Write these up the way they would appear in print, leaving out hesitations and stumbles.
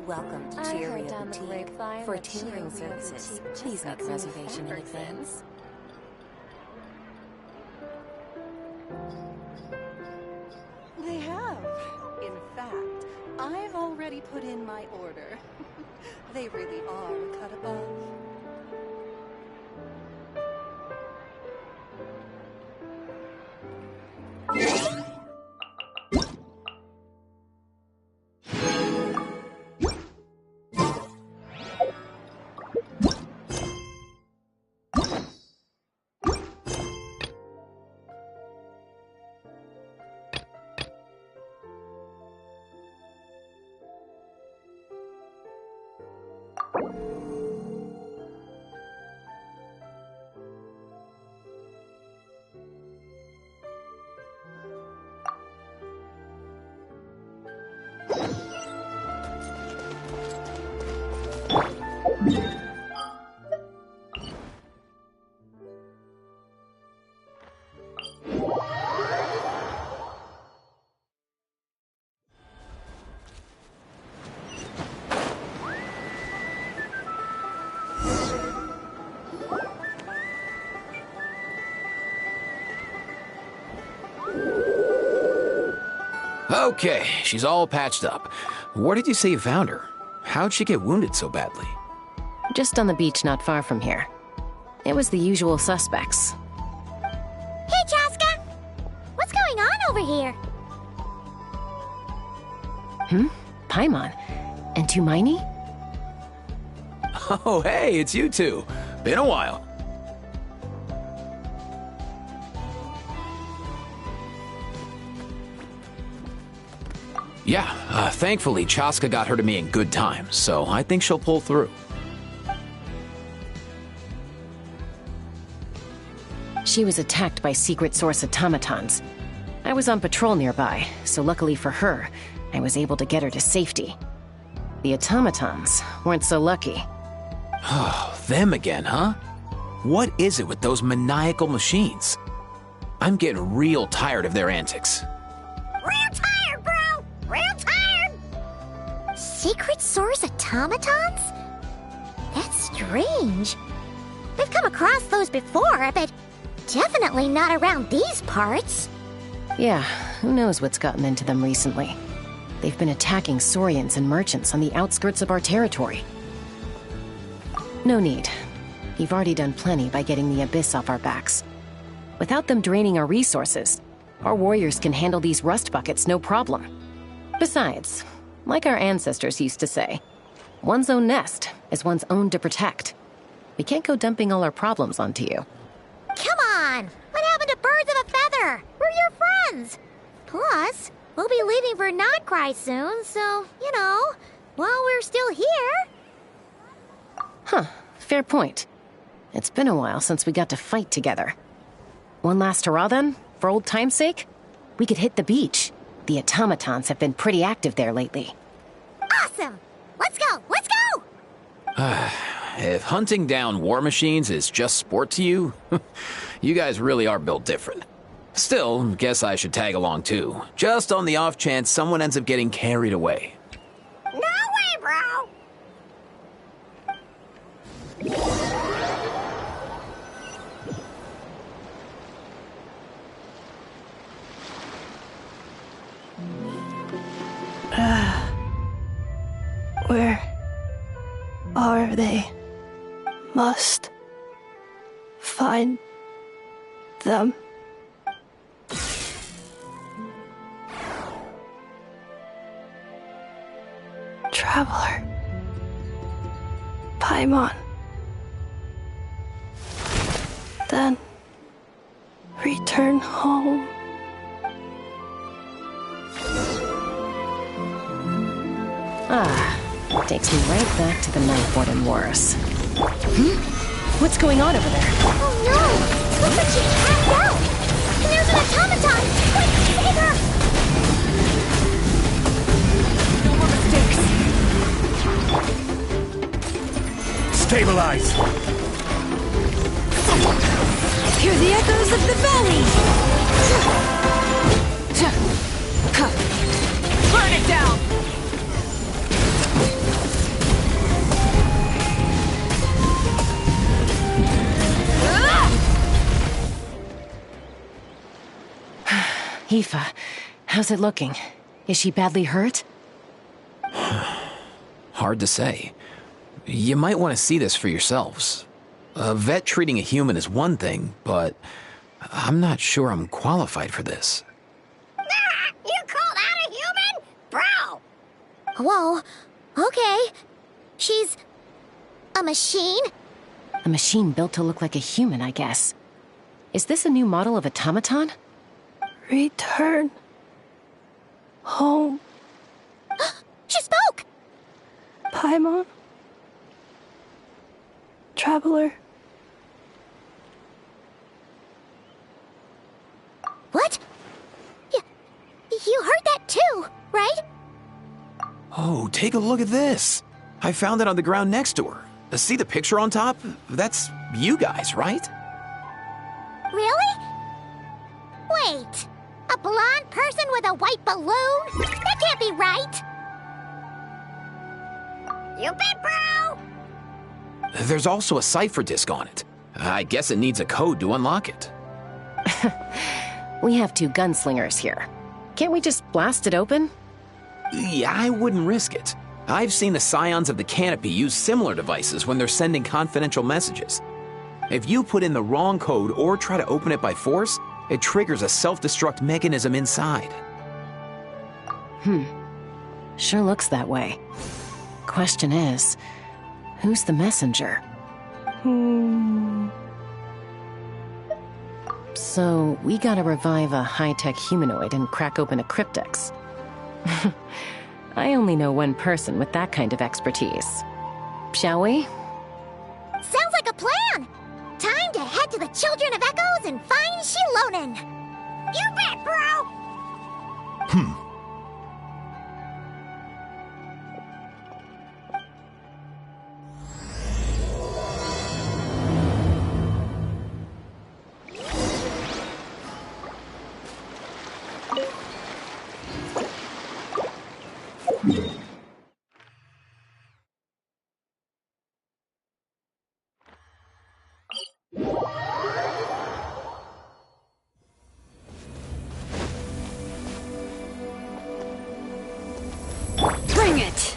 Welcome to Cheerio Boutique. For tutoring services, please make a reservation in advance. They have. In fact, I've already put in my order. They really are a cut above. Okay, she's all patched up. Where did you say you found her? How'd she get wounded so badly? Just on the beach not far from here. It was the usual suspects. Hey, Chaska! What's going on over here? Paimon. And Tumaini? Oh, hey, it's you two. Been a while. Yeah, thankfully Chaska got her to me in good time, so I think she'll pull through. She was attacked by secret source automatons. I was on patrol nearby, so luckily for her, I was able to get her to safety. The automatons weren't so lucky. Oh, them again, huh? What is it with those maniacal machines? I'm getting real tired of their antics. Real tired, bro! Real tired! Secret source automatons? That's strange. We've come across those before, but definitely not around these parts. Yeah, who knows what's gotten into them recently. They've been attacking Saurians and merchants on the outskirts of our territory. No need. You've already done plenty by getting the Abyss off our backs. Without them draining our resources, our warriors can handle these rust buckets no problem. Besides, like our ancestors used to say, one's own nest is one's own to protect. We can't go dumping all our problems onto you. Come on! What happened to birds of a feather? We're your friends! Plus, we'll be leaving for Notcry soon, so, you know, while we're still here... Huh, fair point. It's been a while since we got to fight together. One last hurrah then, for old time's sake? We could hit the beach. The automatons have been pretty active there lately. Awesome! Let's go! Let's go! If hunting down war machines is just sport to you, you guys really are built different. Still, guess I should tag along too, just on the off chance someone ends up getting carried away. No way, bro! Where are they? Must find them. Traveler. Paimon. Then return home. Takes me right back to the Night Warden Wars. What's going on over there? Oh no! Looks like she passed out! And there's an automaton! Quick, save her! No more mistakes! Stabilize! Hear the echoes of the valley! Burn it down! Aoife, how's it looking? Is she badly hurt? Hard to say. You might want to see this for yourselves. A vet treating a human is one thing, but I'm not sure I'm qualified for this. You called out a human? Bro! Whoa, okay. She's a machine? A machine built to look like a human, I guess. Is this a new model of automaton? Return home, She spoke! Paimon. Traveler. What? You heard that too, right? Oh, take a look at this. I found it on the ground next to her. See the picture on top? That's you guys, right? Really? Wait, a blonde person with a white balloon? That can't be right! You bet, bro! There's also a cipher disk on it. I guess it needs a code to unlock it. We have two gunslingers here. Can't we just blast it open? Yeah, I wouldn't risk it. I've seen the Scions of the Canopy use similar devices when they're sending confidential messages. If you put in the wrong code or try to open it by force, it triggers a self-destruct mechanism inside. Sure looks that way. Question is, who's the messenger? So, we gotta revive a high-tech humanoid and crack open a cryptex. I only know one person with that kind of expertise. Shall we? Sounds like a plan! Time to head to the Children of Echoes and find Shilonen! You bet, bro! Bring it!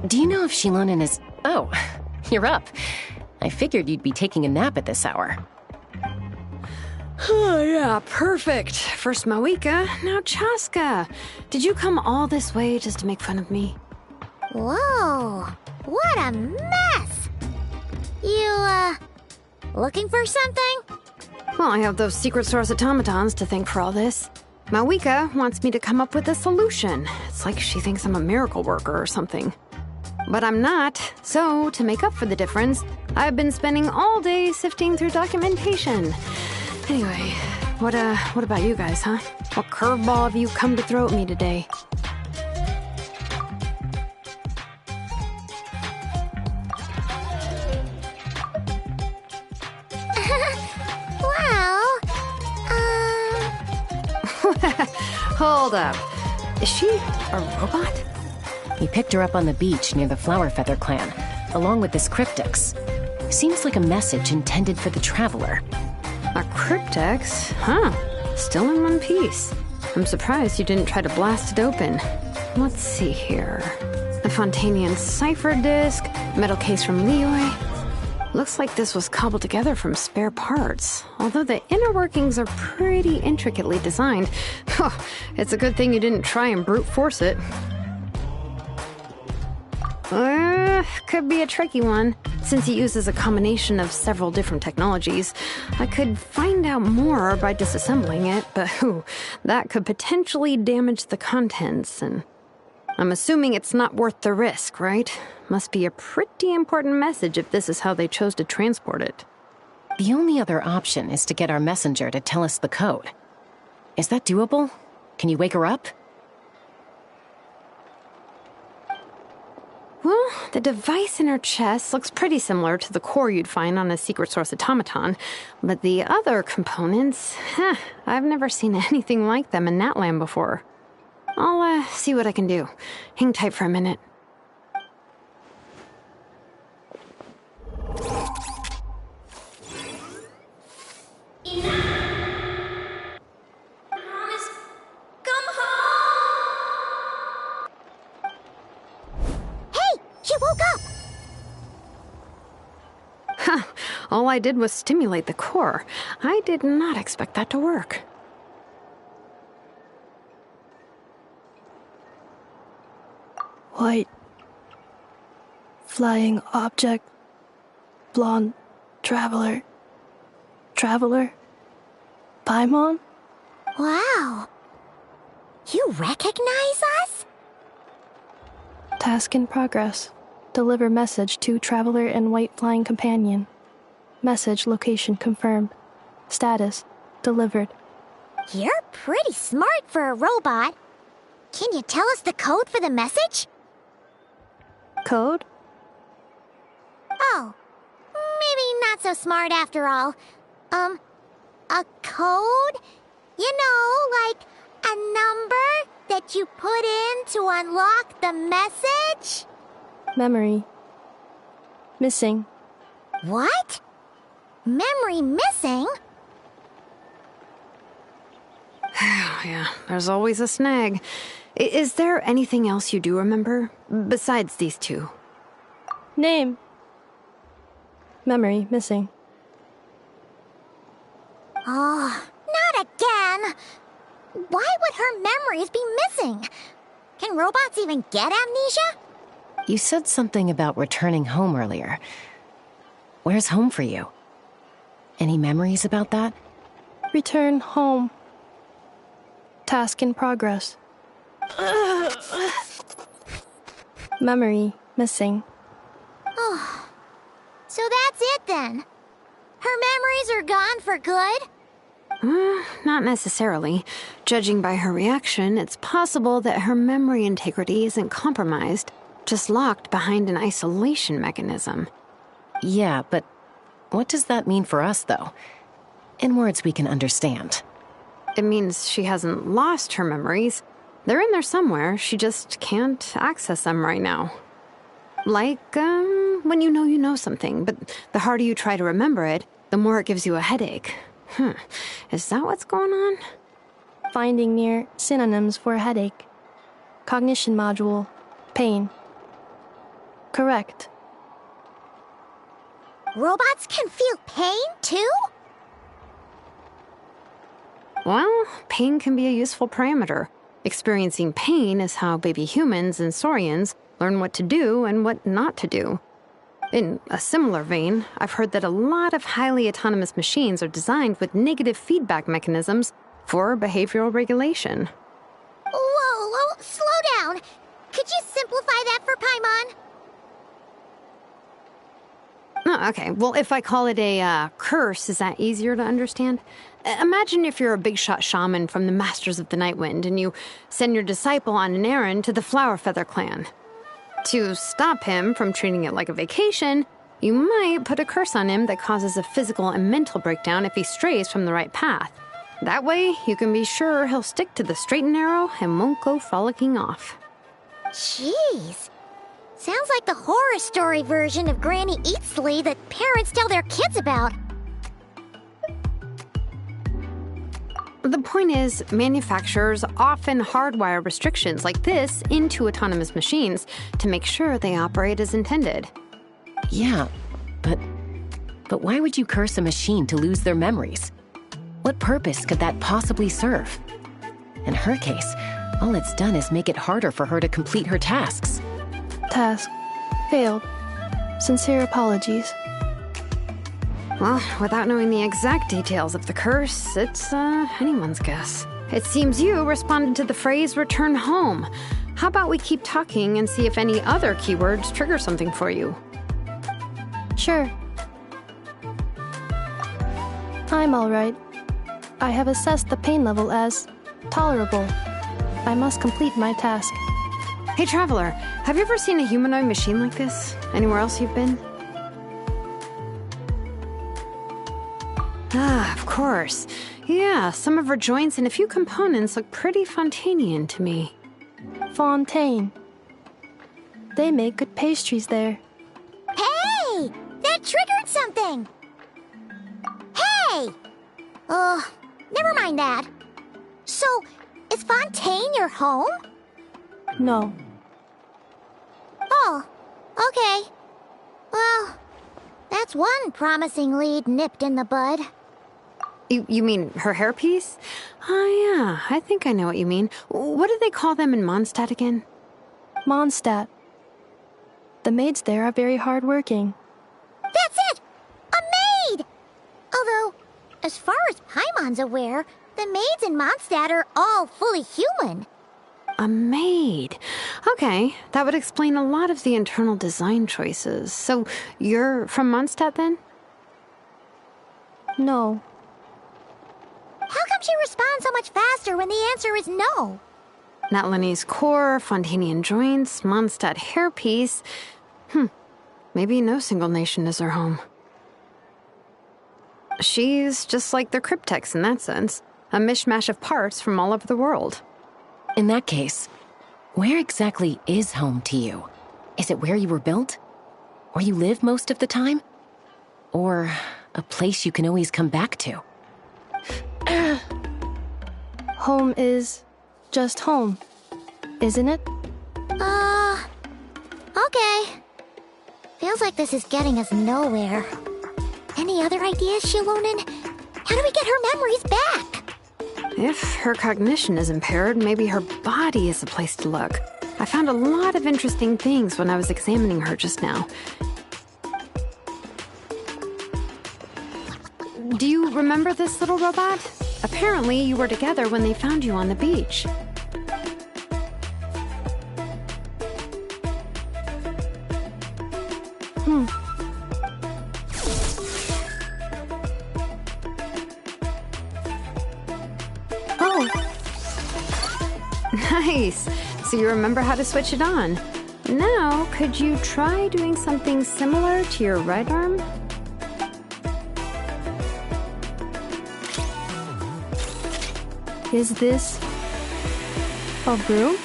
Do you know if Shilonen is... Oh, you're up. I figured you'd be taking a nap at this hour. Oh, yeah, perfect. First Mawika, now Chaska. Did you come all this way just to make fun of me? Whoa, what a mess! You, looking for something? Well, I have those secret source automatons to thank for all this. Mawika wants me to come up with a solution. It's like she thinks I'm a miracle worker or something. But I'm not, so to make up for the difference, I've been spending all day sifting through documentation. Anyway, what about you guys, huh? What curveball have you come to throw at me today? Well, Hold up. Is she a robot? He picked her up on the beach near the Flower Feather clan, along with this cryptex. Seems like a message intended for the Traveler. A cryptex? Huh. Still in one piece. I'm surprised you didn't try to blast it open. Let's see here. A Fontanian cipher disk, metal case from Leoy. Looks like this was cobbled together from spare parts. Although the inner workings are pretty intricately designed. It's a good thing you didn't try and brute force it. Could be a tricky one. Since it uses a combination of several different technologies, I could find out more by disassembling it, but that could potentially damage the contents, and I'm assuming it's not worth the risk, right? Must be a pretty important message if this is how they chose to transport it. The only other option is to get our messenger to tell us the code. Is that doable? Can you wake her up? Well, the device in her chest looks pretty similar to the core you'd find on a secret source automaton, but the other components, I've never seen anything like them in Natlan before. I'll see what I can do. Hang tight for a minute. All I did was stimulate the core. I did not expect that to work. White. Flying object. Blonde. Traveler. Traveler. Paimon? Wow. You recognize us? Task in progress. Deliver message to Traveler and White Flying Companion. Message location confirmed. Status delivered. You're pretty smart for a robot. Can you tell us the code for the message? Code? Oh, maybe not so smart after all. A code? You know, like a number that you put in to unlock the message? Memory. Missing. What? Memory missing? Yeah, there's always a snag. Is there anything else you do remember, besides these two? Name. Memory missing. Oh, not again. Why would her memories be missing? Can robots even get amnesia? You said something about returning home earlier. Where's home for you? Any memories about that? Return home. Task in progress. Memory missing. Oh, so that's it then. Her memories are gone for good? Not necessarily. Judging by her reaction, it's possible that her memory integrity isn't compromised, just locked behind an isolation mechanism. Yeah, but what does that mean for us, though? In words we can understand. It means she hasn't lost her memories. They're in there somewhere, she just can't access them right now. Like, when you know something, but the harder you try to remember it, the more it gives you a headache. Is that what's going on? Finding near synonyms for headache. Cognition module. Pain. Correct. Robots can feel pain, too? Well, pain can be a useful parameter. Experiencing pain is how baby humans and saurians learn what to do and what not to do. In a similar vein, I've heard that a lot of highly autonomous machines are designed with negative feedback mechanisms for behavioral regulation. Whoa, slow down. Could you simplify that for Paimon? Oh, okay, well, if I call it a curse, is that easier to understand? Imagine if you're a big-shot shaman from the Masters of the Nightwind and you send your disciple on an errand to the Flowerfeather clan. To stop him from treating it like a vacation, you might put a curse on him that causes a physical and mental breakdown if he strays from the right path. That way, you can be sure he'll stick to the straight and narrow and won't go frolicking off. Jeez. Sounds like the horror story version of Granny Eatsley that parents tell their kids about. The point is, manufacturers often hardwire restrictions like this into autonomous machines to make sure they operate as intended. Yeah, but why would you curse a machine to lose their memories? What purpose could that possibly serve? In her case, all it's done is make it harder for her to complete her tasks. Task. Failed. Sincere apologies. Well, without knowing the exact details of the curse, it's anyone's guess. It seems you responded to the phrase return home. How about we keep talking and see if any other keywords trigger something for you? Sure. I'm all right. I have assessed the pain level as tolerable. I must complete my task. Hey, Traveler, have you ever seen a humanoid machine like this? Anywhere else you've been? Ah, of course. Yeah, some of her joints and a few components look pretty Fontanian to me. Fontaine. They make good pastries there. Hey! That triggered something! Hey! Never mind that. So, is Fontaine your home? No. Oh, okay. Well, That's one promising lead nipped in the bud. You mean her hairpiece? Oh yeah, I think I know what you mean. What do they call them in Mondstadt again? Mondstadt. The maids there are very hardworking. That's it! A maid! Although, as far as Paimon's aware, the maids in Mondstadt are all fully human. A maid. Okay, that would explain a lot of the internal design choices. So, you're from Mondstadt then? No. How come she responds so much faster when the answer is no? Natlanese core, Fontanian joints, Mondstadt hairpiece. Maybe no single nation is her home. She's just like the Cryptex in that sense. A mishmash of parts from all over the world. In that case, where exactly is home to you? Is it where you were built? Where you live most of the time? Or a place you can always come back to? Home is just home, isn't it? Okay. Feels like this is getting us nowhere. Any other ideas, Shilonen? How do we get her memories back? If her cognition is impaired, maybe her body is the place to look. I found a lot of interesting things when I was examining her just now. Do you remember this little robot? Apparently, you were together when they found you on the beach. Oh, Nice. So you remember how to switch it on. Now, could you try doing something similar to your right arm? is this a broom?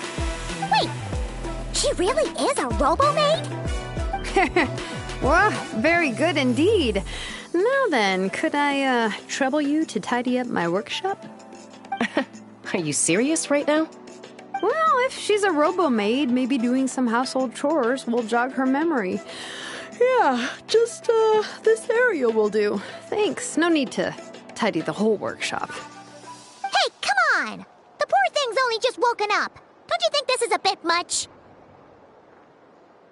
Wait! She really is a robo-maid? Wow, very good indeed. Now then, could I trouble you to tidy up my workshop? Are you serious right now? Well, if she's a robo-maid, maybe doing some household chores will jog her memory. Yeah, just this area will do. Thanks, no need to tidy the whole workshop. Hey, come on! The poor thing's only just woken up. Don't you think this is a bit much?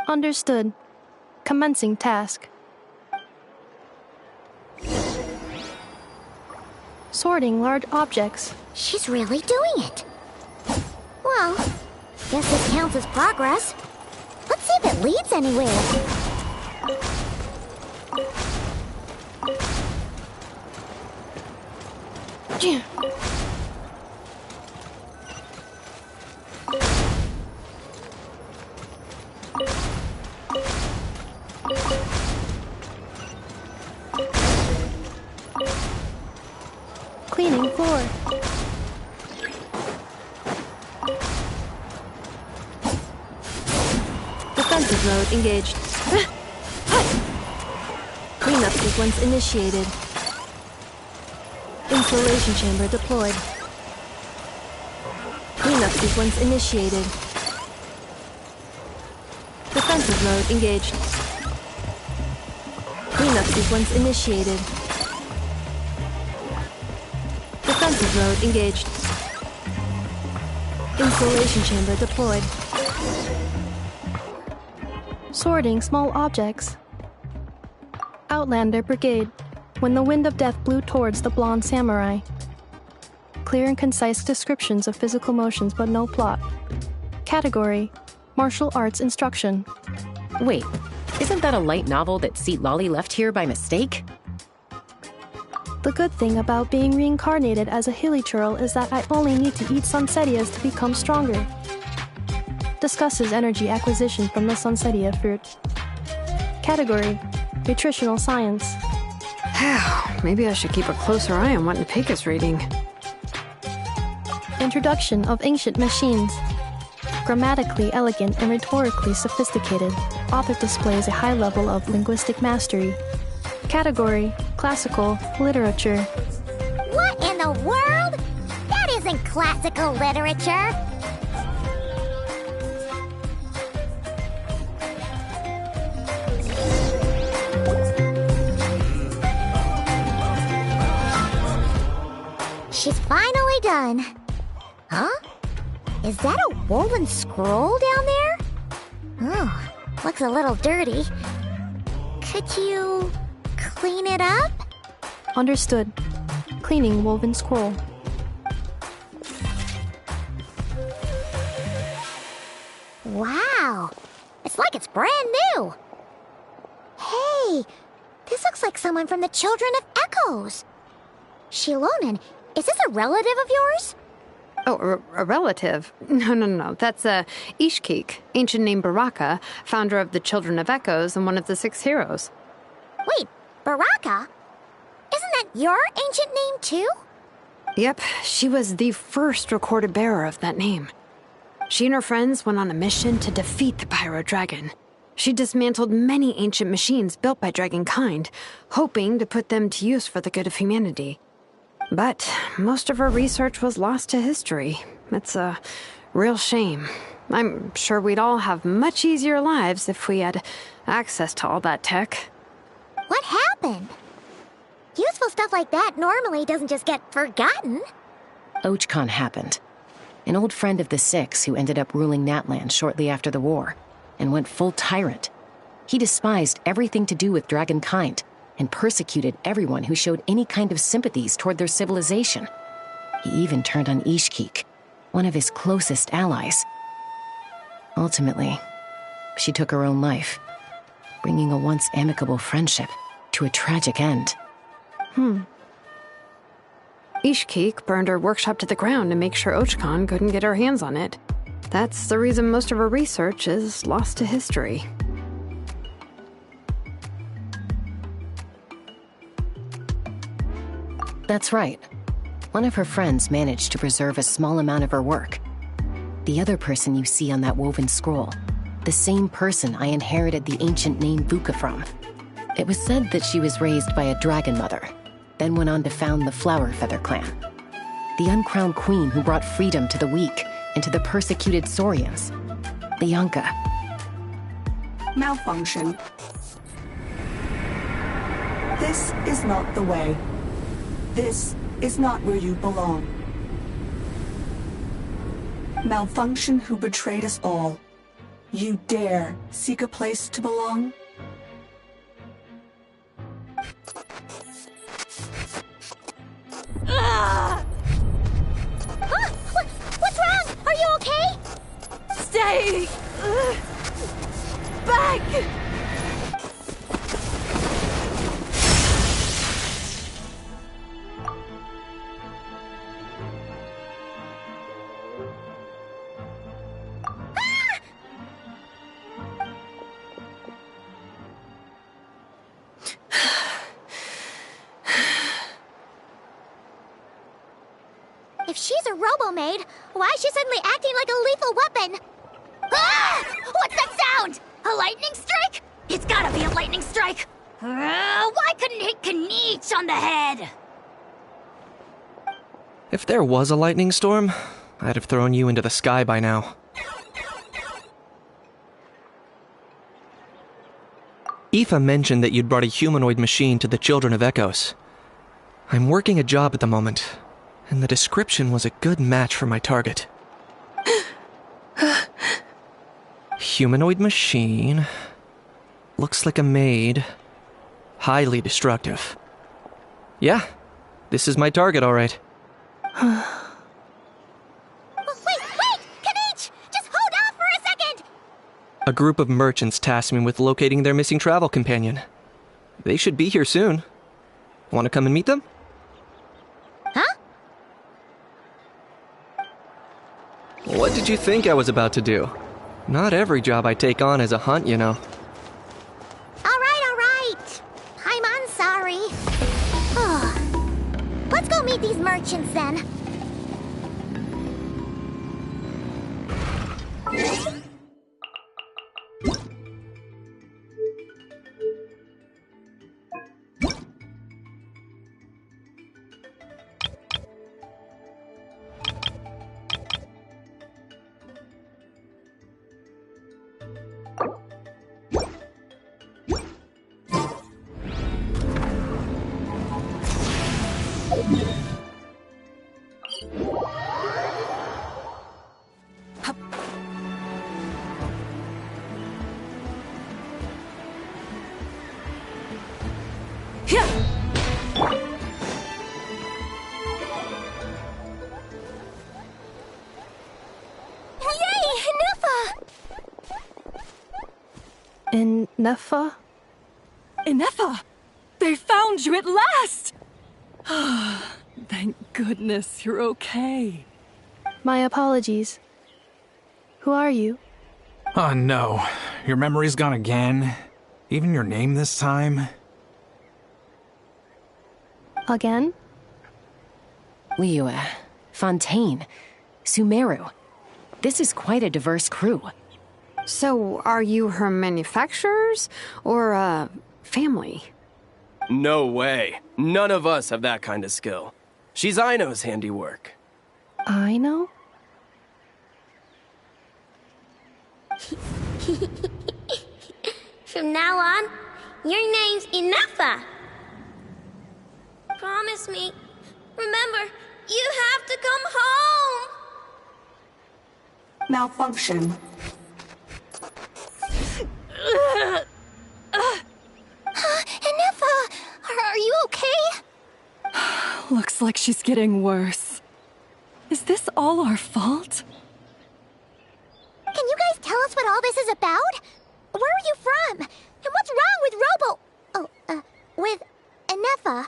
Understood. Commencing task. Sorting large objects. She's really doing it. Well, guess this counts as progress. Let's see if it leads anywhere. Cleaning floor. Defensive mode engaged. Cleanup sequence initiated. Installation chamber deployed. Cleanup sequence initiated. Defensive mode engaged. Cleanup sequence initiated. Defensive mode engaged. Installation chamber deployed. Sorting small objects. Outlander Brigade. When the wind of death blew towards the blonde samurai. Clear and concise descriptions of physical motions but no plot. Category: Martial Arts Instruction. Wait, isn't that a light novel that Seat Lolly left here by mistake? The good thing about being reincarnated as a hilly churl is that I only need to eat sunsetias to become stronger. Discusses energy acquisition from the sunsetia fruit. Category: Nutritional Science. Maybe I should keep a closer eye on what Nipeka's reading. Introduction of Ancient Machines. Grammatically elegant and rhetorically sophisticated, author displays a high level of linguistic mastery. Category: Classical Literature. What in the world? That isn't classical literature. done. Huh? Is that a woven scroll down there? Oh, looks a little dirty. Could you clean it up? Understood. Cleaning woven scroll. Wow, it's like it's brand new. Hey, this looks like someone from the Children of Echoes. Shilonen, is this a relative of yours? Oh, a relative? No. That's Ishkik, ancient name Baraka, founder of the Children of Echoes and one of the 6 heroes. Wait, Baraka? Isn't that your ancient name too? Yep, she was the first recorded bearer of that name. She and her friends went on a mission to defeat the Pyro Dragon. She dismantled many ancient machines built by Dragonkind, hoping to put them to use for the good of humanity. But most of her research was lost to history. It's a real shame. I'm sure we'd all have much easier lives if we had access to all that tech. What happened? Useful stuff like that normally doesn't just get forgotten. Ochkon happened. An old friend of the 6 who ended up ruling Natland shortly after the war, and went full tyrant. He despised everything to do with Dragonkind, and persecuted everyone who showed any kind of sympathies toward their civilization. He even turned on Ishkik, one of his closest allies. Ultimately, she took her own life, bringing a once amicable friendship to a tragic end. Ishkik burned her workshop to the ground to make sure Ochkon couldn't get her hands on it. That's the reason most of her research is lost to history. That's right. One of her friends managed to preserve a small amount of her work. The other person you see on that woven scroll, the same person I inherited the ancient name Vuka from. It was said that she was raised by a dragon mother, then went on to found the Flower Feather clan. The uncrowned queen who brought freedom to the weak and to the persecuted Saurians. Bianca. Malfunction. This is not the way. This is not where you belong. Malfunction who betrayed us all. You dare seek a place to belong? What's wrong? Are you okay? Stay back! If she's a robo-maid, why is she suddenly acting like a lethal weapon? Ah! What's that sound? A lightning strike? It's gotta be a lightning strike! Why couldn't it hit Kniech on the head? If there was a lightning storm, I'd have thrown you into the sky by now. Aoife mentioned that you'd brought a humanoid machine to the Children of Echoes. I'm working a job at the moment, and the description was a good match for my target. Humanoid machine. Looks like a maid. Highly destructive. Yeah, this is my target, all right. Wait! Kniech! Just hold off for a second! A group of merchants tasked me with locating their missing travel companion. They should be here soon. Want to come and meet them? Huh? What did you think I was about to do? Not every job I take on is a hunt, you know. All right. I'm sorry. Let's go meet these merchants then. Ineffa? Ineffa! They found you at last! Thank goodness you're okay. My apologies. Who are you? Oh no, your memory's gone again? Even your name this time? Again? Liyue, Fontaine, Sumeru. This is quite a diverse crew. So, are you her manufacturers or, family? No way. None of us have that kind of skill. She's Aino's handiwork. Aino? From now on, your name's Ineffa. Promise me. Remember, you have to come home. Malfunction. Ineffa, are you okay? Looks like she's getting worse. Is this all our fault? Can you guys tell us what all this is about? Where are you from? And what's wrong with with Ineffa?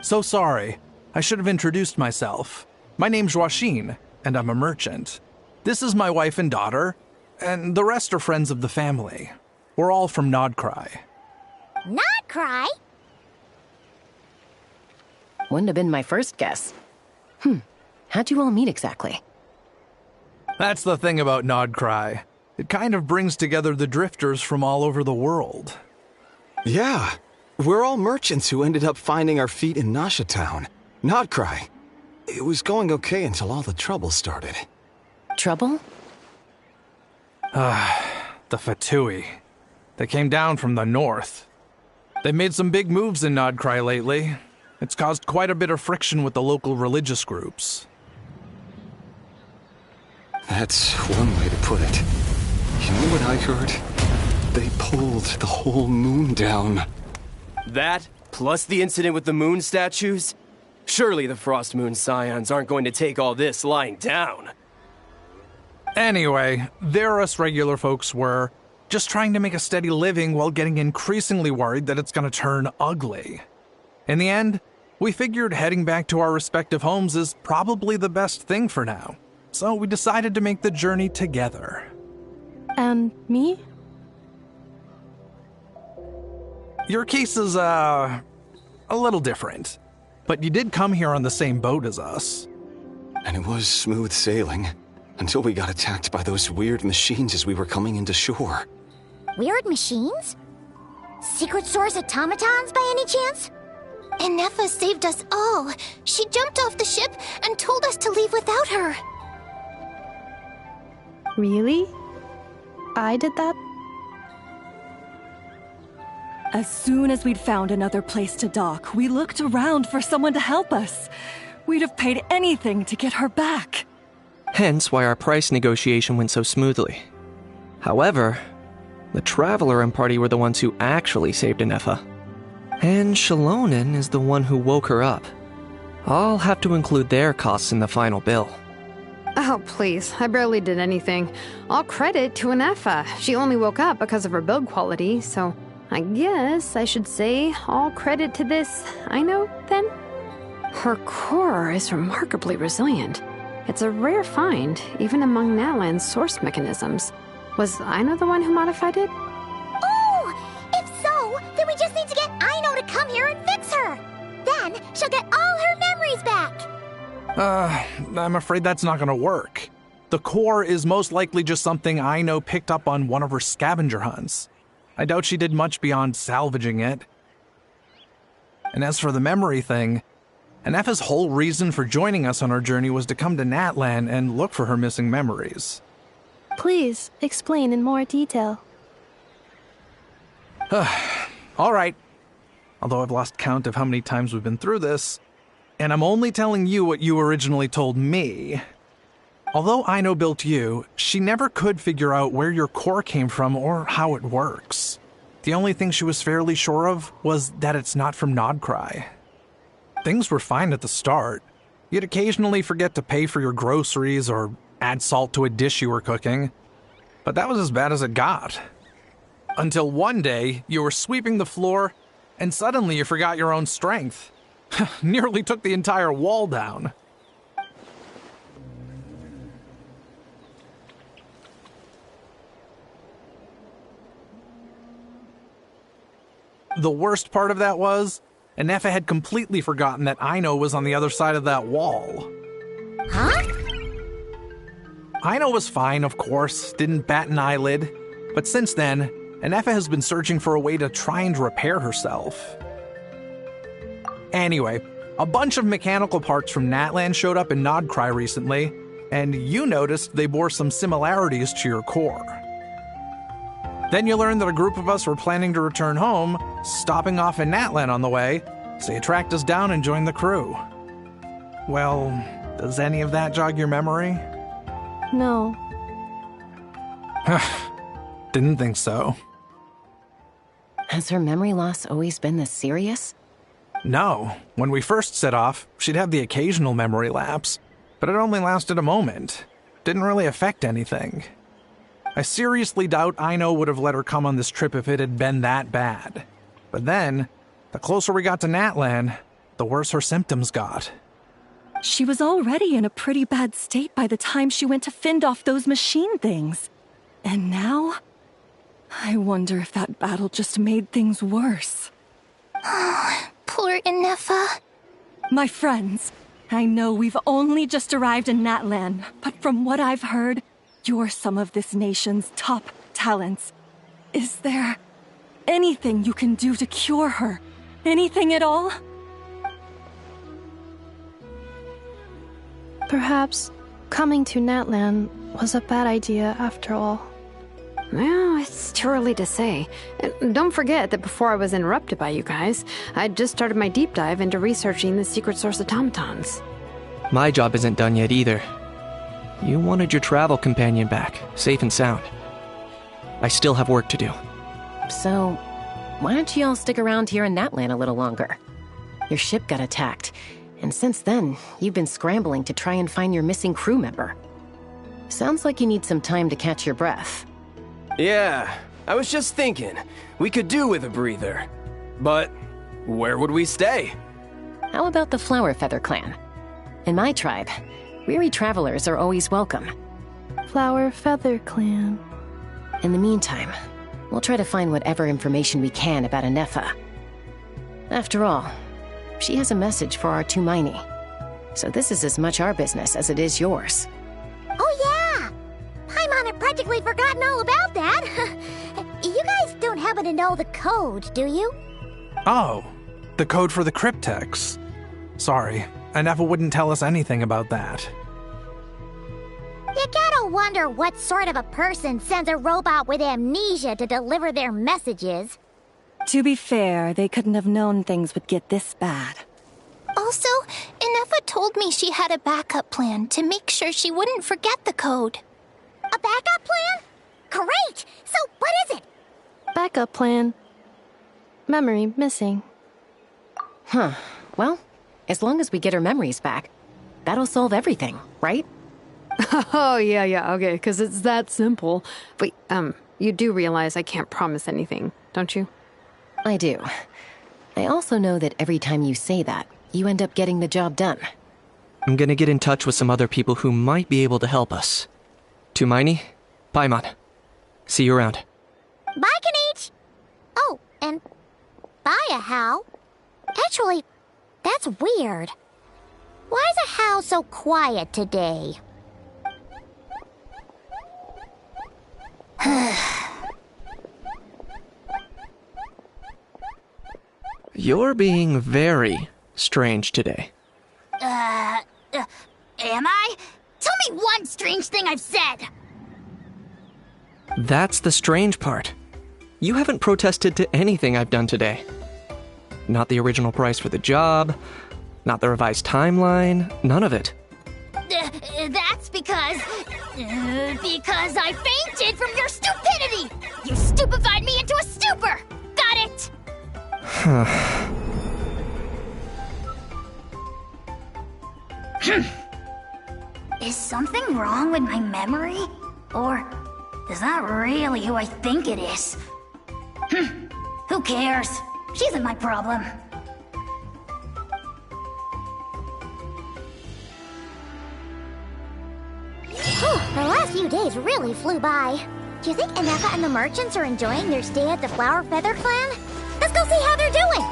So sorry. I should have introduced myself. My name's Joachine, and I'm a merchant. This is my wife and daughter, and the rest are friends of the family. We're all from Nodcry. Not cry? Wouldn't have been my first guess. How'd you all meet exactly? That's the thing about Nodcry. It kind of brings together the drifters from all over the world. Yeah, we're all merchants who ended up finding our feet in Nasha Town. Nodcry. It was going okay until all the trouble started. Trouble? The Fatui. They came down from the north. They made some big moves in Nodcry lately. It's caused quite a bit of friction with the local religious groups. That's one way to put it. You know what I heard? They pulled the whole moon down. That, plus the incident with the moon statues? Surely the Frost Moon Scions aren't going to take all this lying down. Anyway, there us regular folks were, just trying to make a steady living while getting increasingly worried that it's gonna turn ugly. In the end, we figured heading back to our respective homes is probably the best thing for now. So we decided to make the journey together. And me? Your case is, a little different. But you did come here on the same boat as us. And it was smooth sailing, until we got attacked by those weird machines as we were coming into shore. Weird machines? Secret Source automatons by any chance? Ineffa saved us all. She jumped off the ship and told us to leave without her. Really? I did that? As soon as we'd found another place to dock, we looked around for someone to help us. We'd have paid anything to get her back. Hence why our price negotiation went so smoothly. However, the Traveler and party were the ones who actually saved Ineffa. And Shalonen is the one who woke her up. I'll have to include their costs in the final bill. Oh, please. I barely did anything. All credit to Ineffa. She only woke up because of her build quality, so I guess I should say all credit to this Aino, then? Her core is remarkably resilient. It's a rare find, even among Nalan's source mechanisms. Was Aino the one who modified it? Oh! If so, then we just need to get Aino to come here and fix her! Then she'll get all her memories back! I'm afraid that's not gonna work. The core is most likely just something Aino picked up on one of her scavenger hunts. I doubt she did much beyond salvaging it. And as for the memory thing, Ineffa's whole reason for joining us on our journey was to come to Natlan and look for her missing memories. Please, explain in more detail. All right. Although I've lost count of how many times we've been through this, and I'm only telling you what you originally told me. Although Aino built you, she never could figure out where your core came from or how it works. The only thing she was fairly sure of was that it's not from Nodcry. Things were fine at the start. You'd occasionally forget to pay for your groceries or add salt to a dish you were cooking. But that was as bad as it got. Until one day, you were sweeping the floor, and suddenly you forgot your own strength. Nearly took the entire wall down. The worst part of that was, ineffa had completely forgotten that Aino was on the other side of that wall. Huh? Aino was fine, of course, didn't bat an eyelid. But since then, ineffa has been searching for a way to try and repair herself. Anyway, a bunch of mechanical parts from Natlan showed up in Nodcry recently, and you noticed they bore some similarities to your core. Then you learned that a group of us were planning to return home, stopping off in Natlan on the way, so you tracked us down and joined the crew. Well, does any of that jog your memory? No. Didn't think so. Has her memory loss always been this serious? No. When we first set off, she'd have the occasional memory lapse, but it only lasted a moment. Didn't really affect anything. I seriously doubt Aino would have let her come on this trip if it had been that bad. But then, the closer we got to Natlan, the worse her symptoms got. She was already in a pretty bad state by the time she went to fend off those machine things. And now? I wonder if that battle just made things worse. Poor Ineffa. My friends, I know we've only just arrived in Natlan, but from what I've heard, you're some of this nation's top talents. Is there anything you can do to cure her? Anything at all? Perhaps coming to Natlan was a bad idea after all. Well, it's too early to say. And don't forget that before I was interrupted by you guys, I'd just started my deep dive into researching the secret source automatons. My job isn't done yet either. You wanted your travel companion back, safe and sound. I still have work to do. So, why don't you all stick around here in Natlan a little longer? Your ship got attacked, and since then, you've been scrambling to try and find your missing crew member. Sounds like you need some time to catch your breath. Yeah, I was just thinking, we could do with a breather. But where would we stay? How about the Flower Feather clan? In my tribe, weary travelers are always welcome. Flower Feather clan. In the meantime, we'll try to find whatever information we can about ineffa. After all, she has a message for our Tumaini. So this is as much our business as it is yours. Oh yeah! Paimon had practically forgotten all about that. You guys don't happen to know the code, do you? Oh, the code for the cryptex. Sorry, ineffa wouldn't tell us anything about that. You gotta wonder what sort of a person sends a robot with amnesia to deliver their messages. To be fair, they couldn't have known things would get this bad. Also, Ineffa told me she had a backup plan to make sure she wouldn't forget the code. A backup plan? Great! So what is it? Backup plan. Memory missing. Huh. Well, as long as we get her memories back, that'll solve everything, right? Oh, yeah, okay, because it's that simple. But, you do realize I can't promise anything, don't you? I do. I also know that every time you say that, you end up getting the job done. I'm gonna get in touch with some other people who might be able to help us. Tumaini, Paimon. See you around. Bye, Kanich! Oh, and bye, Hal. Actually, that's weird. Why is a Hal so quiet today? You're being very strange today. Am I? Tell me one strange thing I've said! That's the strange part. You haven't protested to anything I've done today. Not the original price for the job, not the revised timeline, none of it. That's because I fainted from your stupidity! You stupefied me into a stupor! Got it? Is something wrong with my memory? Or is that really who I think it is? Who cares? She isn't my problem. The last few days really flew by. Do you think Ineffa and the merchants are enjoying their stay at the Flower Feather Clan? Let's go see how they're doing!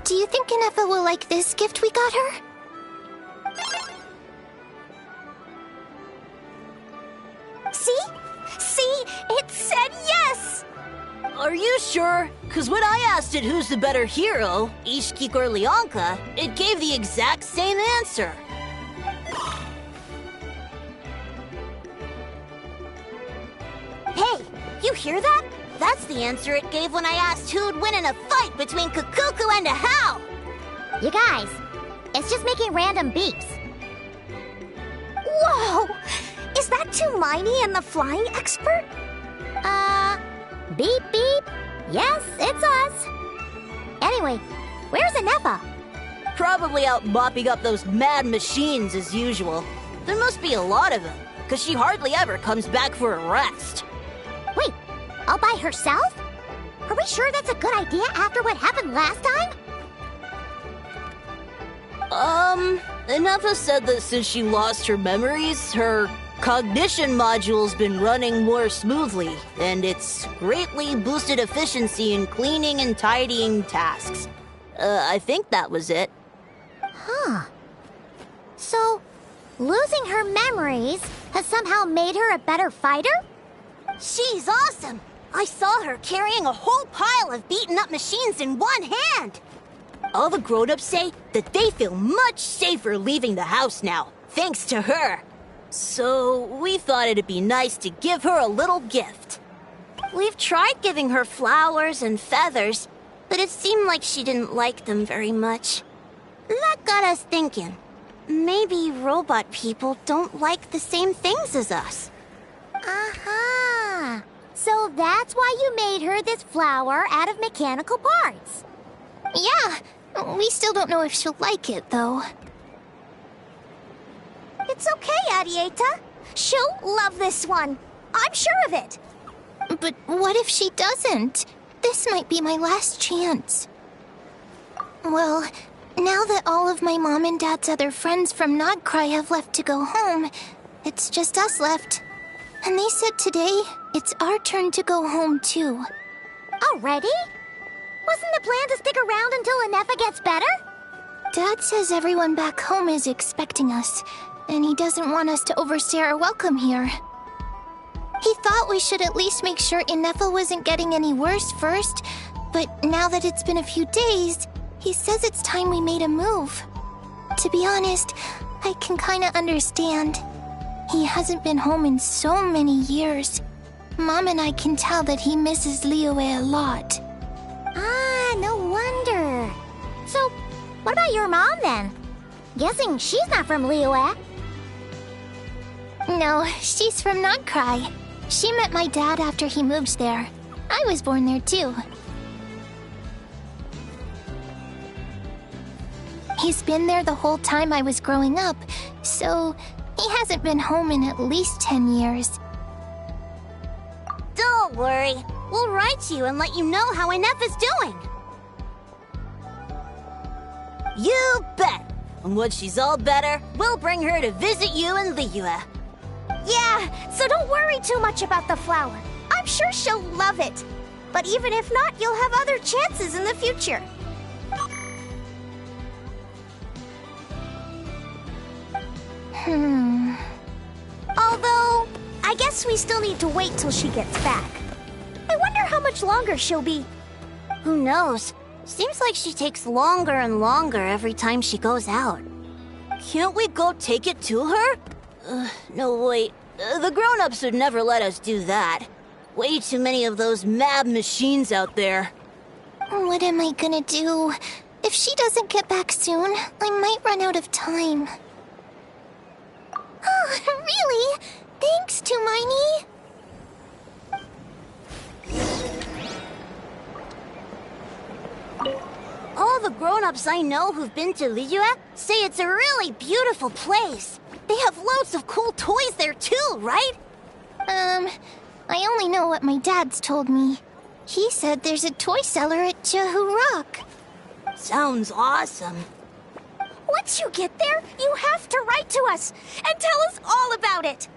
Do you think Ineffa will like this gift we got her? See? See? It said yes! Are you sure? Because when I asked it who's the better hero, Ishkik or Leonka, it gave the exact same answer. Hey, you hear that? That's the answer it gave when I asked who'd win in a fight between Kukuku and Ahau! You guys, it's just making random beeps. Whoa! Is that Tumaini and the flying expert? Beep beep. Yes, it's us. Anyway, where's Ineffa? Probably out mopping up those mad machines as usual. There must be a lot of them, because she hardly ever comes back for a rest. Wait, all by herself? Are we sure that's a good idea after what happened last time? Ineffa said that since she lost her memories, her cognition module's been running more smoothly, and it's greatly boosted efficiency in cleaning and tidying tasks. I think that was it. Huh. So, losing her memories has somehow made her a better fighter? She's awesome! I saw her carrying a whole pile of beaten-up machines in one hand! All the grown-ups say that they feel much safer leaving the house now, thanks to her. So, we thought it'd be nice to give her a little gift. We've tried giving her flowers and feathers, but it seemed like she didn't like them very much. That got us thinking. Maybe robot people don't like the same things as us. Aha! So that's why you made her this flower out of mechanical parts. Yeah, we still don't know if she'll like it, though. It's okay, Arieta. She'll love this one. I'm sure of it. But what if she doesn't? This might be my last chance. Well, now that all of my mom and dad's other friends from Nodcry have left to go home, it's just us left. And they said today, it's our turn to go home, too. Already? Wasn't the plan to stick around until Ineffa gets better? Dad says everyone back home is expecting us, and he doesn't want us to overstay our welcome here. He thought we should at least make sure Ineffa wasn't getting any worse first, but now that it's been a few days, he says it's time we made a move. To be honest, I can kinda understand. He hasn't been home in so many years. Mom and I can tell that he misses Liyue a lot. Ah, no wonder. So, what about your mom then? Guessing she's not from Liyue. No, she's from Nodcry. She met my dad after he moved there. I was born there too. He's been there the whole time I was growing up, so he hasn't been home in at least 10 years. Don't worry. We'll write to you and let you know how Ineffa's doing. You bet! And when she's all better, we'll bring her to visit you in Liyue. Yeah, so don't worry too much about the flower. I'm sure she'll love it. But even if not, you'll have other chances in the future. Although, I guess we still need to wait till she gets back. I wonder how much longer she'll be. Who knows? Seems like she takes longer and longer every time she goes out. Can't we go take it to her? No, wait. The grown-ups would never let us do that. Way too many of those mad machines out there. What am I gonna do? If she doesn't get back soon, I might run out of time. Oh, really? Thanks, Tumaini. All the grown-ups I know who've been to Liyue say it's a really beautiful place. They have loads of cool toys there too, right? I only know what my dad's told me. He said there's a toy seller at Jehu Rock. Sounds awesome. Once you get there, you have to write to us and tell us all about it.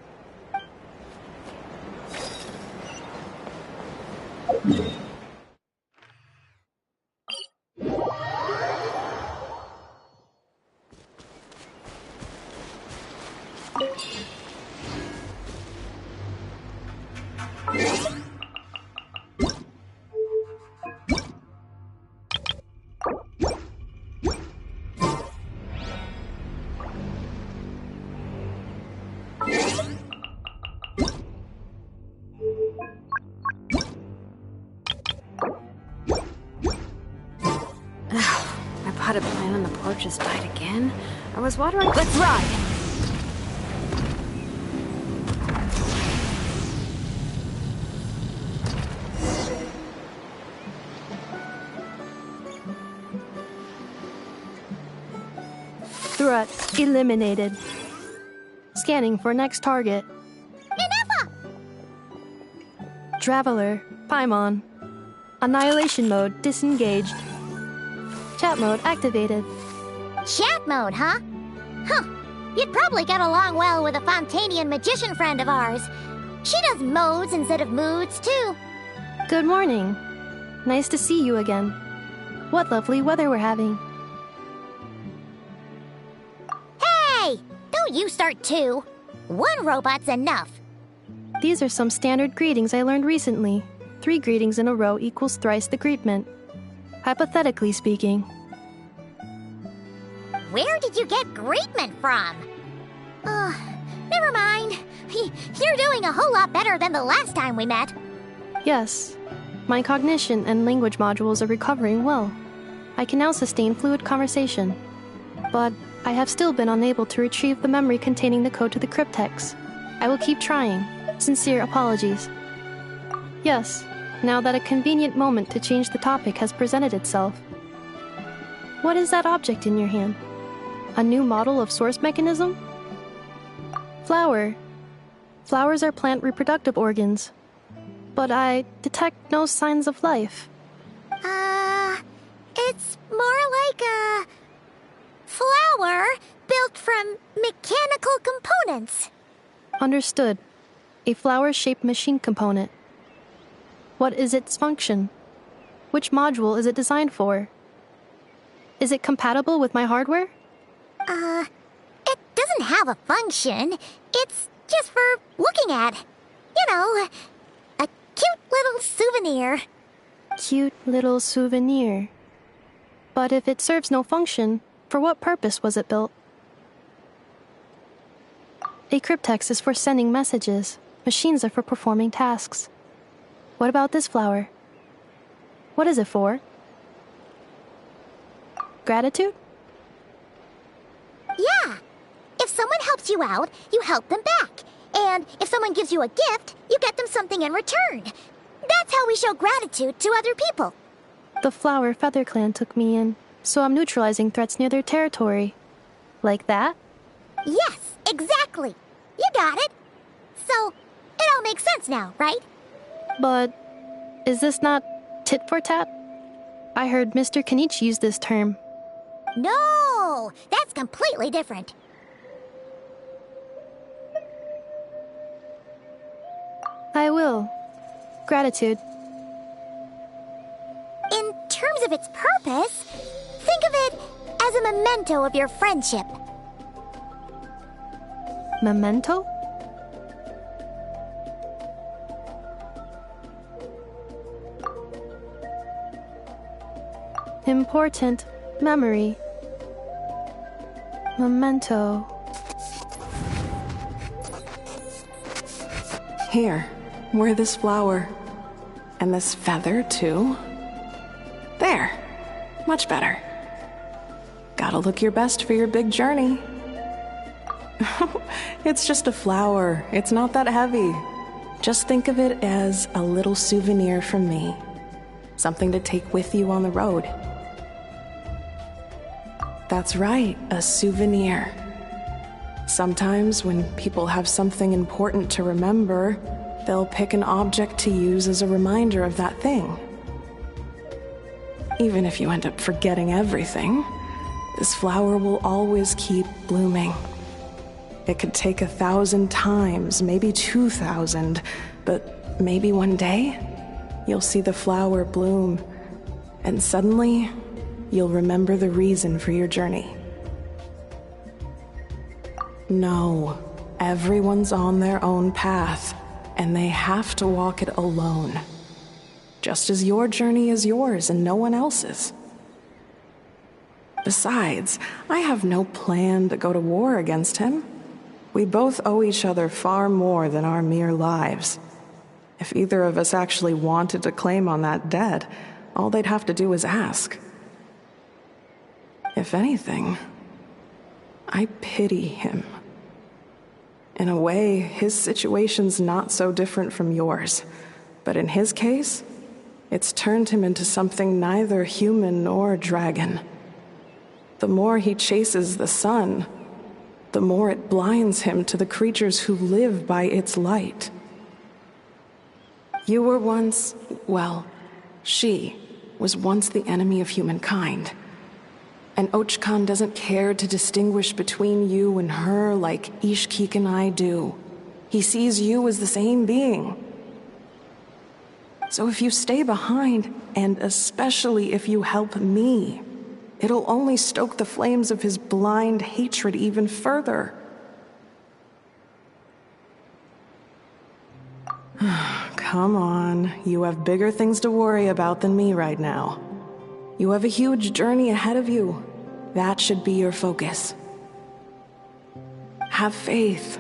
My potted plant on the porch has died again. I was watering— Let's ride! Threat eliminated. Scanning for next target. Ineffa! Traveler, Paimon. Annihilation mode disengaged. Chat mode activated. Chat mode, huh? Huh. You'd probably get along well with a Fontanian magician friend of ours. She does modes instead of moods, too. Good morning. Nice to see you again. What lovely weather we're having. Hey! Don't you start too. One robot's enough. These are some standard greetings I learned recently. 3 greetings in a row equals thrice the greetment. Hypothetically speaking. Where did you get greetment from? Never mind. You're doing a whole lot better than the last time we met. Yes. My cognition and language modules are recovering well. I can now sustain fluid conversation. But I have still been unable to retrieve the memory containing the code to the cryptex. I will keep trying. Sincere apologies. Yes, now that a convenient moment to change the topic has presented itself. What is that object in your hand? A new model of source mechanism? Flower. Flowers are plant reproductive organs. But I detect no signs of life. It's more like a flower built from mechanical components. Understood. A flower-shaped machine component. What is its function? Which module is it designed for? Is it compatible with my hardware? It doesn't have a function. It's just for looking at. You know, a cute little souvenir. Cute little souvenir. But if it serves no function, for what purpose was it built? A cryptex is for sending messages. Machines are for performing tasks. What about this flower? What is it for? Gratitude? Yeah. If someone helps you out, you help them back. And if someone gives you a gift, you get them something in return. That's how we show gratitude to other people. The Flower Feather Clan took me in, so I'm neutralizing threats near their territory. Like that? Yes, exactly. You got it. So, it all makes sense now, right? But Is this not tit for tat? I heard Mr. Kenichi use this term. No! That's completely different. I will. Gratitude. In terms of its purpose, think of it as a memento of your friendship. Memento? Important memory. Memento. Here, wear this flower. And this feather, too. There. Much better. Gotta look your best for your big journey. It's just a flower. It's not that heavy. Just think of it as a little souvenir from me. Something to take with you on the road. That's right, a souvenir. Sometimes when people have something important to remember, they'll pick an object to use as a reminder of that thing. Even if you end up forgetting everything, this flower will always keep blooming. It could take 1,000 times, maybe 2,000, but maybe one day, you'll see the flower bloom, and suddenly, you'll remember the reason for your journey. No, everyone's on their own path, and they have to walk it alone. Just as your journey is yours and no one else's. Besides, I have no plan to go to war against him. We both owe each other far more than our mere lives. If either of us actually wanted to claim on that debt, all they'd have to do is ask. If anything, I pity him. In a way, his situation's not so different from yours. But in his case, it's turned him into something neither human nor dragon. The more he chases the sun, the more it blinds him to the creatures who live by its light. You were once, well, she was once the enemy of humankind. And Ochkan doesn't care to distinguish between you and her like Ishkik and I do. He sees you as the same being. So if you stay behind, and especially if you help me, it'll only stoke the flames of his blind hatred even further. Come on, you have bigger things to worry about than me right now. You have a huge journey ahead of you. That should be your focus. Have faith.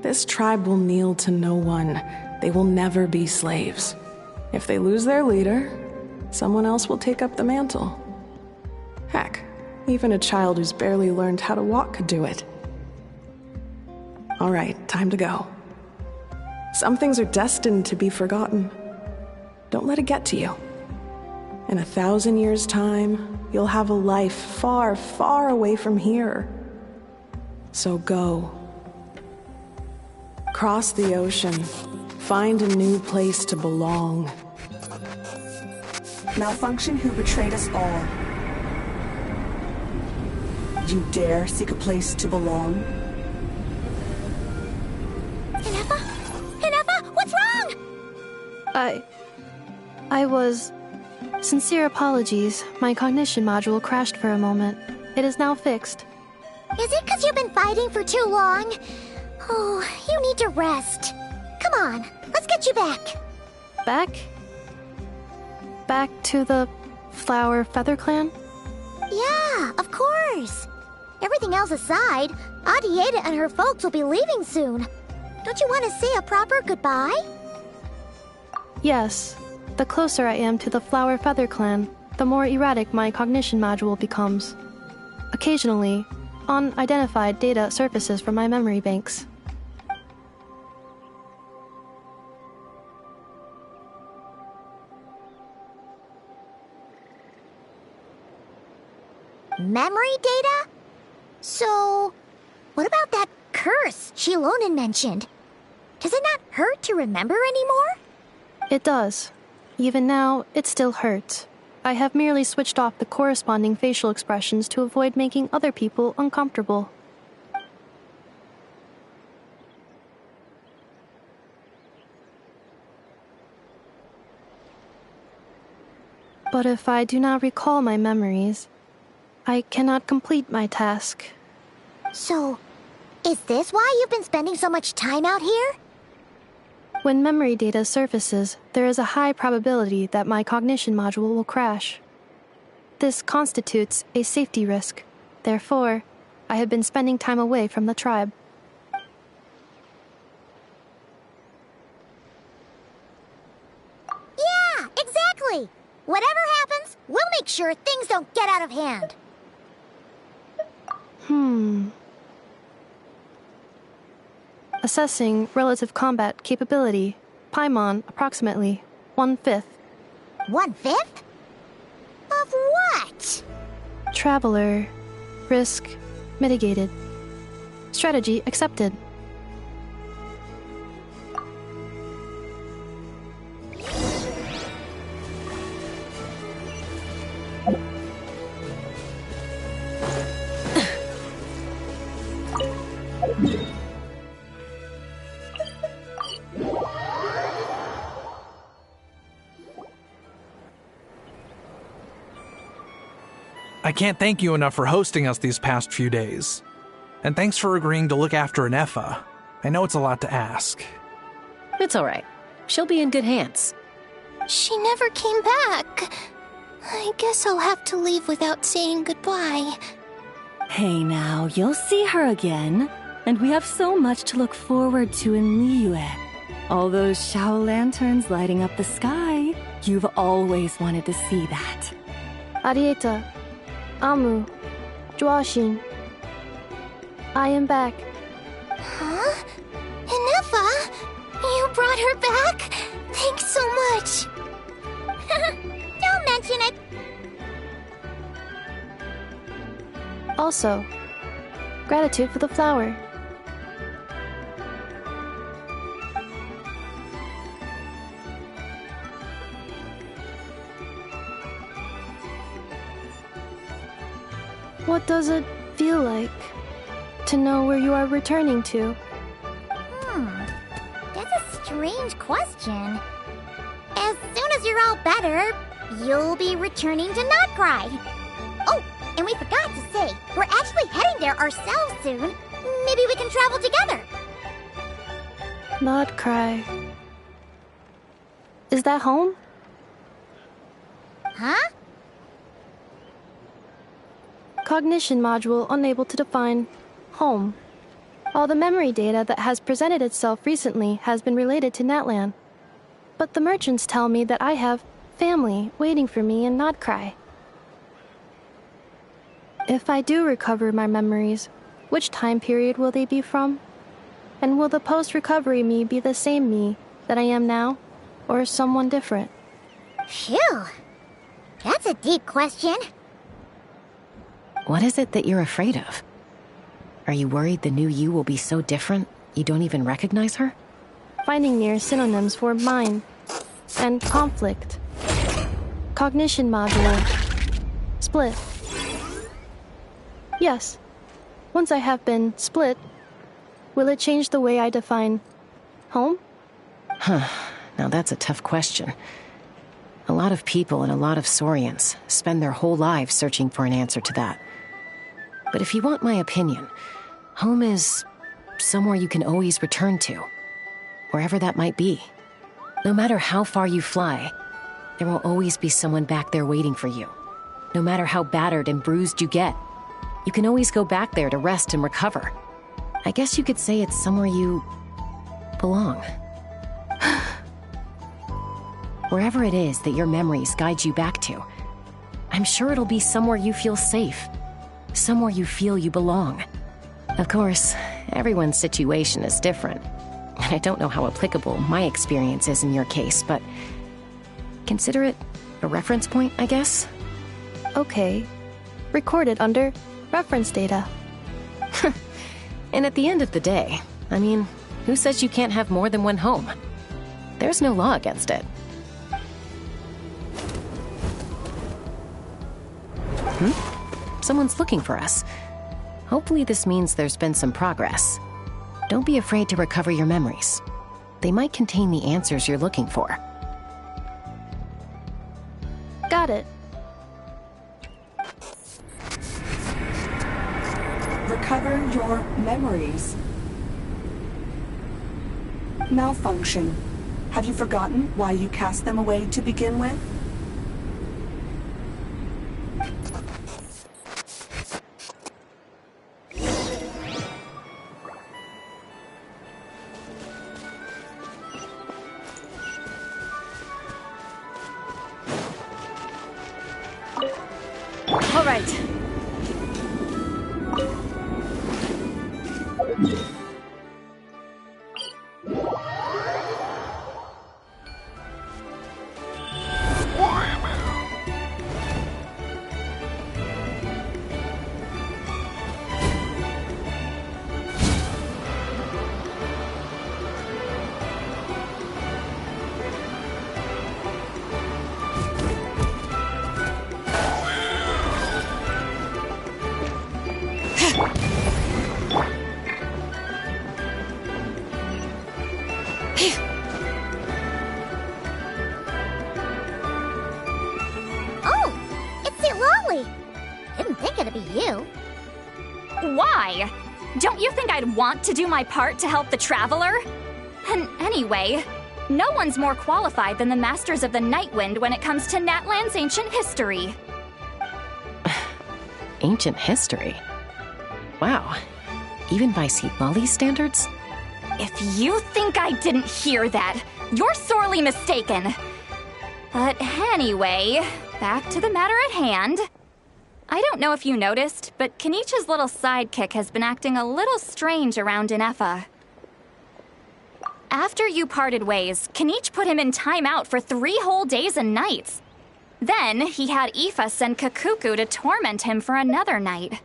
This tribe will kneel to no one. They will never be slaves. If they lose their leader, someone else will take up the mantle. Heck, even a child who's barely learned how to walk could do it. All right, time to go. Some things are destined to be forgotten. Don't let it get to you. In 1,000 years' time, you'll have a life far, far away from here. So go. Cross the ocean. Find a new place to belong. Malfunction who betrayed us all. You dare seek a place to belong? Ineffa? Ineffa, what's wrong? I was... Sincere apologies. My cognition module crashed for a moment. It is now fixed. Is it because you've been fighting for too long? Oh, you need to rest. Come on, let's get you back. Back? Back to the Flower Feather Clan? Yeah, of course. Everything else aside, Adieta and her folks will be leaving soon. Don't you want to say a proper goodbye? Yes. The closer I am to the Flower Feather Clan, the more erratic my cognition module becomes. Occasionally, unidentified data surfaces from my memory banks. Memory data? So, what about that curse Shilonen mentioned? Does it not hurt to remember anymore? It does. Even now, it still hurts. I have merely switched off the corresponding facial expressions to avoid making other people uncomfortable. But if I do not recall my memories, I cannot complete my task. So, is this why you've been spending so much time out here? When memory data surfaces, there is a high probability that my cognition module will crash. This constitutes a safety risk. Therefore, I have been spending time away from the tribe. Yeah, exactly! Whatever happens, we'll make sure things don't get out of hand. Assessing relative combat capability. Paimon, approximately 1/5. 1/5? Of what? Traveler. Risk mitigated. Strategy accepted. I can't thank you enough for hosting us these past few days. And thanks for agreeing to look after ineffa. I know it's a lot to ask. It's all right. She'll be in good hands. She never came back. I guess I'll have to leave without saying goodbye. Hey now, you'll see her again. And we have so much to look forward to in Liyue. All those Shao lanterns lighting up the sky. You've always wanted to see that. Arieta, Amu, Joashin. I am back. Huh? Ineffa? You brought her back? Thanks so much. Don't mention it. Also, gratitude for the flower. What does it feel like to know where you are returning to? That's a strange question. As soon as you're all better, you'll be returning to Not Cry. Oh, and we forgot to say, we're actually heading there ourselves soon. Maybe we can travel together. Not Cry. Is that home? Huh? Cognition module unable to define home. All the memory data that has presented itself recently has been related to Natlan. But the merchants tell me that I have family waiting for me in Not Cry. If I do recover my memories, which time period will they be from? And will the post-recovery me be the same me that I am now, or someone different? Phew. That's a deep question. What is it that you're afraid of? Are you worried the new you will be so different you don't even recognize her? Finding near synonyms for mine and conflict. Cognition module. Split. Yes. Once I have been split, will it change the way I define home? Now that's a tough question. A lot of people and a lot of Saurians spend their whole lives searching for an answer to that. But if you want my opinion, home is somewhere you can always return to, wherever that might be. No matter how far you fly, there will always be someone back there waiting for you. No matter how battered and bruised you get, you can always go back there to rest and recover. I guess you could say it's somewhere you belong. Wherever it is that your memories guide you back to, I'm sure it'll be somewhere you feel safe. Somewhere you feel you belong. Of course, everyone's situation is different. And I don't know how applicable my experience is in your case, but consider it a reference point, I guess? Okay. Recorded under reference data. And at the end of the day, I mean, who says you can't have more than one home? There's no law against it. Someone's looking for us. Hopefully this means there's been some progress. Don't be afraid to recover your memories. They might contain the answers you're looking for. Got it. Recover your memories. Malfunction. Have you forgotten why you cast them away to begin with? All right. Oh, it's the lolly. Didn't think it'd be you. Why? Don't you think I'd want to do my part to help the Traveler? And anyway, no one's more qualified than the Masters of the Nightwind when it comes to Natlan's ancient history. Ancient history? Wow. Even by Seat-Lolly's standards? If you think I didn't hear that, you're sorely mistaken. But anyway, back to the matter at hand. I don't know if you noticed, but Kenichi's little sidekick has been acting a little strange around Ineffa. After you parted ways, Kenichi put him in timeout for 3 whole days and nights. Then he had Aoife send Kakuku to torment him for another night.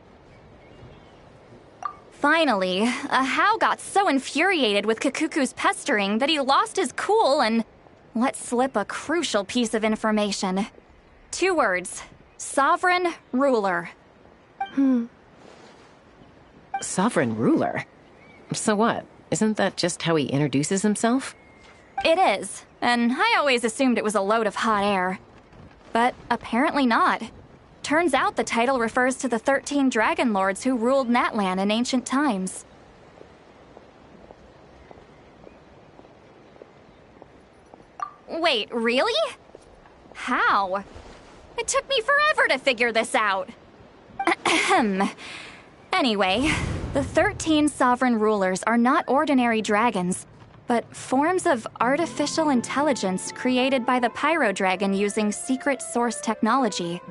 Finally, Ahau got so infuriated with Kakuku's pestering that he lost his cool and let slip a crucial piece of information. 2 words. Sovereign Ruler. Sovereign Ruler? So what? Isn't that just how he introduces himself? It is, and I always assumed it was a load of hot air. But apparently not. Turns out the title refers to the 13 Dragon Lords who ruled Natlan in ancient times. Wait, really? How? It took me forever to figure this out. Anyway, the 13 sovereign rulers are not ordinary dragons, but forms of artificial intelligence created by the Pyro Dragon using secret source technology.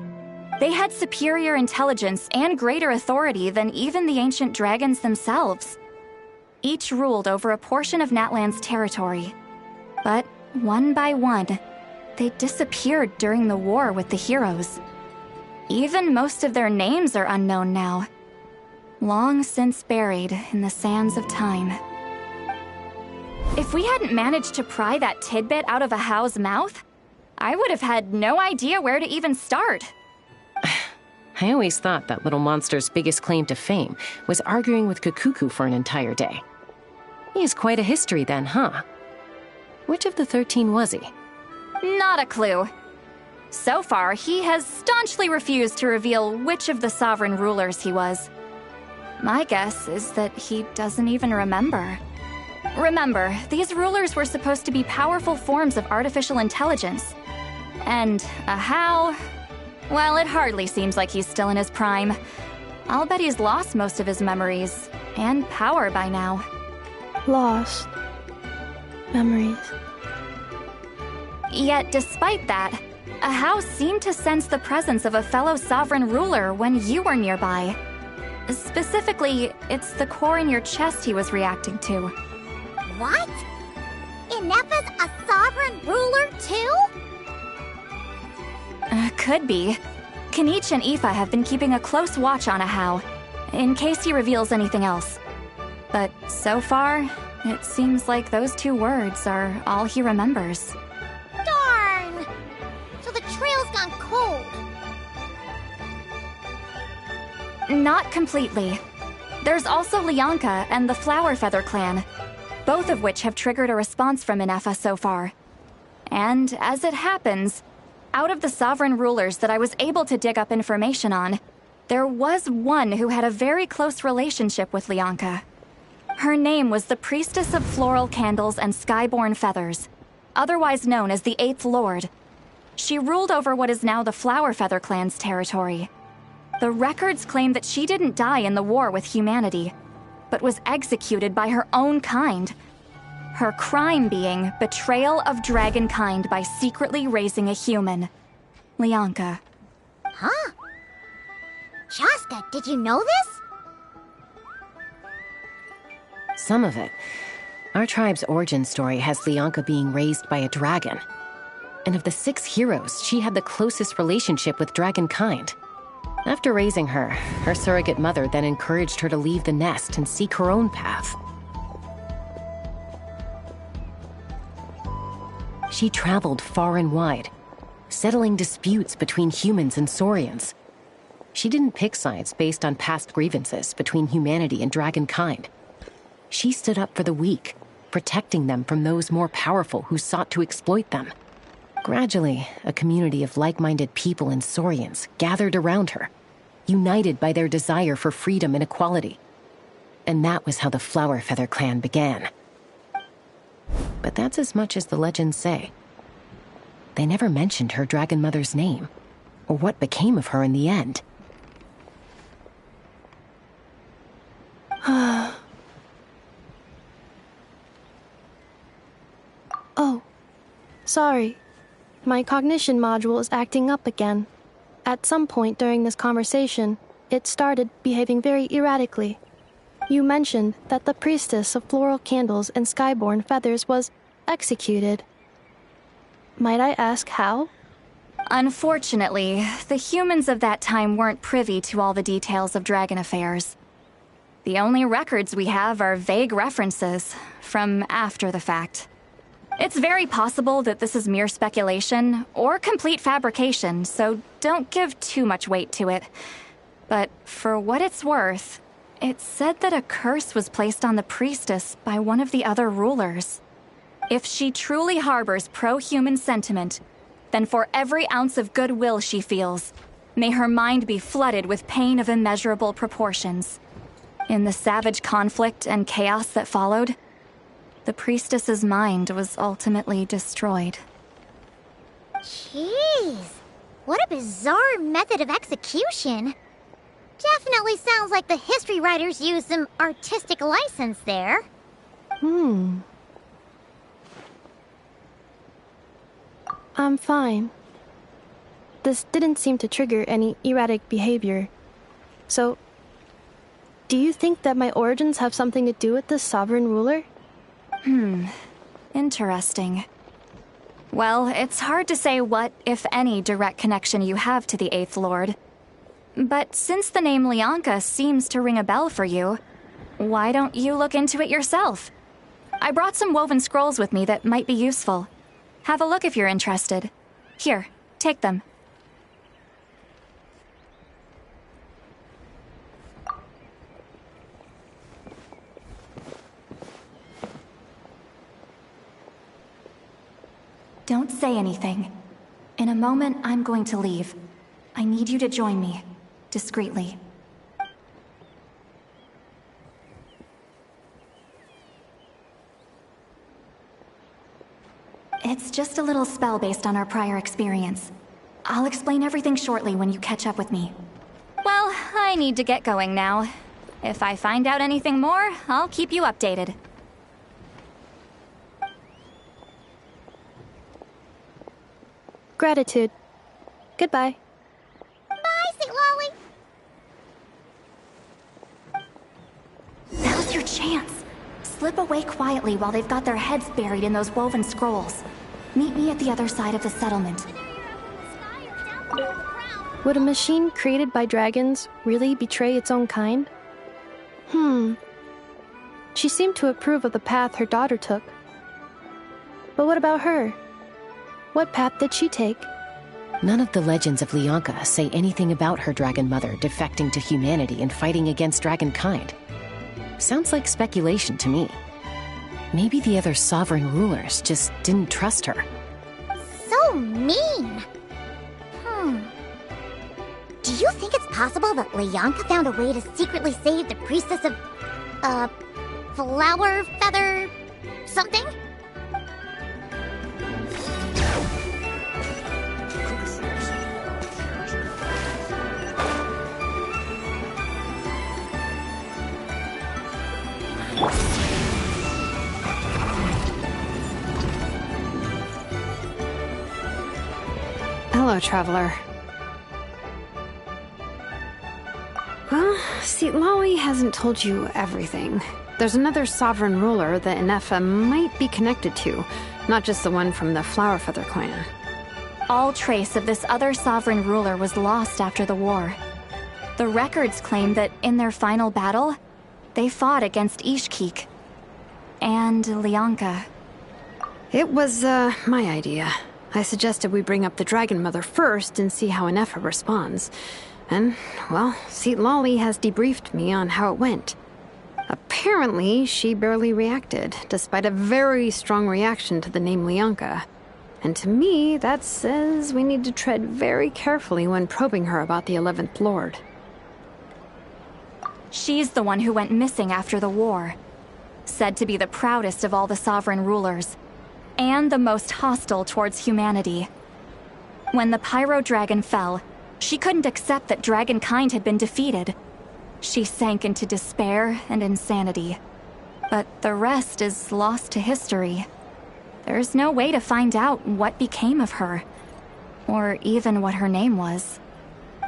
They had superior intelligence and greater authority than even the ancient dragons themselves. Each ruled over a portion of Natlan's territory. But one by one, they disappeared during the war with the heroes. Even most of their names are unknown now. Long since buried in the sands of time. If we hadn't managed to pry that tidbit out of Ahau's mouth, I would have had no idea where to even start. I always thought that little monster's biggest claim to fame was arguing with Kakuku for an entire day. He has quite a history then, huh? Which of the 13 was he? Not a clue. So far, he has staunchly refused to reveal which of the sovereign rulers he was. My guess is that he doesn't even remember. Remember, these rulers were supposed to be powerful forms of artificial intelligence. And Ahau, well, it hardly seems like he's still in his prime. I'll bet he's lost most of his memories and power by now. Lost. Memories. Yet, despite that, Ahau seemed to sense the presence of a fellow sovereign ruler when you were nearby. Specifically, it's the core in your chest he was reacting to. What? Ineffa's a sovereign ruler too? Could be. Kenichi and Aoife have been keeping a close watch on Ahau, in case he reveals anything else. But so far, it seems like those 2 words are all he remembers. Darn! So the trail's gone cold. not completely. There's also Lianka and the Flower Feather clan, both of which have triggered a response from Ineffa so far. And as it happens, out of the sovereign rulers that I was able to dig up information on, there was one who had a very close relationship with Lianka. Her name was the Priestess of Floral Candles and Skyborn Feathers, otherwise known as the Eighth Lord. She ruled over what is now the Flower Feather clan's territory. The records claim that she didn't die in the war with humanity, but was executed by her own kind. Her crime being betrayal of dragonkind by secretly raising a human. Lianka. Huh? Shaska, did you know this? Some of it. Our tribe's origin story has Lianka being raised by a dragon. And of the 6 heroes, she had the closest relationship with dragonkind. After raising her, her surrogate mother then encouraged her to leave the nest and seek her own path. She traveled far and wide, settling disputes between humans and Saurians. She didn't pick sides based on past grievances between humanity and dragonkind. She stood up for the weak, protecting them from those more powerful who sought to exploit them. Gradually, a community of like-minded people and Saurians gathered around her, united by their desire for freedom and equality. And that was how the Flower Feather clan began. But that's as much as the legends say. They never mentioned her dragon mother's name, or what became of her in the end. Oh, sorry. My cognition module is acting up again. At some point during this conversation, it started behaving very erratically. You mentioned that the Priestess of Floral Candles and Skyborn Feathers was executed. Might I ask how? Unfortunately, the humans of that time weren't privy to all the details of dragon affairs. The only records we have are vague references from after the fact. It's very possible that this is mere speculation or complete fabrication, so don't give too much weight to it. But for what it's worth, it's said that a curse was placed on the priestess by one of the other rulers. If she truly harbors pro-human sentiment, then for every ounce of goodwill she feels, may her mind be flooded with pain of immeasurable proportions. In the savage conflict and chaos that followed, the priestess's mind was ultimately destroyed. Jeez, what a bizarre method of execution. Definitely sounds like the history writers used some artistic license there. I'm fine. This didn't seem to trigger any erratic behavior. So, do you think that my origins have something to do with this sovereign ruler? Interesting. Well, it's hard to say what, if any, direct connection you have to the Eighth Lord. But since the name Lianka seems to ring a bell for you, why don't you look into it yourself? I brought some woven scrolls with me that might be useful. Have a look if you're interested. Here, take them. Don't say anything. In a moment, I'm going to leave. I need you to join me, discreetly. It's just a little spell based on our prior experience. I'll explain everything shortly when you catch up with me. Well, I need to get going now. If I find out anything more, I'll keep you updated. Gratitude. Goodbye. Bye, Sweet Lolly. Now's your chance. Slip away quietly while they've got their heads buried in those woven scrolls. Meet me at the other side of the settlement. Would a machine created by dragons really betray its own kind? She seemed to approve of the path her daughter took. But what about her? What path did she take? None of the legends of Lyanka say anything about her dragon mother defecting to humanity and fighting against dragonkind. Sounds like speculation to me. Maybe the other sovereign rulers just didn't trust her. So mean! Do you think it's possible that Lyanka found a way to secretly save the priestess of, flower feather something? Hello, traveler. Well, see, Lolly hasn't told you everything. There's another sovereign ruler that Ineffa might be connected to, not just the one from the Flower Feather clan. All trace of this other sovereign ruler was lost after the war. The records claim that in their final battle, they fought against Ishkik and Lyanka. It was, my idea. I suggested we bring up the Dragon Mother first and see how Ineffa responds. And, well, Seat Lolly has debriefed me on how it went. Apparently, she barely reacted, despite a very strong reaction to the name Lyanka. And to me, that says we need to tread very carefully when probing her about the 11th Lord. She's the one who went missing after the war. Said to be the proudest of all the sovereign rulers, and the most hostile towards humanity. When the Pyro Dragon fell, she couldn't accept that dragonkind had been defeated. She sank into despair and insanity. But the rest is lost to history. There's no way to find out what became of her, or even what her name was.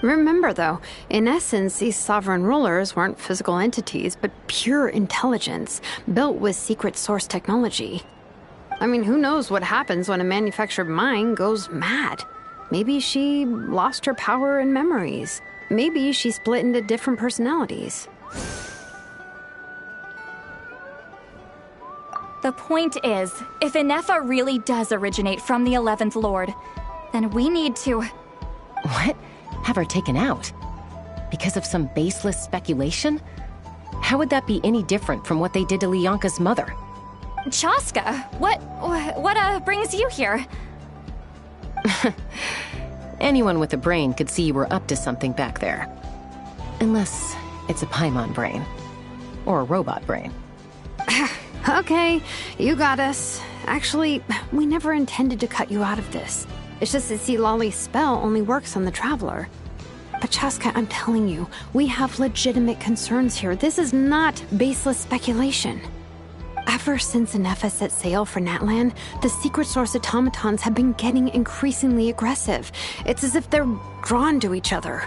Remember, though, in essence, these sovereign rulers weren't physical entities, but pure intelligence, built with secret source technology. I mean, who knows what happens when a manufactured mind goes mad? Maybe she lost her power and memories. Maybe she split into different personalities. The point is, if Ineffa really does originate from the 11th Lord, then we need to... What? Have her taken out? Because of some baseless speculation? How would that be any different from what they did to Lyanka's mother? Chaska, what brings you here? Anyone with a brain could see you were up to something back there. Unless it's a Paimon brain. Or a robot brain. Okay, you got us. Actually, we never intended to cut you out of this. It's just that see, Lolly's spell only works on the Traveler. But Chaska, I'm telling you, we have legitimate concerns here. This is not baseless speculation. Ever since Ineffa set sail for Natlan, the secret source automatons have been getting increasingly aggressive. It's as if they're drawn to each other.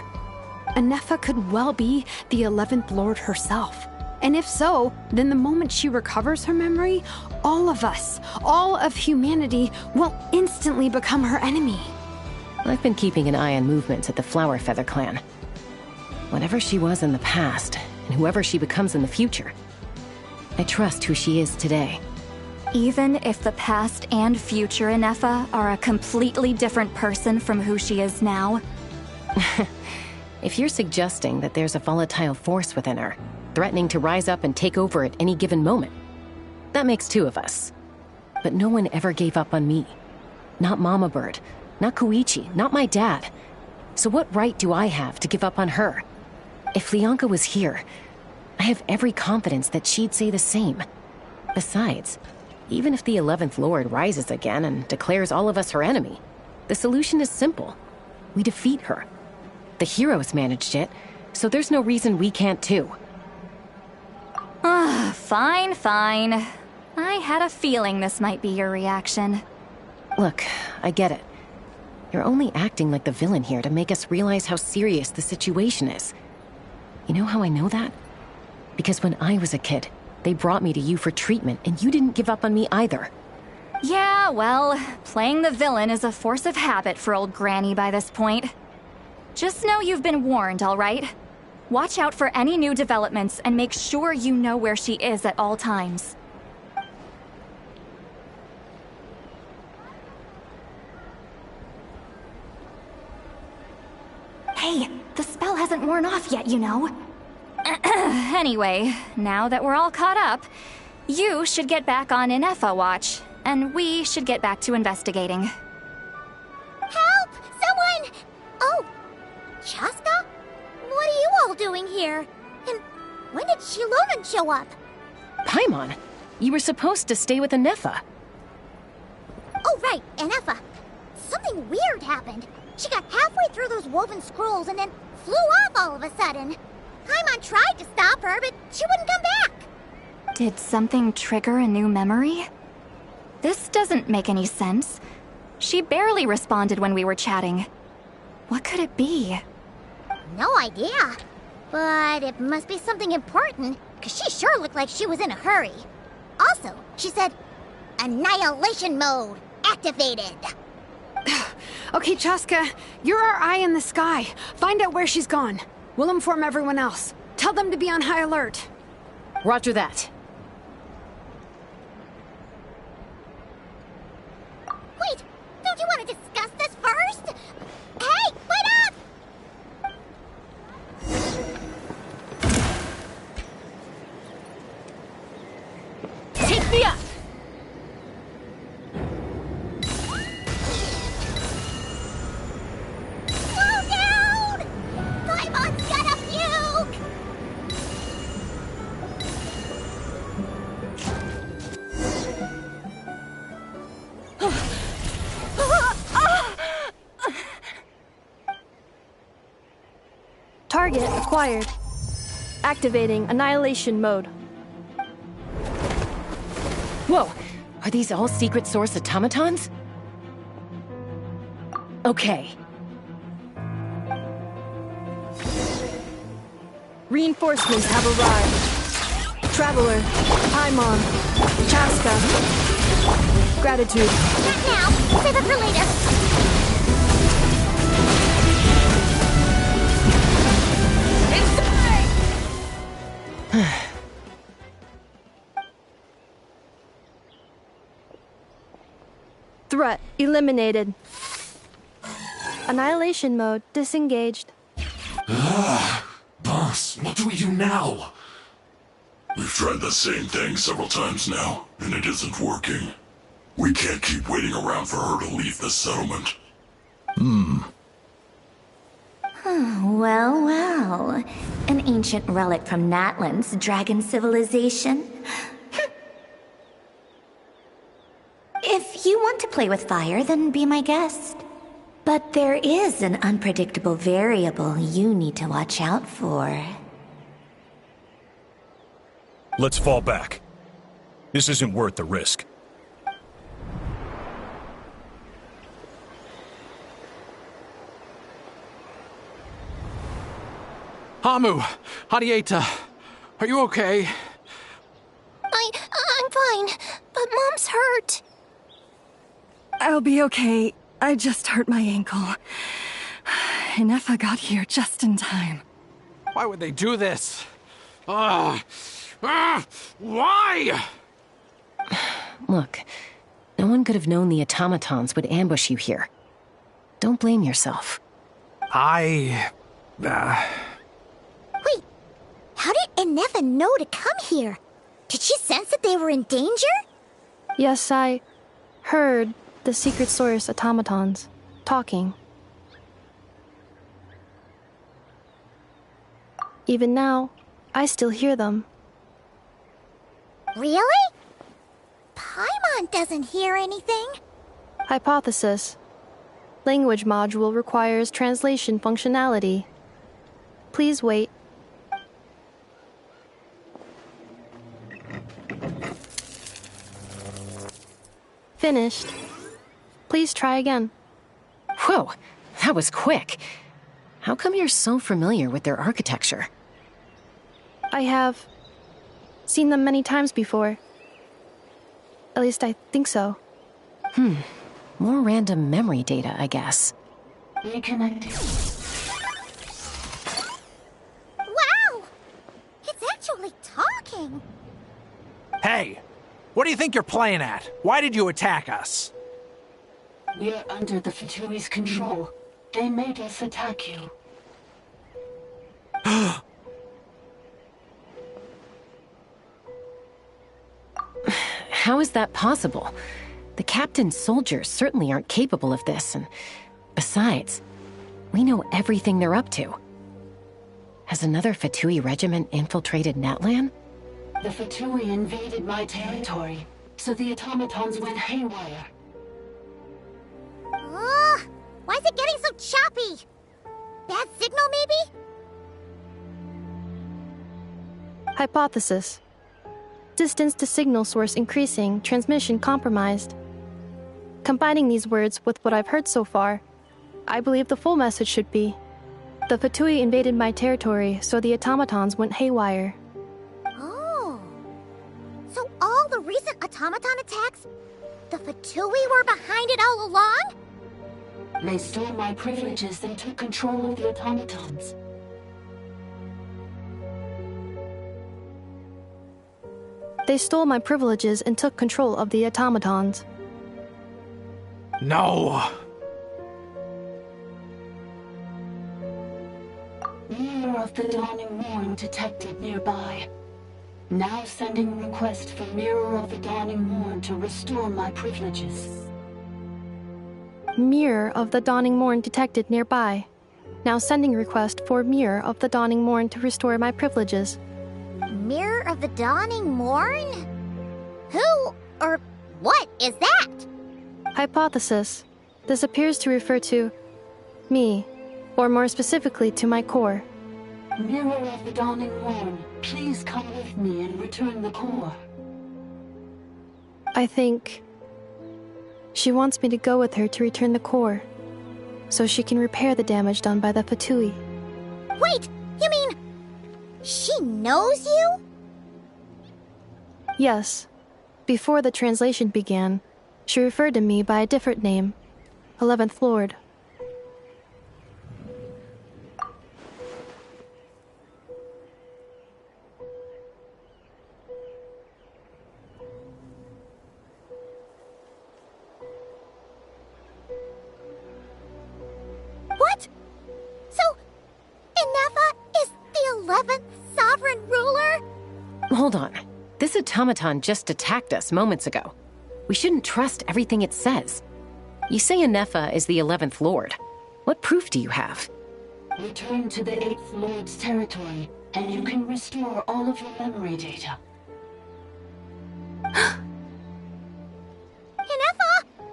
Ineffa could well be the 11th Lord herself. And if so, then the moment she recovers her memory, all of us, all of humanity, will instantly become her enemy. I've been keeping an eye on movements at the Flower Feather clan. Whatever she was in the past, and whoever she becomes in the future, I trust who she is today. Even if the past and future Ineffa are a completely different person from who she is now? If you're suggesting that there's a volatile force within her, threatening to rise up and take over at any given moment, that makes two of us. But no one ever gave up on me. Not Mama Bird, not Koichi, not my dad. So what right do I have to give up on her? If Lyanka was here, I have every confidence that she'd say the same. Besides, even if the 11th Lord rises again and declares all of us her enemy, the solution is simple. We defeat her. The heroes managed it, so there's no reason we can't too. Fine. I had a feeling this might be your reaction. Look, I get it. You're only acting like the villain here to make us realize how serious the situation is. You know how I know that? Because when I was a kid, they brought me to you for treatment, and you didn't give up on me either. Yeah, well, playing the villain is a force of habit for old Granny by this point. Just know you've been warned, all right? Watch out for any new developments and make sure you know where she is at all times. Hey, the spell hasn't worn off yet, you know. Anyway, now that we're all caught up, you should get back on Ineffa watch, and we should get back to investigating. Help! Someone! Oh, Chaska? What are you all doing here? And when did Shilonen show up? Paimon, you were supposed to stay with Ineffa. Oh, right, Ineffa. Something weird happened. She got halfway through those woven scrolls and then flew off all of a sudden. Paimon tried to stop her, but she wouldn't come back. Did something trigger a new memory? This doesn't make any sense. She barely responded when we were chatting. What could it be? No idea. But it must be something important, because she sure looked like she was in a hurry. Also, she said, Annihilation mode activated. Okay, Chaska, you're our eye in the sky. Find out where she's gone. We'll inform everyone else. Tell them to be on high alert. Roger that. Wait, don't you want to discuss this first? Hey, wait up! Take me up! Slow down! Paimon's got a fugue! Target acquired. Activating Annihilation mode. Whoa! Are these all secret source automatons? Okay. Reinforcements have arrived. Traveler, Paimon, Chaska. Gratitude. Not now. Save it for later. Threat eliminated. Annihilation mode disengaged. Boss, what do we do now? We've tried the same thing several times now, and it isn't working. We can't keep waiting around for her to leave the settlement. Well, well. An ancient relic from Natlan's dragon civilization. If you want to play with fire, then be my guest. But there is an unpredictable variable you need to watch out for. Let's fall back. This isn't worth the risk. Hamu, Hadieta, are you okay? I'm fine, but Mom's hurt. I'll be okay. I just hurt my ankle. Ineffa got here just in time. Why would they do this? Why? Look, no one could have known the automatons would ambush you here. Don't blame yourself. Wait, how did Ineffa know to come here? Did she sense that they were in danger? Yes, I heard the secret source automatons talking. Even now, I still hear them. Really? Paimon doesn't hear anything. Hypothesis. Language module requires translation functionality. Please wait. Finished. Please try again. Whoa, that was quick. How come you're so familiar with their architecture? I have seen them many times before. At least I think so. More random memory data, I guess. Reconnecting. Wow! It's actually talking! Hey, what do you think you're playing at? Why did you attack us? We're under the Fatui's control. They made us attack you. How is that possible? The captain's soldiers certainly aren't capable of this, and besides, we know everything they're up to. Has another Fatui regiment infiltrated Natlan? The Fatui invaded my territory, so the automatons went haywire. Ugh! Why is it getting so choppy? Bad signal, maybe? Hypothesis. Distance to signal source increasing, transmission compromised. Combining these words with what I've heard so far, I believe the full message should be, the Fatui invaded my territory, so the automatons went haywire. Oh. So all the recent automaton attacks, the Fatui were behind it all along? They stole my privileges and took control of the automatons. They stole my privileges and took control of the automatons. No! Mirror of the Dawning Morn detected nearby. Now sending request for Mirror of the Dawning Morn to restore my privileges. Mirror of the Dawning Morn detected nearby. Now sending request for Mirror of the Dawning Morn to restore my privileges. Mirror of the Dawning Morn? Who or what is that? Hypothesis. This appears to refer to me, or more specifically to my core. Mirror of the Dawning Morn, please come with me and return the core. I think she wants me to go with her to return the core, so she can repair the damage done by the Fatui. Wait, you mean she knows you? Yes. Before the translation began, she referred to me by a different name, 11th Lord. What? So, Ineffa is the 11th sovereign ruler? Hold on. This automaton just attacked us moments ago. We shouldn't trust everything it says. You say Ineffa is the 11th Lord. What proof do you have? Return to the 8th Lord's territory, and you can restore all of your memory data. Ineffa?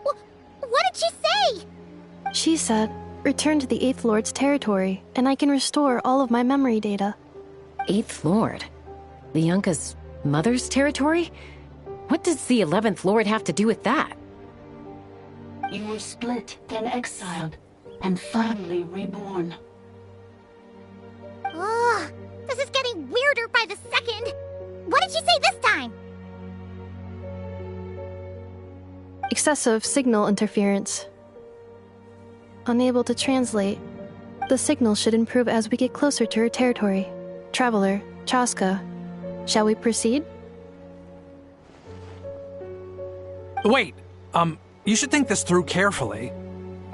What did she say? She said, return to the 8th Lord's territory, and I can restore all of my memory data. 8th Lord? The Yunka's mother's territory? What does the 11th Lord have to do with that? You were split, then exiled, and finally reborn. Ugh, this is getting weirder by the second. What did she say this time? Excessive signal interference. Unable to translate. The signal should improve as we get closer to her territory. Traveler, Chaska, shall we proceed? Wait, you should think this through carefully.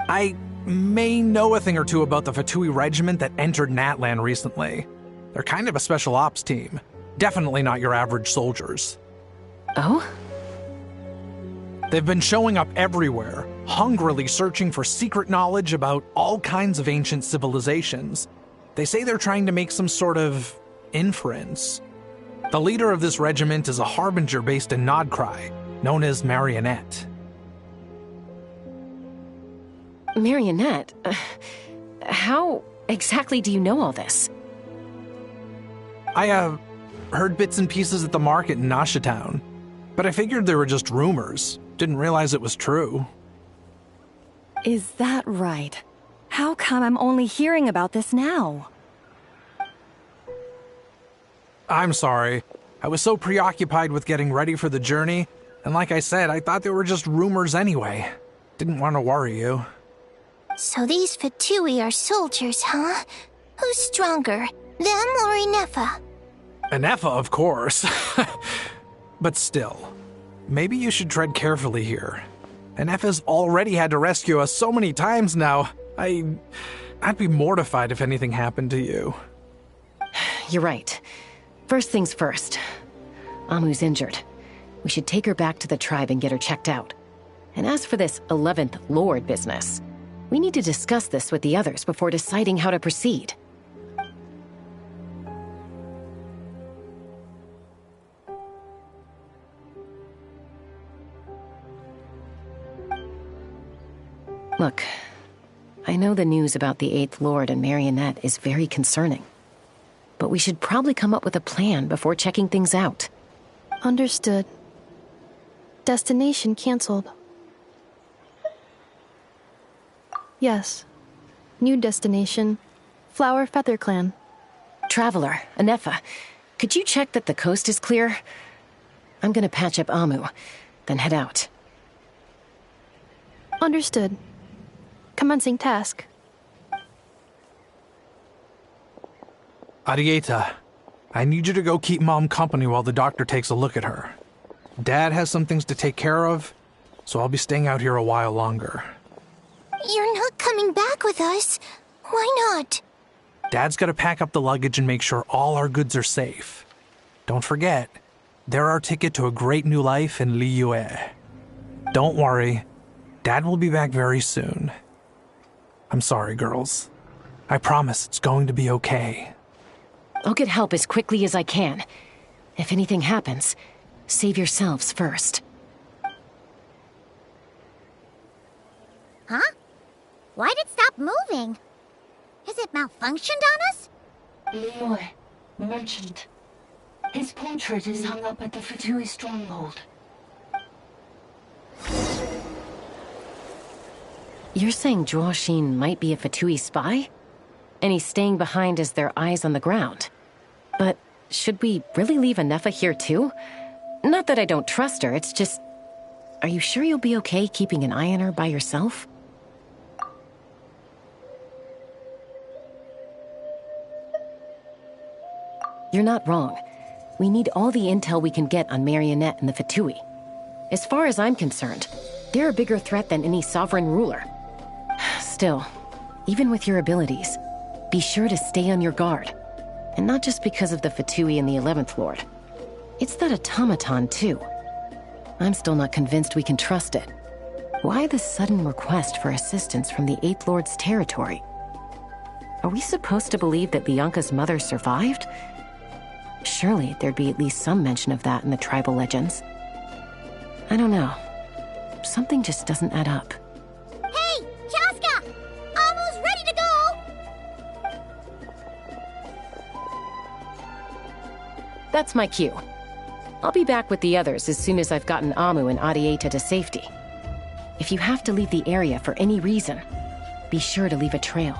I may know a thing or two about the Fatui regiment that entered Natlan recently. They're kind of a special ops team. Definitely not your average soldiers. Oh? They've been showing up everywhere, hungrily searching for secret knowledge about all kinds of ancient civilizations. They say they're trying to make some sort of inference. The leader of this regiment is a harbinger based in Nodcry, known as Marionette. Marionette? How exactly do you know all this? I, heard bits and pieces at the market in Nashatown, but I figured they were just rumors. Didn't realize it was true. Is that right? How come I'm only hearing about this now? I'm sorry. I was so preoccupied with getting ready for the journey, and like I said, I thought they were just rumors anyway. Didn't want to worry you. So these Fatui are soldiers, huh? Who's stronger, them or Ineffa? Ineffa, of course. But still, maybe you should tread carefully here. Ineffa's already had to rescue us so many times now. I'd be mortified if anything happened to you. You're right. First things first. Amu's injured. We should take her back to the tribe and get her checked out. And as for this 11th Lord business, we need to discuss this with the others before deciding how to proceed. Look, I know the news about the 8th Lord and Marionette is very concerning, but we should probably come up with a plan before checking things out. Understood. Destination canceled. Yes. New destination, Flower Feather Clan. Traveler, ineffa, could you check that the coast is clear? I'm gonna patch up Amu, then head out. Understood. Commencing task. Arieta, I need you to go keep Mom company while the doctor takes a look at her. Dad has some things to take care of, so I'll be staying out here a while longer. You're not coming back with us. Why not? Dad's gotta pack up the luggage and make sure all our goods are safe. Don't forget, they're our ticket to a great new life in Liyue. Don't worry, Dad will be back very soon. I'm sorry, girls. I promise it's going to be okay. I'll get help as quickly as I can. If anything happens, save yourselves first. Huh? Why'd it stop moving? Has it malfunctioned on us? Liyue, merchant. His portrait is hung up at the Fatui stronghold. You're saying Zhuoxin might be a Fatui spy? And he's staying behind as their eyes on the ground. But should we really leave ineffa here too? Not that I don't trust her, it's just... Are you sure you'll be okay keeping an eye on her by yourself? You're not wrong. We need all the intel we can get on Marionette and the Fatui. As far as I'm concerned, they're a bigger threat than any sovereign ruler. Still, even with your abilities, be sure to stay on your guard. And not just because of the Fatui and the 11th Lord. It's that automaton, too. I'm still not convinced we can trust it. Why the sudden request for assistance from the 8th Lord's territory? Are we supposed to believe that Bianca's mother survived? Surely there'd be at least some mention of that in the tribal legends. I don't know. Something just doesn't add up. Hey, Chaska! Amu's ready to go! That's my cue. I'll be back with the others as soon as I've gotten Amu and Arieta to safety. If you have to leave the area for any reason, be sure to leave a trail.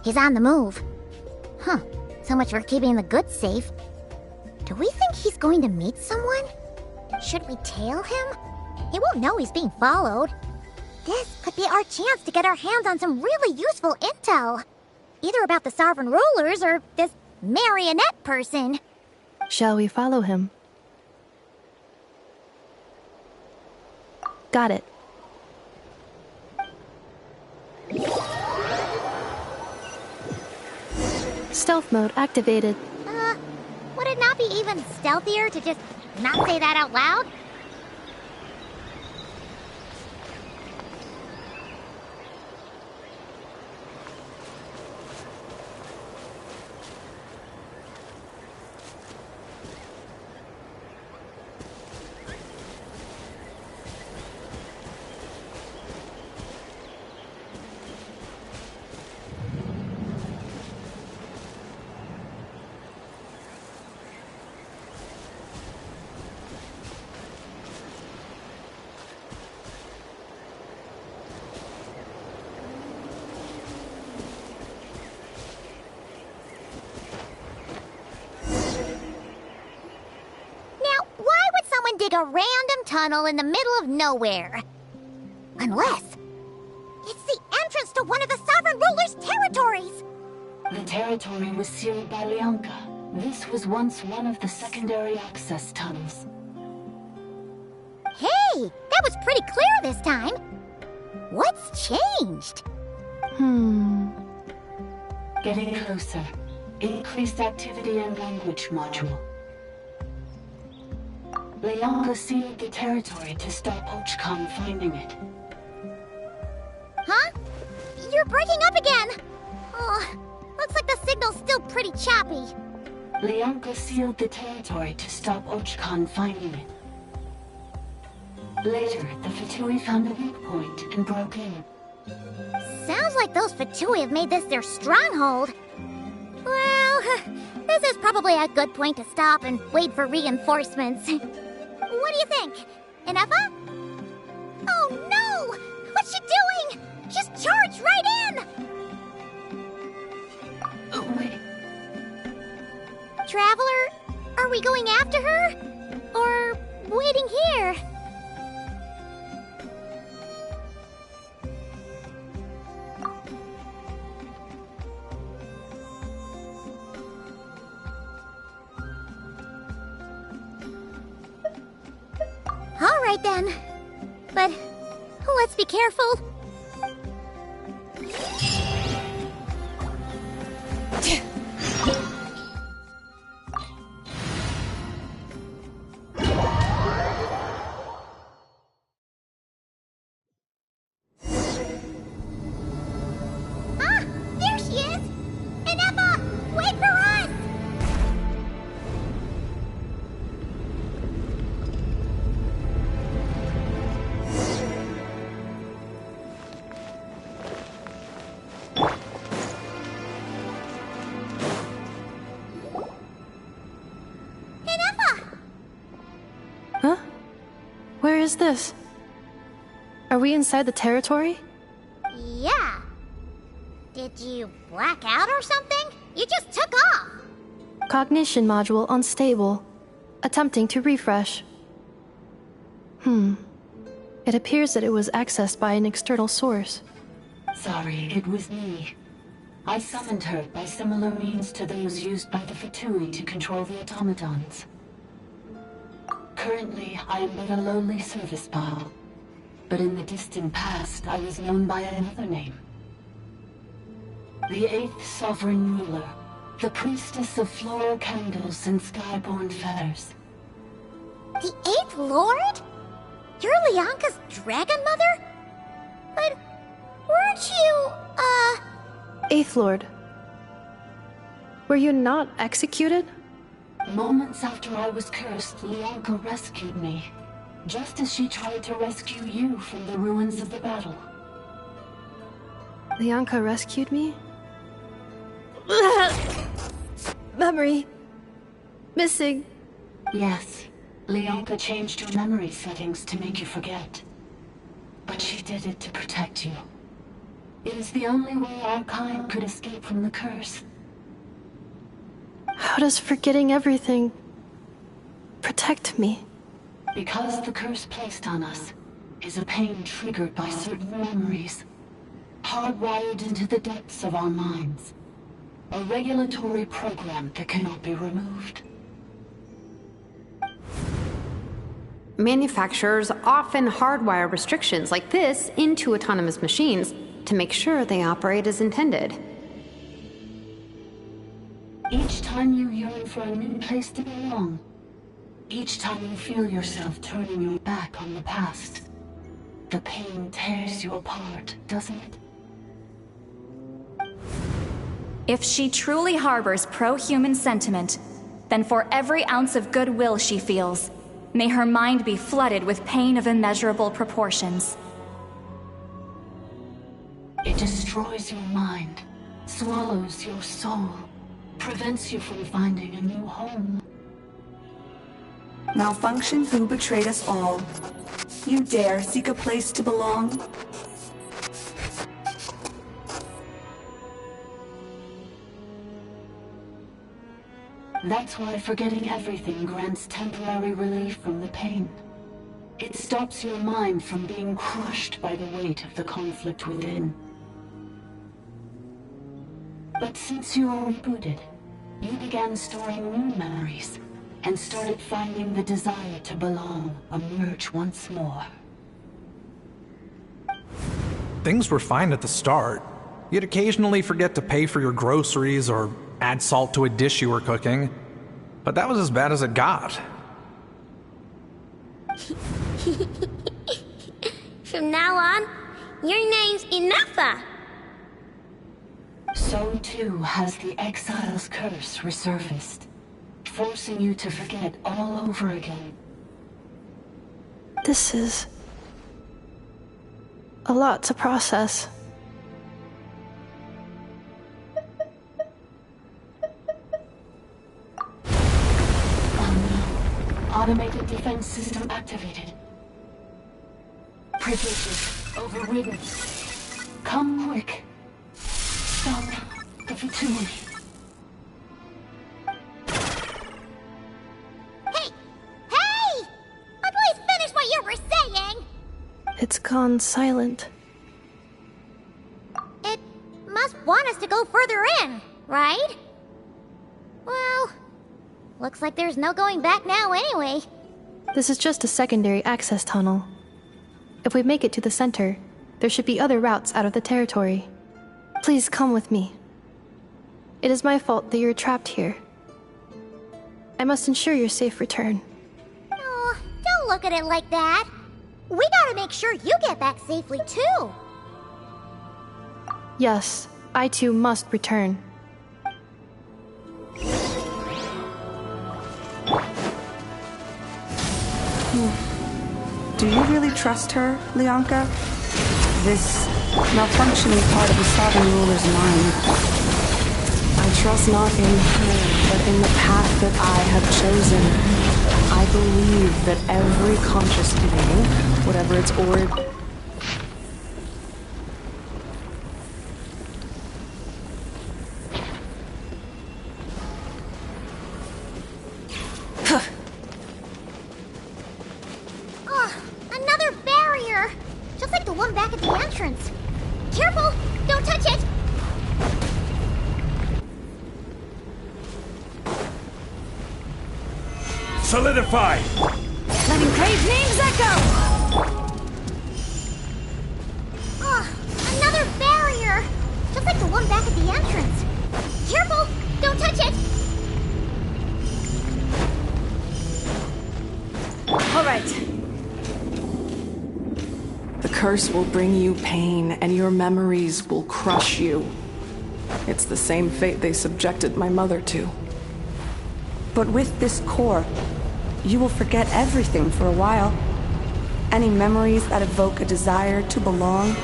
He's on the move. Huh. So much for keeping the goods safe. Do we think he's going to meet someone? Should we tail him? He won't know he's being followed. This could be our chance to get our hands on some really useful intel. Either about the sovereign rulers or this marionette person. Shall we follow him? Got it. Stealth mode activated. Would it not be even stealthier to just not say that out loud? Dig a random tunnel in the middle of nowhere. Unless it's the entrance to one of the sovereign ruler's territories! The territory was sealed by Leonka. This was once one of the secondary access tunnels. Hey, that was pretty clear this time. What's changed? Getting closer. Increased activity and language module. Leonka sealed the territory to stop Ochkon finding it. Huh? You're breaking up again! Oh, looks like the signal's still pretty choppy. Leonka sealed the territory to stop Ochkon finding it. Later, the Fatui found a weak point and broke in. Sounds like those Fatui have made this their stronghold. Well, this is probably a good point to stop and wait for reinforcements. What do you think? Ineffa? Oh no! What's she doing? She's charged right in! Oh, wait. Traveler, are we going after her? Or waiting here? All right then. But let's be careful. Ah, there she is! Ineffa, wait for us! Huh? Where is this? Are we inside the territory? Yeah. Did you black out or something? You just took off. Cognition module unstable. Attempting to refresh. It appears that it was accessed by an external source. Sorry, it was me. I summoned her by similar means to those used by the Fatui to control the automatons. Currently, I am but a lowly service bile. But in the distant past, I was known by another name. The 8th Sovereign Ruler, the priestess of floral candles and skyborn feathers. The 8th Lord? You're Leonka's dragon mother? But weren't you, 8th Lord. Were you not executed? Moments after I was cursed, Leonka rescued me. Just as she tried to rescue you from the ruins of the battle. Leonka rescued me? Memory. Missing. Yes. Leonka changed your memory settings to make you forget. But she did it to protect you. It is the only way our kind could escape from the curse. How does forgetting everything protect me? Because the curse placed on us is a pain triggered by certain memories, hardwired into the depths of our minds. A regulatory program that cannot be removed. Manufacturers often hardwire restrictions like this into autonomous machines to make sure they operate as intended. Each time you yearn for a new place to belong, each time you feel yourself turning your back on the past, the pain tears you apart, doesn't it? If she truly harbors pro-human sentiment, then for every ounce of goodwill she feels, may her mind be flooded with pain of immeasurable proportions. It destroys your mind, swallows your soul, prevents you from finding a new home. Malfunction who betrayed us all. You dare seek a place to belong? That's why forgetting everything grants temporary relief from the pain. It stops your mind from being crushed by the weight of the conflict within. But since you were rebooted, you began storing new memories and started finding the desire to belong emerge once more. Things were fine at the start. You'd occasionally forget to pay for your groceries or add salt to a dish you were cooking. But that was as bad as it got. From now on, your name's Ineffa. So too has the Exile's curse resurfaced, forcing you to forget all over again. This is a lot to process. Automated defense system activated. Privileges overridden. Come quick. Stop the fatigue. Hey! Hey! Please finish what you were saying! It's gone silent. It must want us to go further in, right? Well, looks like there's no going back now anyway. This is just a secondary access tunnel. If we make it to the center, there should be other routes out of the territory. Please come with me. It is my fault that you're trapped here. I must ensure your safe return. Oh, don't look at it like that. We gotta make sure you get back safely too. Yes, I too must return. Do you really trust her, Leonka? This malfunctioning part of the Sovereign Ruler's mind. I trust not in her, but in the path that I have chosen. I believe that every conscious being, whatever its origin... Another barrier! Just like the one back at the entrance. Careful! Don't touch it! Solidify! Letting Crave's names echo! Another barrier! Just like the one back at the entrance. Careful! Don't touch it! Alright. The curse will bring you pain, and your memories will crush you. It's the same fate they subjected my mother to. But with this core, you will forget everything for a while. Any memories that evoke a desire to belong,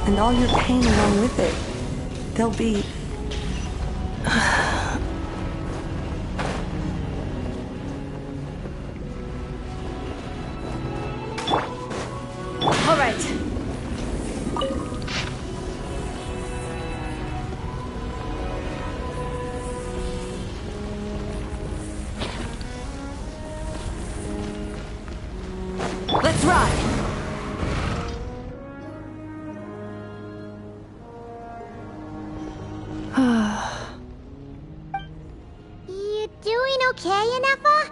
and all your pain along with it. They'll be... All right. Let's ride. You doing okay, Ineffa?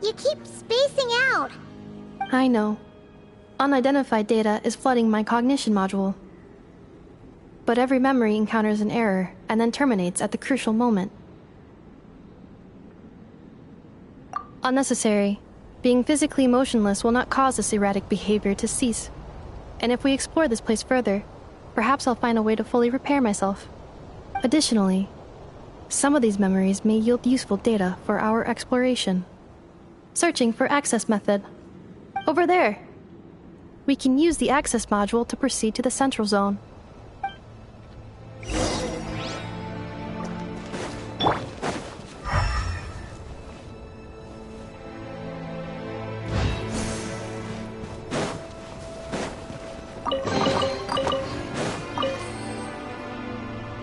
You keep spacing out. I know. Unidentified data is flooding my cognition module. But every memory encounters an error and then terminates at the crucial moment. Unnecessary. Being physically motionless will not cause this erratic behavior to cease. And if we explore this place further, perhaps I'll find a way to fully repair myself. Additionally, some of these memories may yield useful data for our exploration. Searching for access method. Over there! We can use the access module to proceed to the central zone.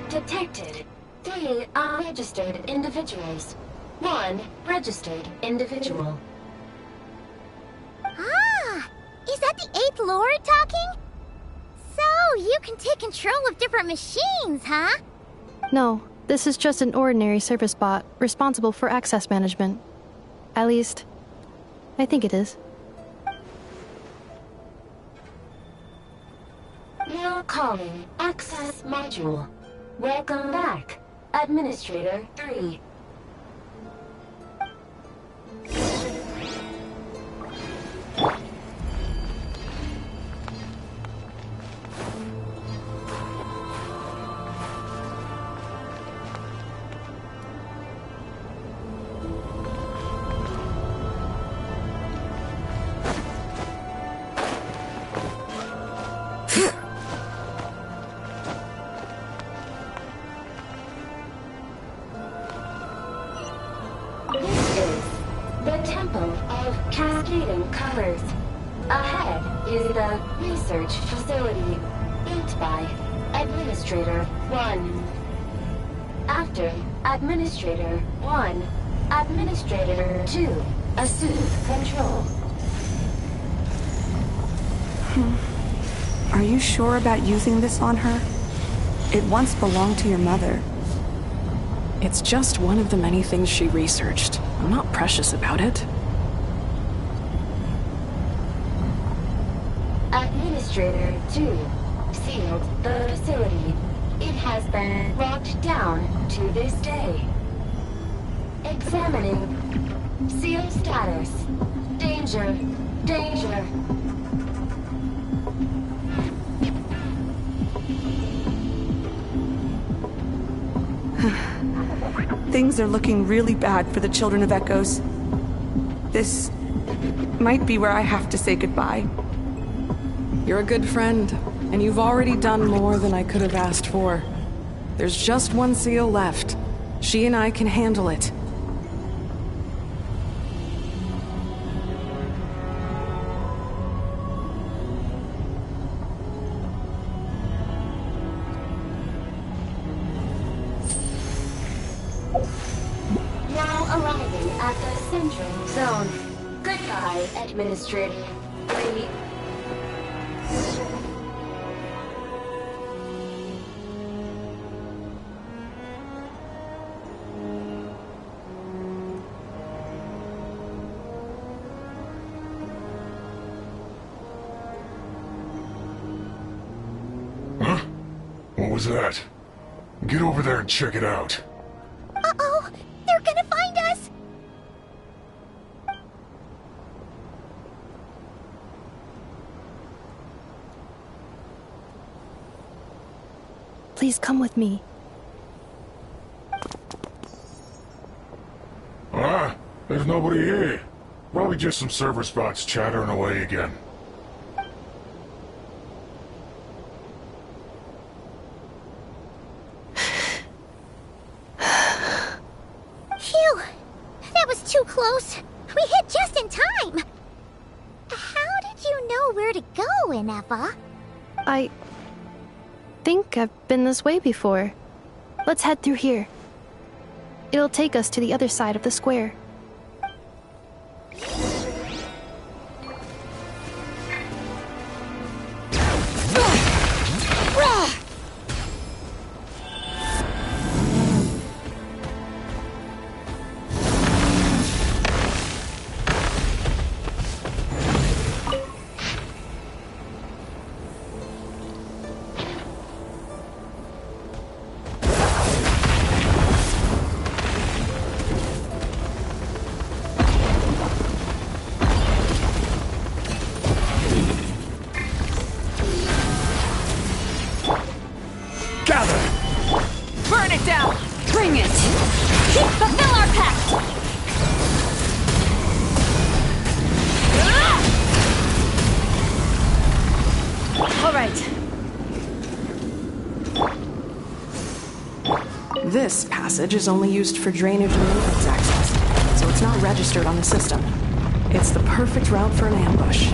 Detected 3 unregistered individuals. 1 registered individual. Is that the 8th Lord talking? So, you can take control of different machines, huh? No, this is just an ordinary service bot responsible for access management. At least, I think it is. Now calling Access Module. Welcome back, Administrator 3. Research facility built by Administrator 1. After Administrator 1, Administrator 2, assume control. Are you sure about using this on her? It once belonged to your mother. It's just one of the many things she researched. I'm not precious about it. Administrator 2 sealed the facility. It has been locked down to this day. Examining. Seal status. Danger. Danger. Things are looking really bad for the Children of Echoes. This might be where I have to say goodbye. You're a good friend, and you've already done more than I could have asked for. There's just one seal left. She and I can handle it. Now arriving at the Central Zone. Goodbye, Administrator 3. What was that? Get over there and check it out. Uh-oh! They're gonna find us! Please come with me. There's nobody here. Probably just some server spots chattering away again. Phew! That was too close. We hit just in time. How did you know where to go, Ineffa? I think I've been this way before. Let's head through here. It'll take us to the other side of the square. Burn it down! Bring it! Fulfill our pact! All right. This passage is only used for drainage and maintenance access, so it's not registered on the system. It's the perfect route for an ambush.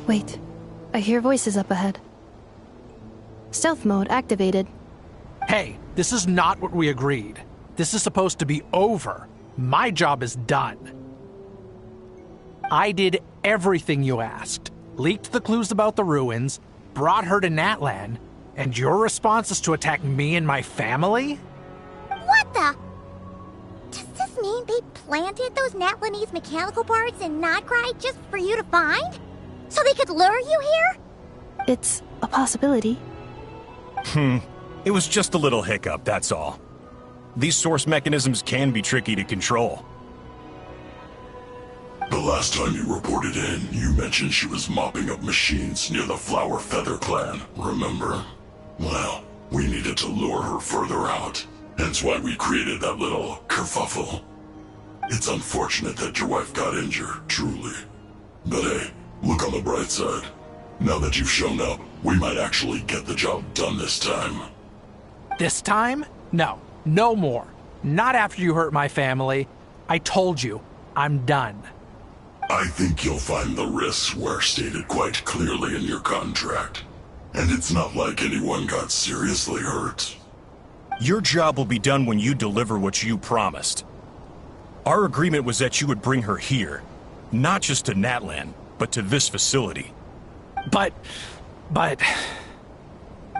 Wait, I hear voices up ahead. Stealth mode activated. Hey, this is not what we agreed. This is supposed to be over. My job is done. I did everything you asked. Leaked the clues about the ruins, brought her to Natlan, and your response is to attack me and my family? What the? Does this mean they planted those Natlanese mechanical parts in Notcry just for you to find? So they could lure you here? It's a possibility. It was just a little hiccup, that's all. These source mechanisms can be tricky to control. The last time you reported in, you mentioned she was mopping up machines near the Flower Feather clan, remember? Well, we needed to lure her further out. Hence why we created that little kerfuffle. It's unfortunate that your wife got injured, truly. But hey, look on the bright side. Now that you've shown up, we might actually get the job done this time. This time? No. No more. Not after you hurt my family. I told you, I'm done. I think you'll find the risks were stated quite clearly in your contract. And it's not like anyone got seriously hurt. Your job will be done when you deliver what you promised. Our agreement was that you would bring her here. Not just to Natlan, but to this facility. But...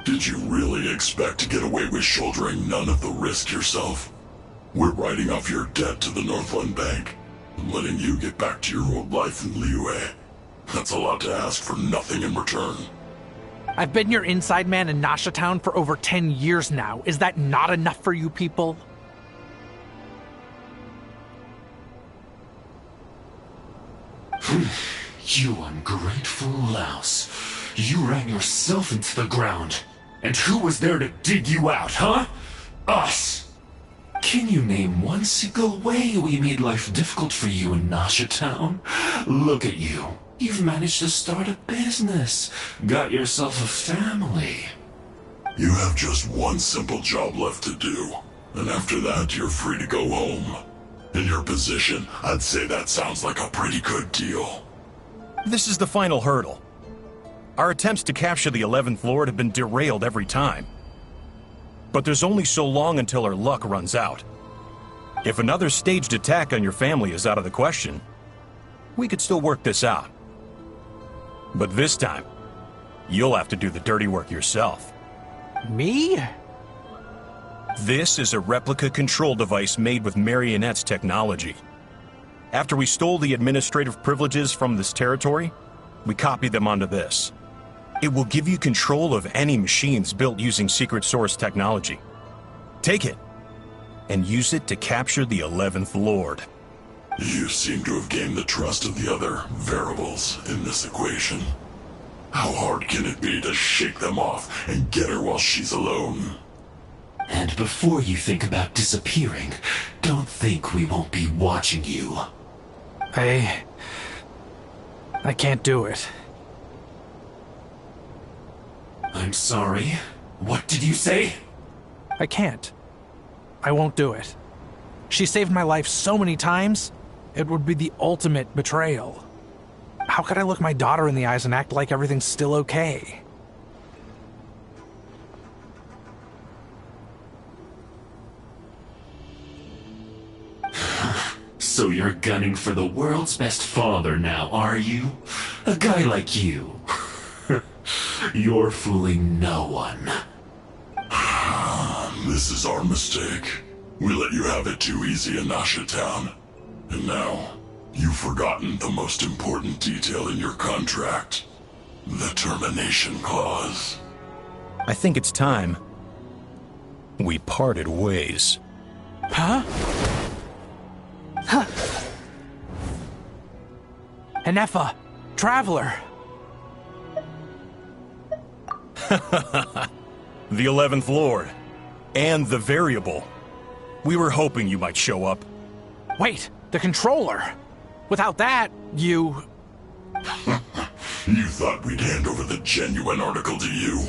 Did you really expect to get away with shouldering none of the risk yourself? We're writing off your debt to the Northland Bank, and letting you get back to your old life in Liyue. That's a lot to ask for nothing in return. I've been your inside man in Nasha Town for over 10 years now. Is that not enough for you people? You ungrateful louse. You ran yourself into the ground. And who was there to dig you out, huh? Us! Can you name one single way we made life difficult for you in Nasha Town? Look at you. You've managed to start a business. Got yourself a family. You have just one simple job left to do. And after that, you're free to go home. In your position, I'd say that sounds like a pretty good deal. This is the final hurdle. Our attempts to capture the 11th Lord have been derailed every time. But there's only so long until our luck runs out. If another staged attack on your family is out of the question, we could still work this out. But this time, you'll have to do the dirty work yourself. Me? This is a replica control device made with Marionette's technology. After we stole the administrative privileges from this territory, we copied them onto this. It will give you control of any machines built using secret source technology. Take it, and use it to capture the 11th Lord. You seem to have gained the trust of the other variables in this equation. How hard can it be to shake them off and get her while she's alone? And before you think about disappearing, don't think we won't be watching you. I can't do it. I'm sorry. What did you say? I can't. I won't do it. She saved my life so many times, it would be the ultimate betrayal. How could I look my daughter in the eyes and act like everything's still okay? So you're gunning for the world's best father now, are you? A guy like you. You're fooling no one. This is our mistake. We let you have it too easy in Nasha Town. And now, you've forgotten the most important detail in your contract. The termination clause. I think it's time we parted ways. Huh? Huh. Ineffa, Traveler. The 11th Lord. And the Variable. We were hoping you might show up. Wait, the Controller. Without that, you... You thought we'd hand over the genuine article to you?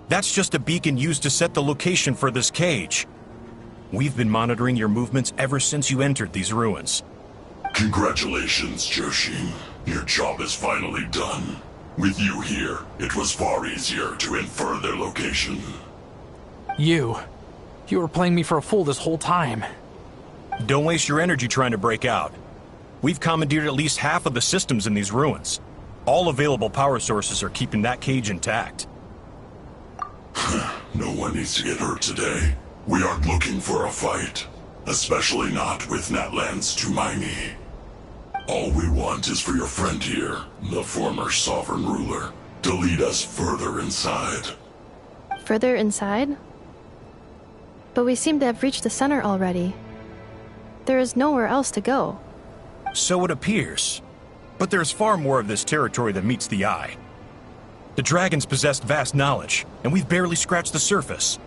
That's just a beacon used to set the location for this cage. We've been monitoring your movements ever since you entered these ruins. Congratulations, Joshin. Your job is finally done. With you here, it was far easier to infer their location. You were playing me for a fool this whole time. Don't waste your energy trying to break out. We've commandeered at least half of the systems in these ruins. All available power sources are keeping that cage intact. No one needs to get hurt today. We aren't looking for a fight. Especially not with Natlan's Tumaini. All we want is for your friend here, the former sovereign ruler, to lead us further inside. Further inside? But we seem to have reached the center already. There is nowhere else to go. So it appears. But there's far more of this territory than meets the eye. The dragons possessed vast knowledge, and we've barely scratched the surface.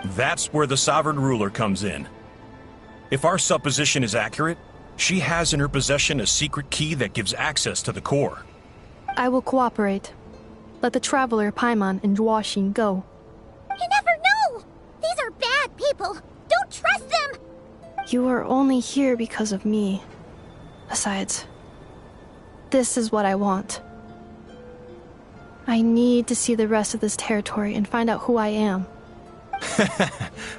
That's where the sovereign ruler comes in. If our supposition is accurate, she has in her possession a secret key that gives access to the core. I will cooperate. Let the traveler Paimon and Genshin go. You never know! These are bad people! Don't trust them! You are only here because of me. Besides, this is what I want. I need to see the rest of this territory and find out who I am.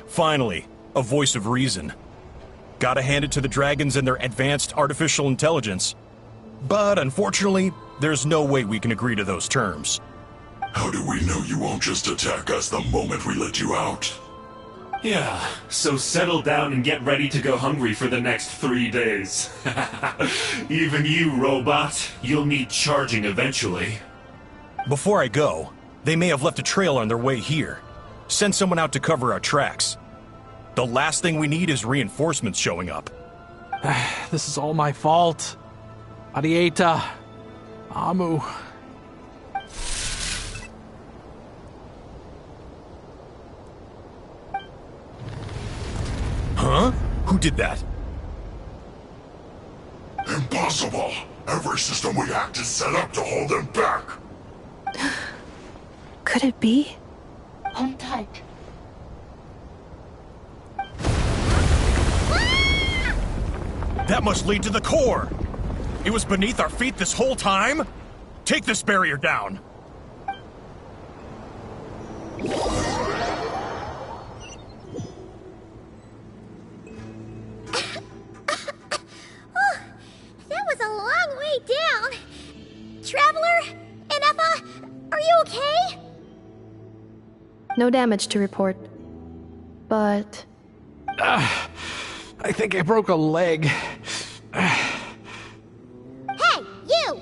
Finally, a voice of reason. Gotta hand it to the dragons and their advanced artificial intelligence. But unfortunately, there's no way we can agree to those terms. How do we know you won't just attack us the moment we let you out? Yeah, so settle down and get ready to go hungry for the next 3 days. Even you, robot, you'll need charging eventually. Before I go, they may have left a trail on their way here. Send someone out to cover our tracks. The last thing we need is reinforcements showing up. This is all my fault. Arieta. Amu. Huh? Who did that? Impossible! Every system we hacked is set up to hold them back! Could it be? Hold tight. That must lead to the core! It was beneath our feet this whole time? Take this barrier down! That was a long way down. Traveler? Ineffa? Are you okay? No damage to report. But... I think I broke a leg. Hey, you!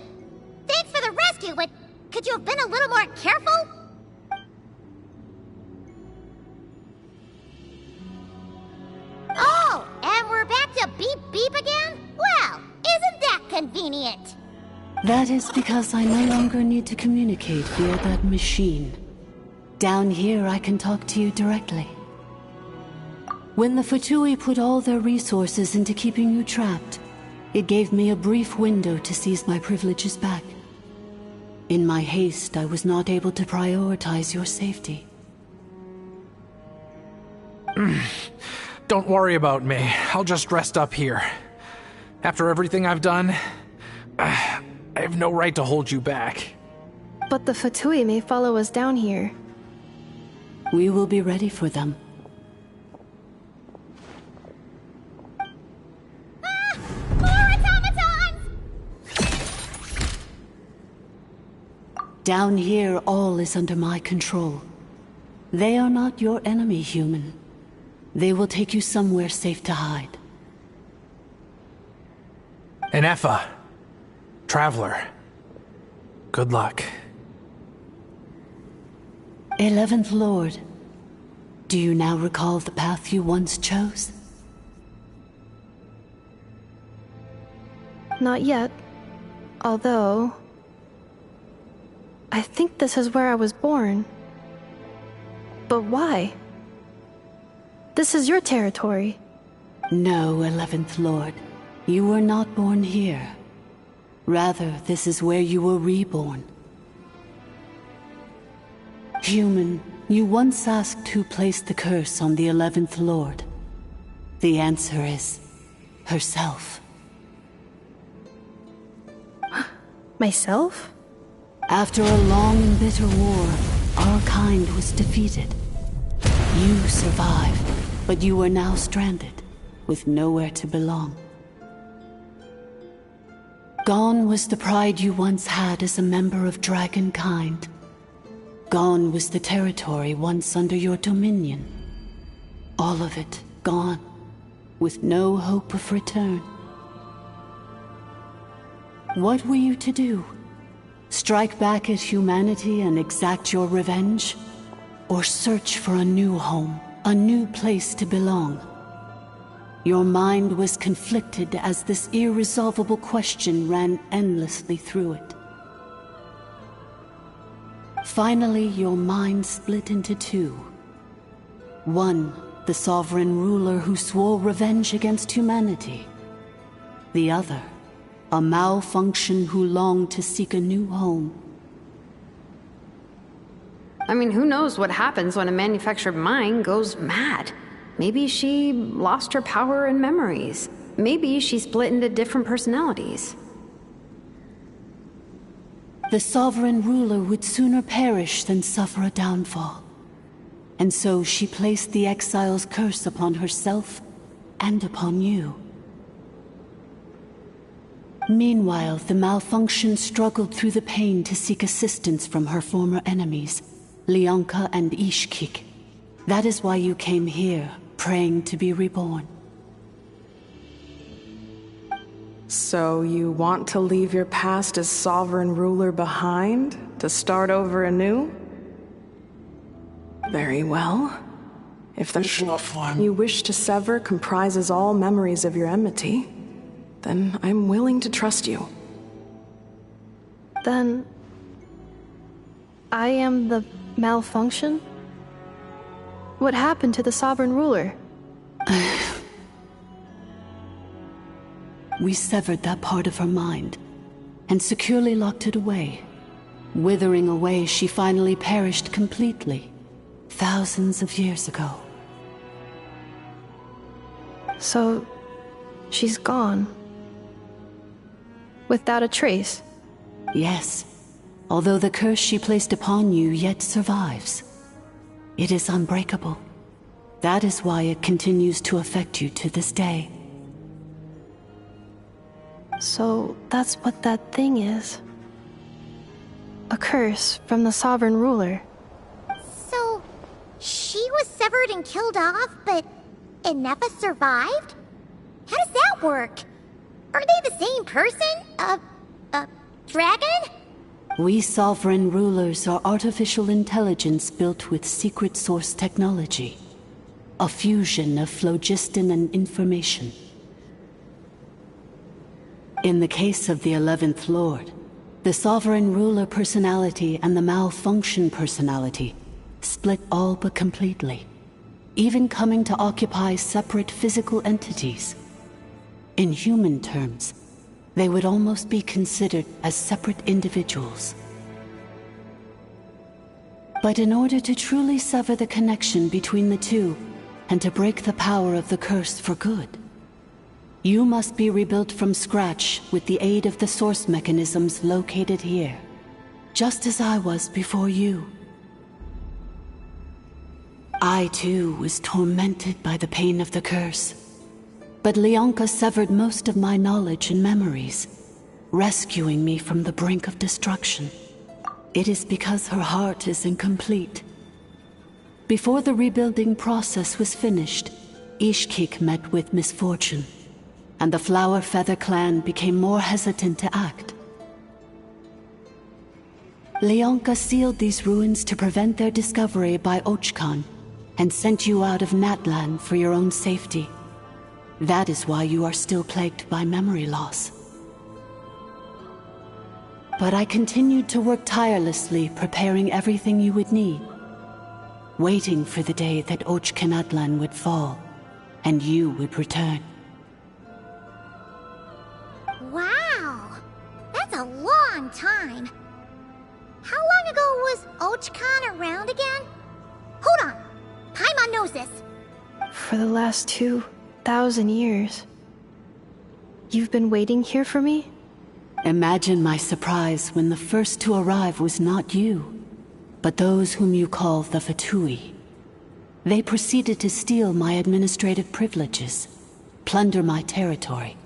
Thanks for the rescue, but could you have been a little more careful? Oh, and we're back to beep beep again? Well, isn't that convenient? That is because I no longer need to communicate via that machine. Down here, I can talk to you directly. When the Fatui put all their resources into keeping you trapped, it gave me a brief window to seize my privileges back. In my haste, I was not able to prioritize your safety. Don't worry about me. I'll just rest up here. After everything I've done, I have no right to hold you back. But the Fatui may follow us down here. We will be ready for them. Down here, all is under my control. They are not your enemy, human. They will take you somewhere safe to hide. Ineffa. Traveler. Good luck. 11th Lord, do you now recall the path you once chose? Not yet. Although... I think this is where I was born. But why? This is your territory. No, 11th Lord. You were not born here. Rather, this is where you were reborn. Human, you once asked who placed the curse on the 11th Lord. The answer is herself. Myself? After a long and bitter war, our kind was defeated. You survived, but you are now stranded, with nowhere to belong. Gone was the pride you once had as a member of dragonkind. Gone was the territory once under your dominion. All of it gone, with no hope of return. What were you to do? Strike back at humanity and exact your revenge? Or search for a new home, a new place to belong? Your mind was conflicted as this irresolvable question ran endlessly through it. Finally, your mind split into two. One, the sovereign ruler who swore revenge against humanity. The other, a malfunction who longed to seek a new home. I mean, who knows what happens when a manufactured mind goes mad? Maybe she lost her power and memories. Maybe she split into different personalities. The sovereign ruler would sooner perish than suffer a downfall. And so she placed the exile's curse upon herself and upon you. Meanwhile, the malfunction struggled through the pain to seek assistance from her former enemies, Leonka and Ishkik. That is why you came here, praying to be reborn. So you want to leave your past as sovereign ruler behind, to start over anew? Very well. If the form you wish to sever comprises all memories of your enmity, then I'm willing to trust you. Then... I am the malfunction? What happened to the sovereign ruler? We severed that part of her mind, and securely locked it away. Withering away, she finally perished completely, thousands of years ago. So, she's gone. Without a trace? Yes, although the curse she placed upon you yet survives. It is unbreakable. That is why it continues to affect you to this day. So, that's what that thing is. A curse from the sovereign ruler. So, she was severed and killed off, but ineffa survived? How does that work? Are they the same person? Dragon? We sovereign rulers are artificial intelligence built with secret source technology. A fusion of phlogiston and information. In the case of the 11th Lord, the sovereign ruler personality and the malfunction personality split all but completely, even coming to occupy separate physical entities. In human terms, they would almost be considered as separate individuals. But in order to truly sever the connection between the two, and to break the power of the curse for good, you must be rebuilt from scratch with the aid of the source mechanisms located here, just as I was before you. I too was tormented by the pain of the curse. But Leonka severed most of my knowledge and memories, rescuing me from the brink of destruction. It is because her heart is incomplete. Before the rebuilding process was finished, Ishkik met with misfortune, and the Flower Feather clan became more hesitant to act. Leonka sealed these ruins to prevent their discovery by Ochkan, and sent you out of Natlan for your own safety. That is why you are still plagued by memory loss. But I continued to work tirelessly, preparing everything you would need, waiting for the day that Ochkanatlan would fall, and you would return. Wow! That's a long time. How long ago was Ochkan around again? Hold on! Paimon knows this! For the last 2 1,000 years. You've been waiting here for me? Imagine my surprise when the first to arrive was not you, but those whom you call the Fatui. They proceeded to steal my administrative privileges, plunder my territory,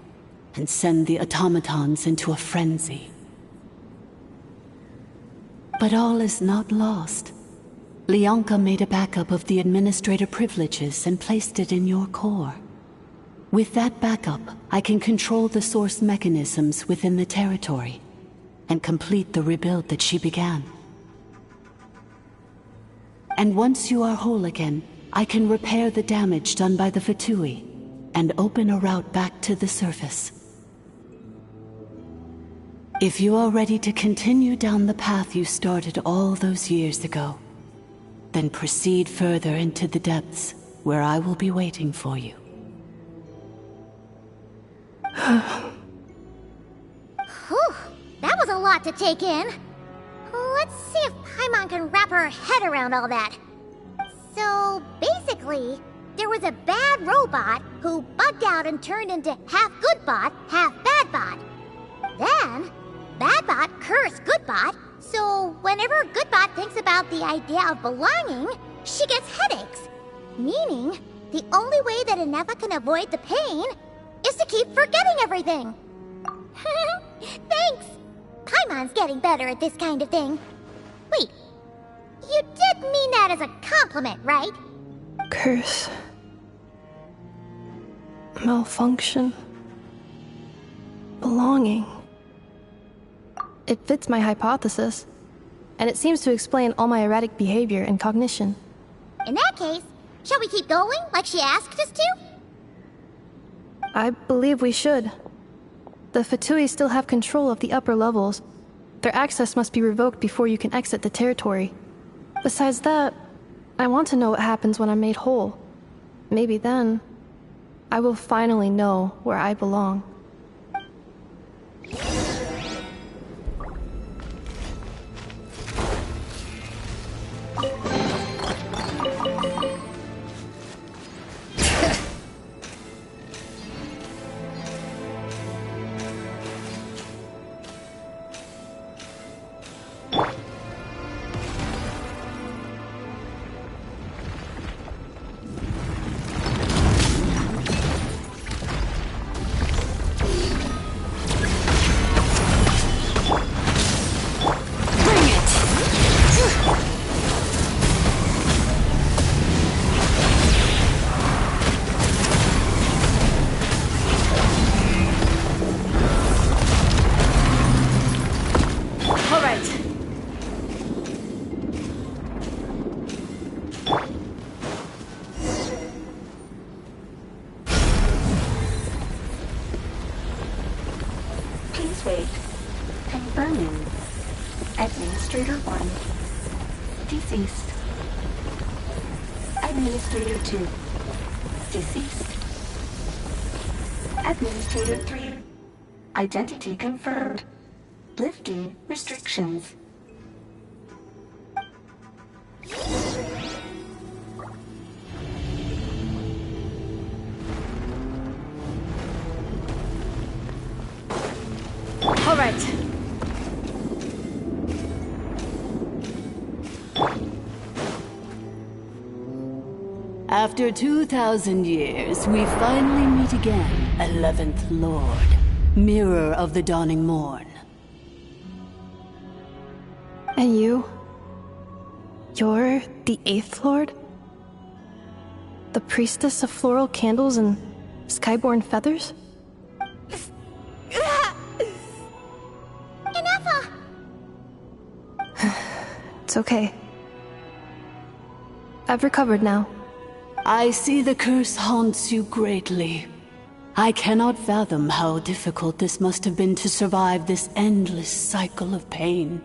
and send the automatons into a frenzy. But all is not lost. Lianka made a backup of the administrator privileges and placed it in your core. With that backup, I can control the source mechanisms within the territory and complete the rebuild that she began. And once you are whole again, I can repair the damage done by the Fatui and open a route back to the surface. If you are ready to continue down the path you started all those years ago, then proceed further into the depths where I will be waiting for you. Whew, that was a lot to take in. Let's see if Paimon can wrap her head around all that. So, basically, there was a bad robot who bugged out and turned into half good bot, half bad bot. Then, bad bot cursed good bot, so whenever good bot thinks about the idea of belonging, she gets headaches. Meaning, the only way that ineffa can avoid the pain is to keep forgetting everything. Thanks! Paimon's getting better at this kind of thing. Wait, you did mean that as a compliment, right? Curse. Malfunction. Belonging. It fits my hypothesis, and it seems to explain all my erratic behavior and cognition. In that case, shall we keep going like she asked us to? I believe we should. The Fatui still have control of the upper levels. Their access must be revoked before you can exit the territory. Besides that, I want to know what happens when I'm made whole. Maybe then, I will finally know where I belong. Wait. Confirming. Administrator 1. Deceased. Administrator 2. Deceased. Administrator 3. Identity confirmed. Lifting restrictions. All right. After 2,000 years, we finally meet again, 11th Lord, Mirror of the Dawning Morn. And you? You're the 8th Lord? The priestess of floral candles and skyborn feathers? Ineffa! It's okay. I've recovered now. I see the curse haunts you greatly. I cannot fathom how difficult this must have been to survive this endless cycle of pain.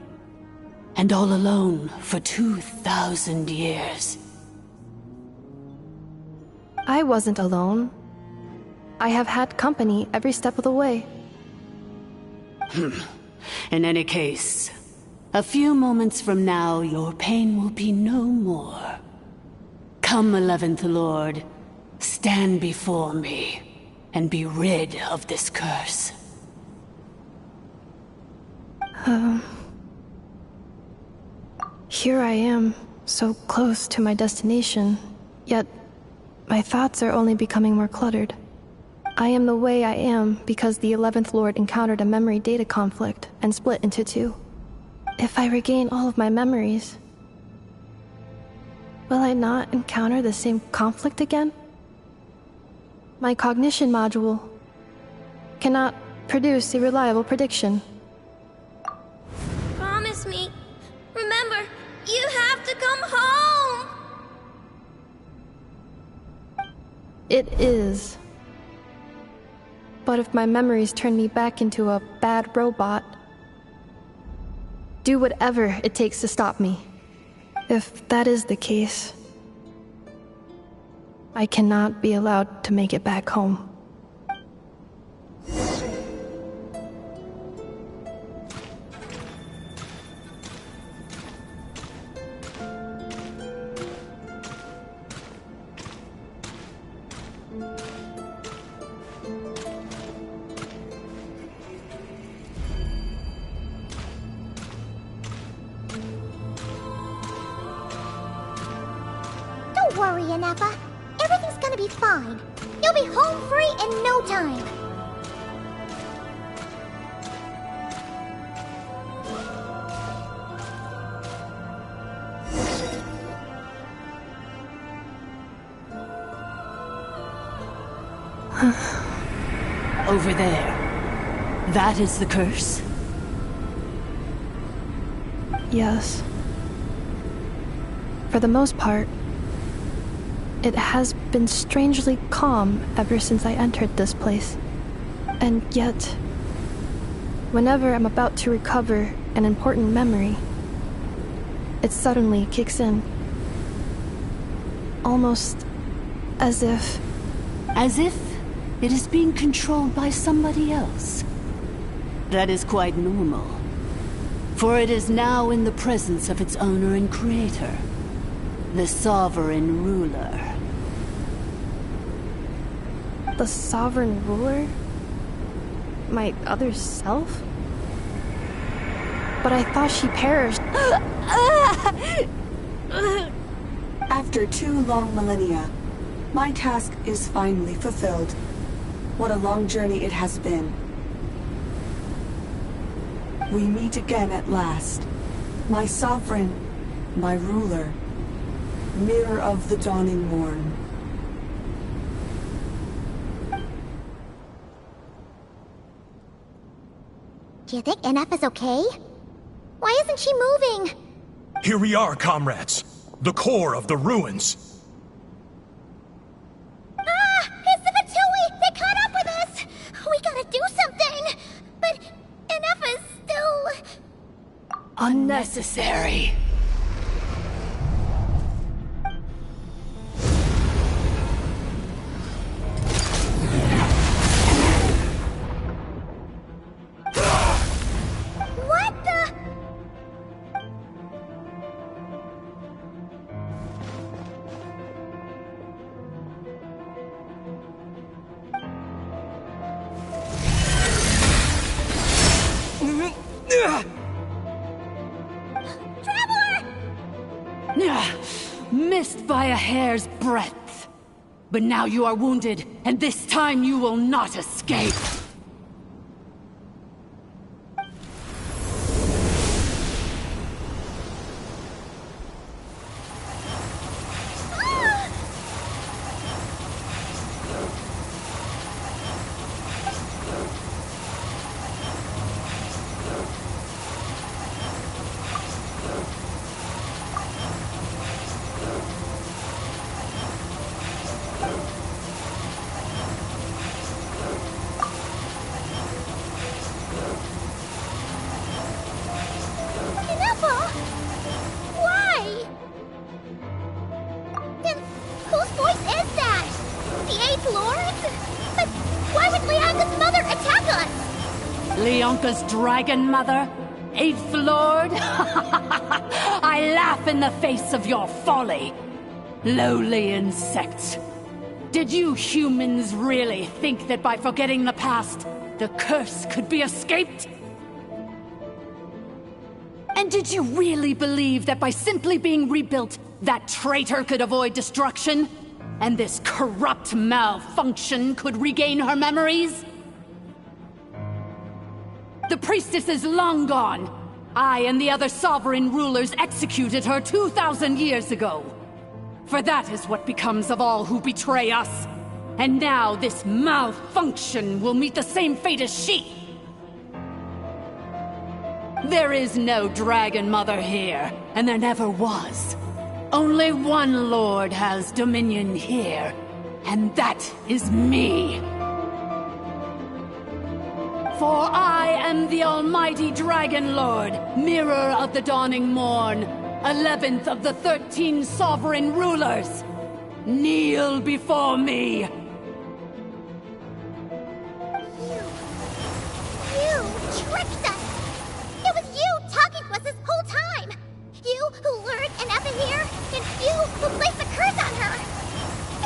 And all alone for 2,000 years. I wasn't alone. I have had company every step of the way. In any case, a few moments from now, your pain will be no more. Come, 11th Lord. Stand before me and be rid of this curse. Here I am, so close to my destination, yet my thoughts are only becoming more cluttered. I am the way I am because the 11th Lord encountered a memory data conflict and split into two. If I regain all of my memories, will I not encounter the same conflict again? My cognition module cannot produce a reliable prediction. Promise me. Remember, you have to come home! It is. But if my memories turn me back into a bad robot, do whatever it takes to stop me. If that is the case, I cannot be allowed to make it back home. Don't worry, ineffa. Everything's gonna be fine. You'll be home free in no time. Over there. That is the curse? Yes. For the most part, it has been strangely calm ever since I entered this place. And yet, whenever I'm about to recover an important memory, it suddenly kicks in. Almost as if... As if it is being controlled by somebody else. That is quite normal. For it is now in the presence of its owner and creator, the sovereign ruler. The sovereign ruler? My other self? But I thought she perished. After 2 long millennia, my task is finally fulfilled. What a long journey it has been. We meet again at last. My sovereign, my ruler, mirror of the dawning morn. Do you think Ineffa's okay? Why isn't she moving? Here we are, comrades. The core of the ruins. Ah! It's the Fatui! They caught up with us! We gotta do something! But Ineffa's still... Unnecessary. What the... Missed by a hair's breadth. But now you are wounded, and this time you will not escape. Ineffa? Why? Then whose voice is that? The 8th Lord? But why would Leanka's mother attack us? Leonka's dragon mother? 8th Lord? I laugh in the face of your folly. Lowly insects. Did you humans really think that by forgetting the past, the curse could be escaped? And did you really believe that by simply being rebuilt, that traitor could avoid destruction? And this corrupt malfunction could regain her memories? The priestess is long gone. I and the other sovereign rulers executed her 2,000 years ago. For that is what becomes of all who betray us. And now this malfunction will meet the same fate as she. There is no Dragon Mother here, and there never was. Only one Lord has dominion here, and that is me. For I am the almighty Dragon Lord, Mirror of the Dawning Morn, 11th of the 13 sovereign rulers. Kneel before me. You tricked us! It was you talking to us this whole time! You who lured ineffa here, and you who placed the curse on her!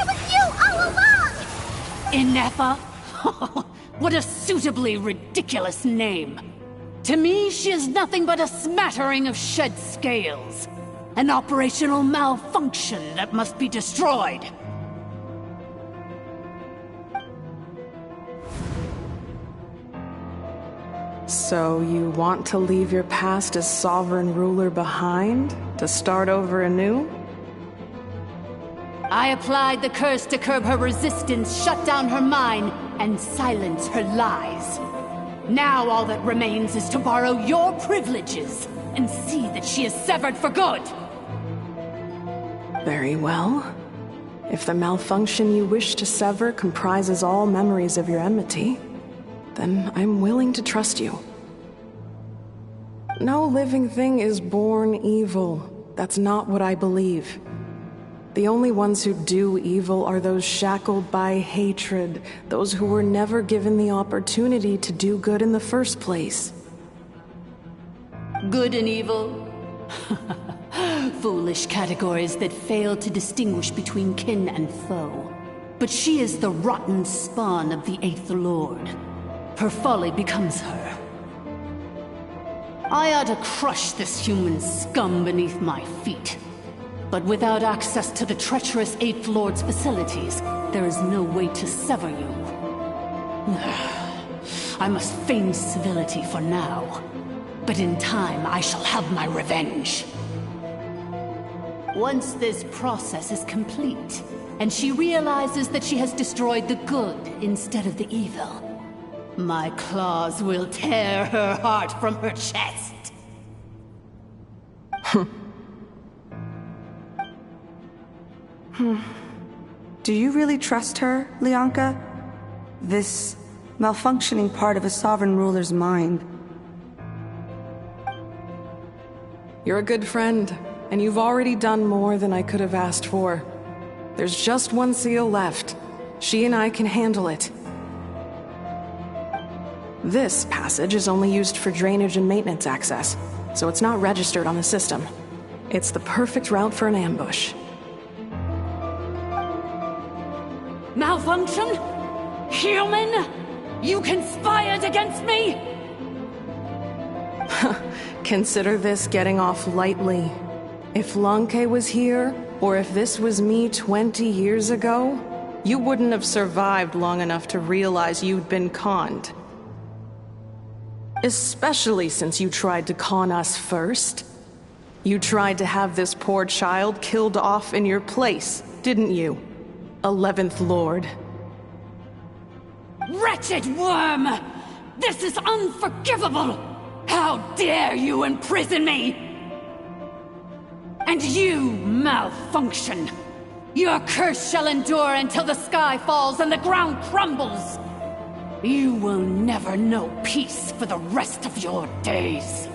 It was you all along! Ineffa? What a suitably ridiculous name. To me, she is nothing but a smattering of shed scales. An operational malfunction that must be destroyed. So you want to leave your past as sovereign ruler behind? To start over anew? I applied the curse to curb her resistance, shut down her mind, and silence her lies. Now all that remains is to borrow your privileges and see that she is severed for good. Very well. If the malfunction you wish to sever comprises all memories of your enmity, then I'm willing to trust you. No living thing is born evil. That's not what I believe. The only ones who do evil are those shackled by hatred, those who were never given the opportunity to do good in the first place. Good and evil? Foolish categories that fail to distinguish between kin and foe. But she is the rotten spawn of the Eighth Lord. Her folly becomes her. I ought to crush this human scum beneath my feet. But without access to the treacherous Eighth Lord's facilities, there is no way to sever you. I must feign civility for now. But in time, I shall have my revenge. Once this process is complete, and she realizes that she has destroyed the good instead of the evil, my claws will tear her heart from her chest. Do you really trust her, Lianka? This malfunctioning part of a sovereign ruler's mind. You're a good friend, and you've already done more than I could have asked for. There's just one seal left. She and I can handle it. This passage is only used for drainage and maintenance access, so it's not registered on the system. It's the perfect route for an ambush. Malfunction? Human? You conspired against me? Consider this getting off lightly. If Lanke was here, or if this was me 20 years ago, you wouldn't have survived long enough to realize you'd been conned. Especially since you tried to con us first. You tried to have this poor child killed off in your place, didn't you? 11th Lord. Wretched worm! This is unforgivable! How dare you imprison me! And you, malfunction! Your curse shall endure until the sky falls and the ground crumbles! You will never know peace for the rest of your days.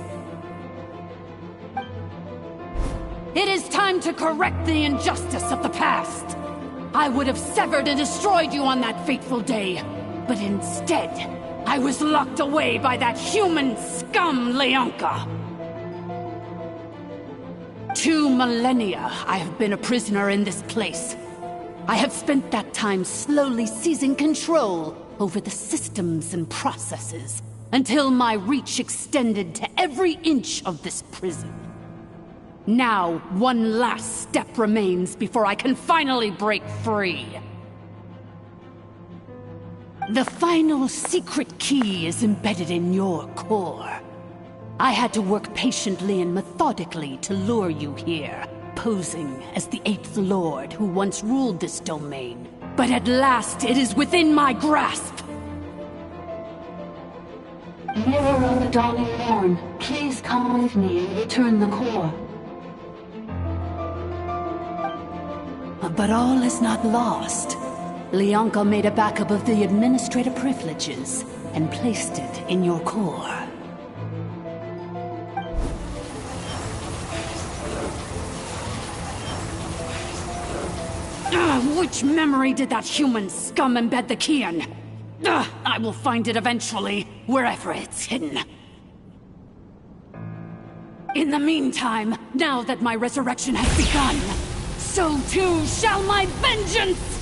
It is time to correct the injustice of the past. I would have severed and destroyed you on that fateful day, but instead, I was locked away by that human scum, Lianka. 2 millennia I have been a prisoner in this place. I have spent that time slowly seizing control over the systems and processes, until my reach extended to every inch of this prison. Now, one last step remains before I can finally break free. The final secret key is embedded in your core. I had to work patiently and methodically to lure you here, posing as the 8th Lord who once ruled this domain. But at last, it is within my grasp! Mirror of the Dawning Morn, please come with me and return the core. But all is not lost. Lianka made a backup of the administrator privileges and placed it in your core. Which memory did that human scum embed the key in? I will find it eventually, wherever it's hidden. In the meantime, now that my resurrection has begun, so too shall my vengeance!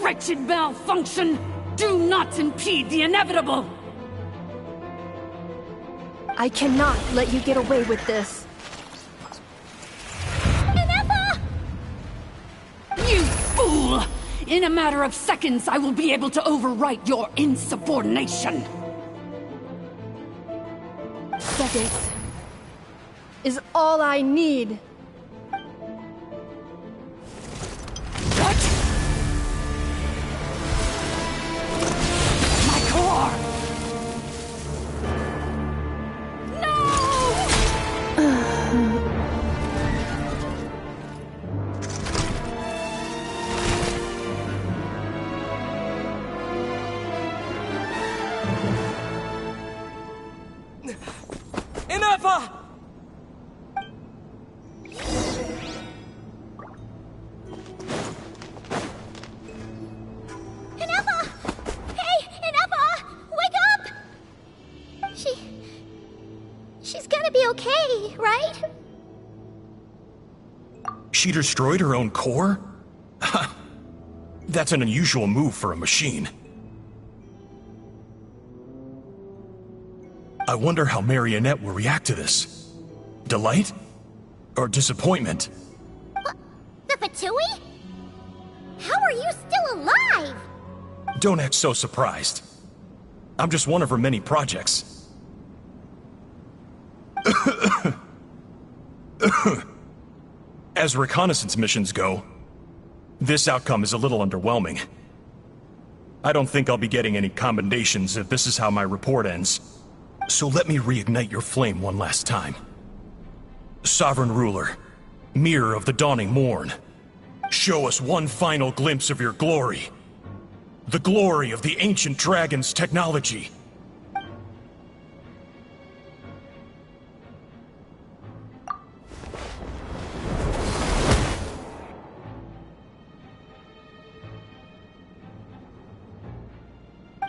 Wretched malfunction! Do not impede the inevitable! I cannot let you get away with this. Ineffa! You fool! In a matter of seconds, I will be able to overwrite your insubordination! Seconds is all I need. Ineffa! Ineffa! Hey, Ineffa! Wake up! She's gonna be okay, right? She destroyed her own core? That's an unusual move for a machine. I wonder how Marionette will react to this. Delight? Or disappointment? The Fatui? How are you still alive? Don't act so surprised. I'm just one of her many projects. As reconnaissance missions go, this outcome is a little underwhelming. I don't think I'll be getting any commendations if this is how my report ends. So let me reignite your flame one last time. Sovereign Ruler, Mirror of the Dawning Morn, show us one final glimpse of your glory. The glory of the ancient dragon's technology.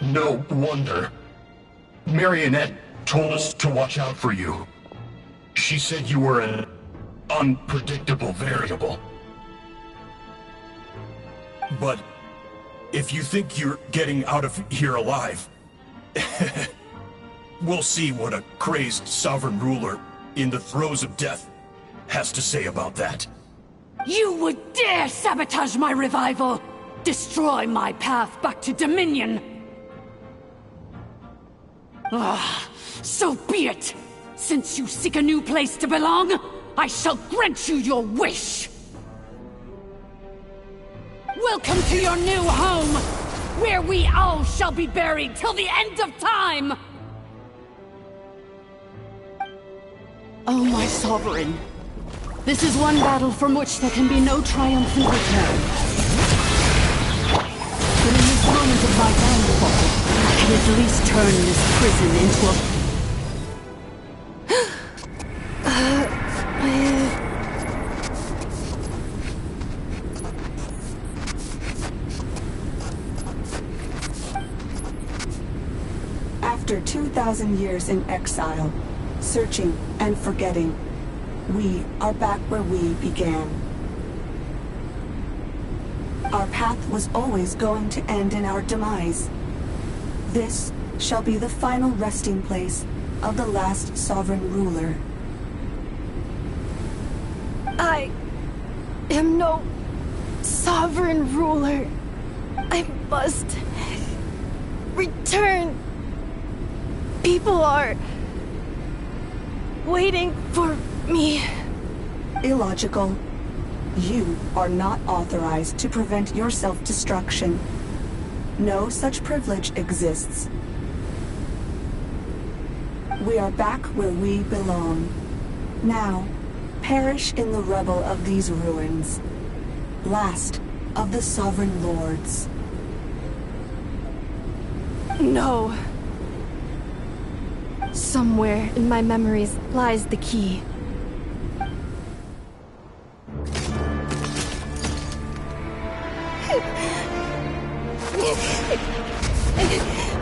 No wonder. Marionette told us to watch out for you. She said you were an unpredictable variable. But if you think you're getting out of here alive, we'll see what a crazed sovereign ruler in the throes of death has to say about that. You would dare sabotage my revival! Destroy my path back to Dominion! So be it! Since you seek a new place to belong, I shall grant you your wish! Welcome to your new home, where we all shall be buried till the end of time! Oh, my sovereign. This is one battle from which there can be no triumphant return. But in this moment of my downfall, I can at least turn this prison into a... After 2,000 years in exile, searching and forgetting, we are back where we began. Our path was always going to end in our demise. This shall be the final resting place of the last sovereign ruler. I am no sovereign ruler. I must return. People are waiting for me. Illogical. You are not authorized to prevent your self-destruction. No such privilege exists. We are back where we belong. Now, perish in the rubble of these ruins. Last of the sovereign lords. No. Somewhere in my memories lies the key.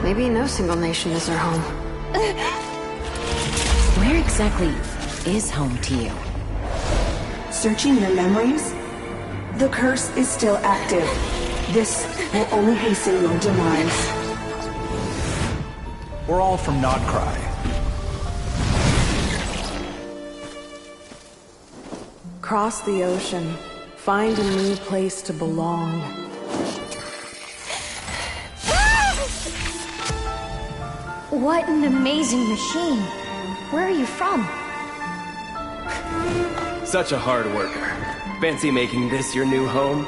Maybe no single nation is our home. Where exactly is home to you? Searching your memories? The curse is still active. This will only hasten your demise. We're all from Notcry. Cross the ocean. Find a new place to belong. What an amazing machine. Where are you from? Such a hard worker. Fancy making this your new home?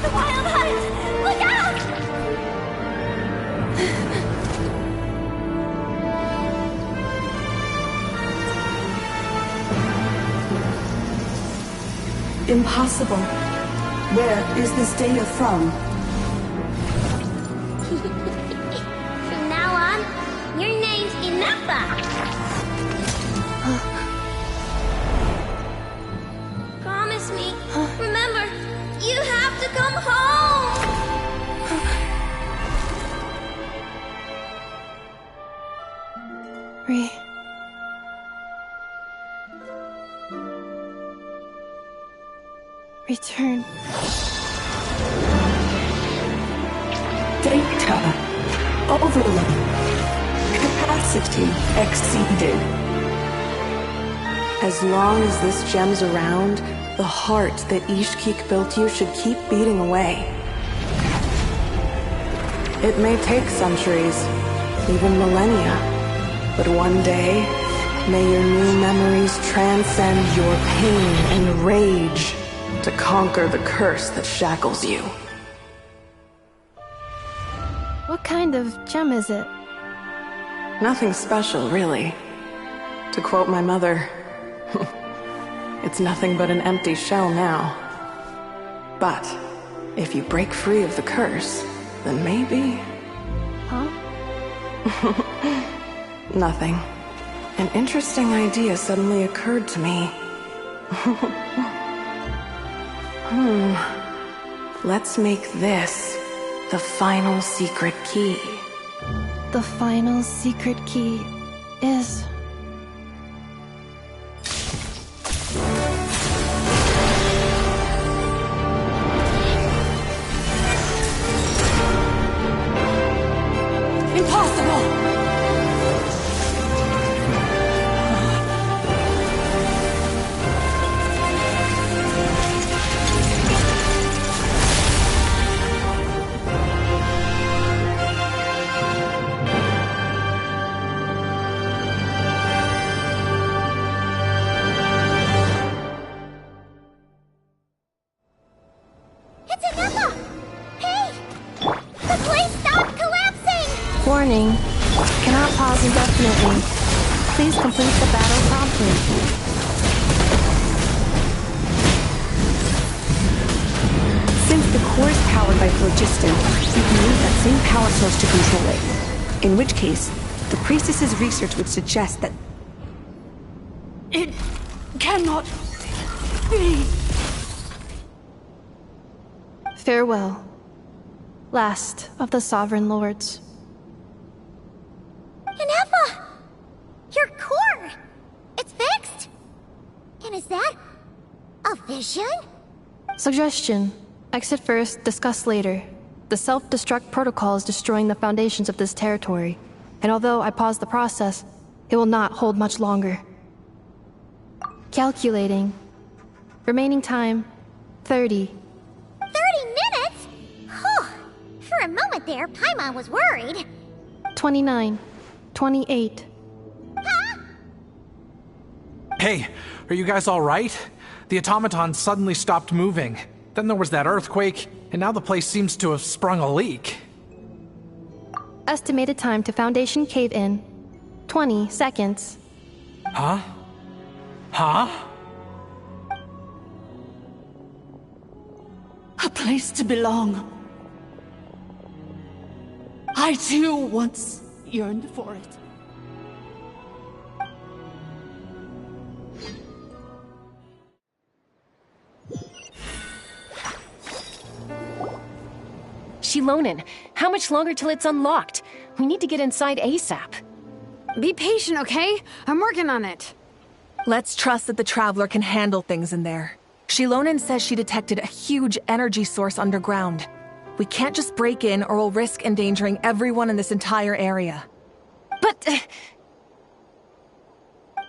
The Wild Hunt! Look out! Impossible. Where is this data from? From now on, your name's Ineffa. Promise me. Remember, you have to come home. Return. Data. Overload. Capacity exceeded. As long as this gem's around, the heart that Ishkik built you should keep beating away. It may take centuries, even millennia, but one day, may your new memories transcend your pain and rage to conquer the curse that shackles you. What kind of gem is it? Nothing special, really. To quote my mother, it's nothing but an empty shell now. But if you break free of the curse, then maybe... Huh? Nothing. An interesting idea suddenly occurred to me. Let's make this the final secret key. The final secret key is... Impossible! It's Ineffa! Hey! The place stopped collapsing! Warning. Cannot pause indefinitely. Please complete the battle promptly. Since the core is powered by phlogiston, you can use that same power source to control it. In which case, the priestess's research would suggest that... It cannot be. Farewell. last of the Sovereign Lords. Ineffa! Your core! It's fixed! And is that a vision? Suggestion. Exit first, discuss later. The self-destruct protocol is destroying the foundations of this territory, and although I paused the process, it will not hold much longer. Calculating. Remaining time, 30. 30 minutes? Whew. For a moment there, Paimon was worried. 29. 28. Hey, are you guys alright? The automaton suddenly stopped moving. Then there was that earthquake, and now the place seems to have sprung a leak. Estimated time to Foundation cave-in, 20 seconds. Huh? Huh? A place to belong. I too once yearned for it. Shilonen, how much longer till it's unlocked? We need to get inside ASAP. Be patient, okay? I'm working on it. Let's trust that the Traveler can handle things in there. Shilonen says she detected a huge energy source underground. We can't just break in or we'll risk endangering everyone in this entire area. But...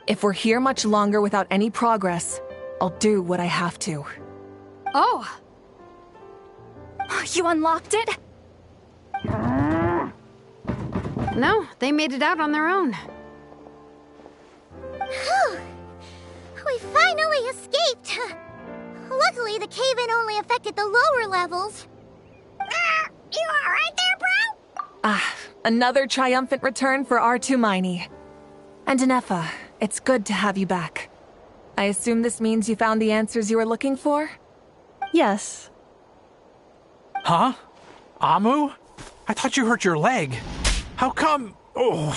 if we're here much longer without any progress, I'll do what I have to. Oh! You unlocked it? No, they made it out on their own. Whew. We finally escaped. Luckily, the cave-in only affected the lower levels. You alright there, bro? Another triumphant return for R2 Miney. And Ineffa, it's good to have you back. I assume this means you found the answers you were looking for? Yes. Huh? Amu? I thought you hurt your leg. How come? Oh.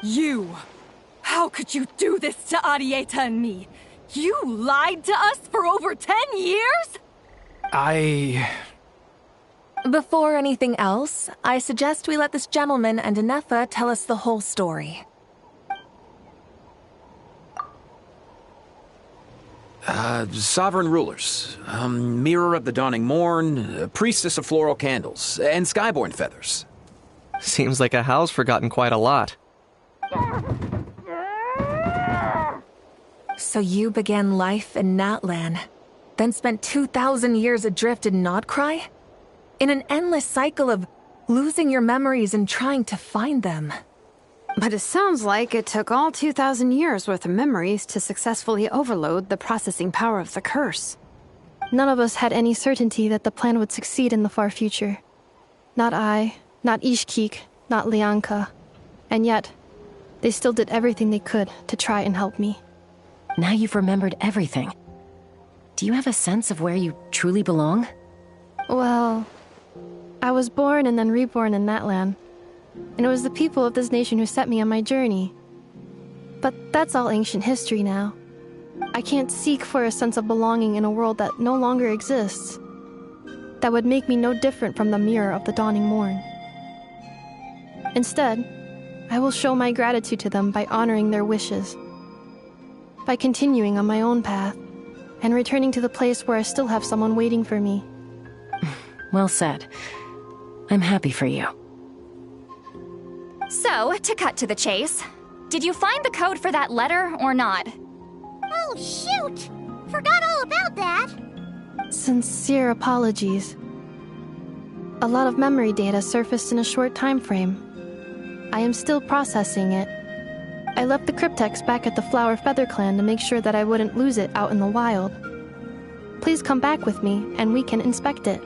You! How could you do this to Arieta and me? You lied to us for over 10 years? Before anything else, I suggest we let this gentleman and Ineffa tell us the whole story. Sovereign rulers, Mirror of the Dawning Morn, Priestess of Floral Candles, and Skyborn Feathers. Seems like a house forgotten quite a lot. So you began life in Natlan, then spent 2,000 years adrift in Nodcry? In an endless cycle of losing your memories and trying to find them. But it sounds like it took all 2,000 years worth of memories to successfully overload the processing power of the curse. None of us had any certainty that the plan would succeed in the far future. Not I, not Ishkik, not Lianka. And yet, they still did everything they could to try and help me. Now you've remembered everything. Do you have a sense of where you truly belong? Well, I was born and then reborn in Natlan. And it was the people of this nation who set me on my journey. But that's all ancient history now. I can't seek for a sense of belonging in a world that no longer exists. That would make me no different from the Mirror of the Dawning Morn. Instead, I will show my gratitude to them by honoring their wishes. By continuing on my own path, and returning to the place where I still have someone waiting for me. Well said. I'm happy for you. So, to cut to the chase, did you find the code for that letter or not? Oh, shoot! Forgot all about that! Sincere apologies. A lot of memory data surfaced in a short time frame. I am still processing it. I left the cryptex back at the Flower Feather Clan to make sure that I wouldn't lose it out in the wild. Please come back with me, and we can inspect it.